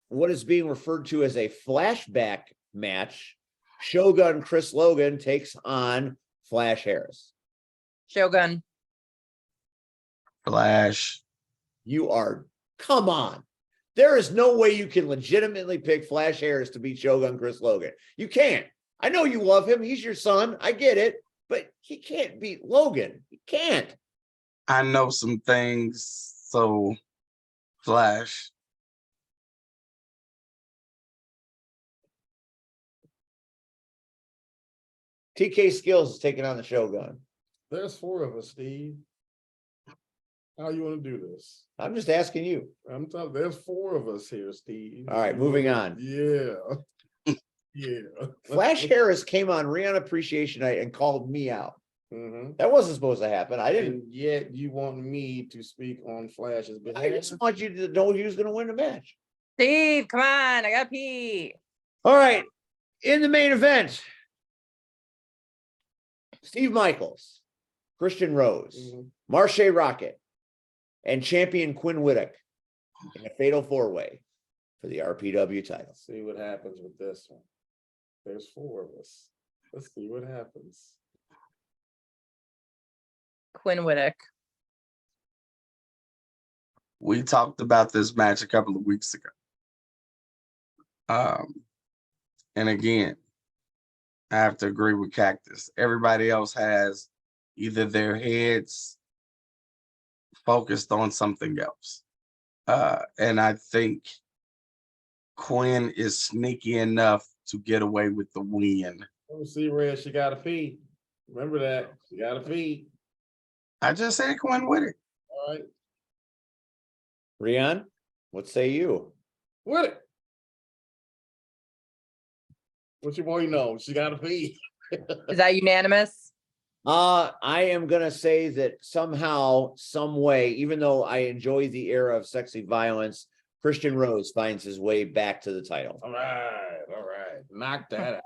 what is being referred to as a flashback match, Shogun Chris Logan takes on Flash Harris. Shogun. Flash. Come on. There is no way you can legitimately pick Flash Harris to beat Shogun Chris Logan. You can't. I know you love him. He's your son. I get it. But he can't beat Logan. He can't. I know some things, so Flash. TK Skillz is taking on the Shogun. There's 4 of us, Steve. How you want to do this? I'm just asking you. I'm telling. There's 4 of us here, Steve. All right, moving on. Yeah. Yeah. Flash Harris came on Rion Appreciation Night and called me out. Mhm. That wasn't supposed to happen. I didn't. And yet you want me to speak on Flash's I behalf. just want you to know who's going to win the match. Steve, come on, I got pee. All right. In the main event, Steve Michaels, Christian Rose, Mhm. Marche Rocket, and champion Quinn Whittock in a fatal 4-way for the RPW title. See what happens with this one. There's 4 of us. Let's see what happens. Quinn Whittock. We talked about this match a couple of weeks ago. And again, I have to agree with Cactus. Everybody else has either their heads focused on something else. And I think Quinn is sneaky enough to get away with the win. Let me see, Red. She got to pee. Remember that. She got to pee. I just said Quinn with it. All right. Rion, what say you? With it. What your boy know? She got to pee. Is that unanimous? I am gonna say that somehow, some way, even though I enjoy the era of sexy violence, Christian Rose finds his way back to the title. All right. All right. Knock that out.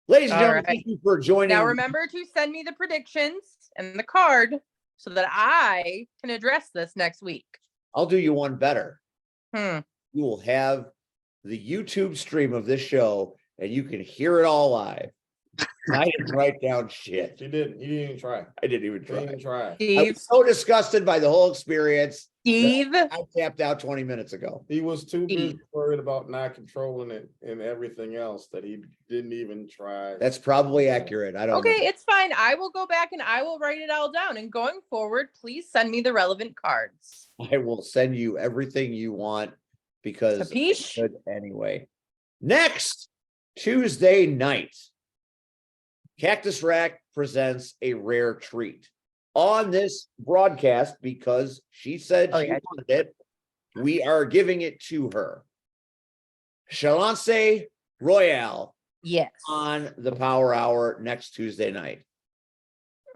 Ladies and All gentlemen, right. thank you for joining. Now remember to send me the predictions and the card so that I can address this next week. I'll do you one better. Hmm. You will have the YouTube stream of this show and you can hear it all live. I didn't write down shit. She didn't. He didn't even try. I didn't even He try. didn't try. I Steve, was so disgusted by the whole experience. Steve, I tapped out 20 minutes ago. He was too busy Steve. worried about not controlling it and everything else that he didn't even try. That's probably accurate. I don't okay, know. it's fine. I will go back and I will write it all down. And going forward, please send me the relevant cards. I will send you everything you want because Capiche? good anyway. Next Tuesday night, Cactus Rack presents a rare treat on this broadcast because she said Oh, she yeah. wanted it. We are giving it to her. Chalance Royale Yes. on the Power Hour next Tuesday night.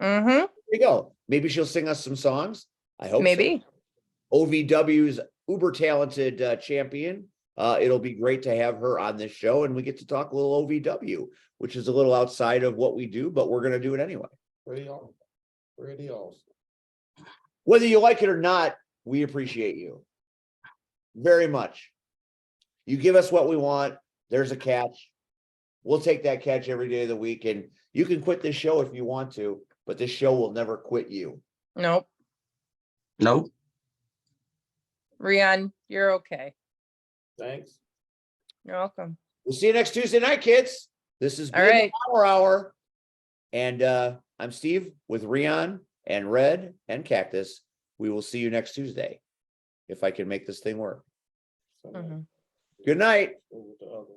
Mm-hmm. There you go. Maybe she'll sing us some songs. I hope so. Maybe. OVW's uber talented champion. It'll be great to have her on this show and we get to talk a little OVW, which is a little outside of what we do, but we're going to do it anyway. Pretty awesome. Pretty awesome. Whether you like it or not, we appreciate you very much. You give us what we want. There's a catch. We'll take that catch every day of the week. And you can quit this show if you want to, but this show will never quit you. Nope. Nope. Rion, you're okay. Thanks. You're welcome. We'll see you next Tuesday night, kids. This is All right. Power Hour. And I'm Steve with Rion and Red and Cactus. We will see you next Tuesday if I can make this thing work. So, Mhm. Good night. over to other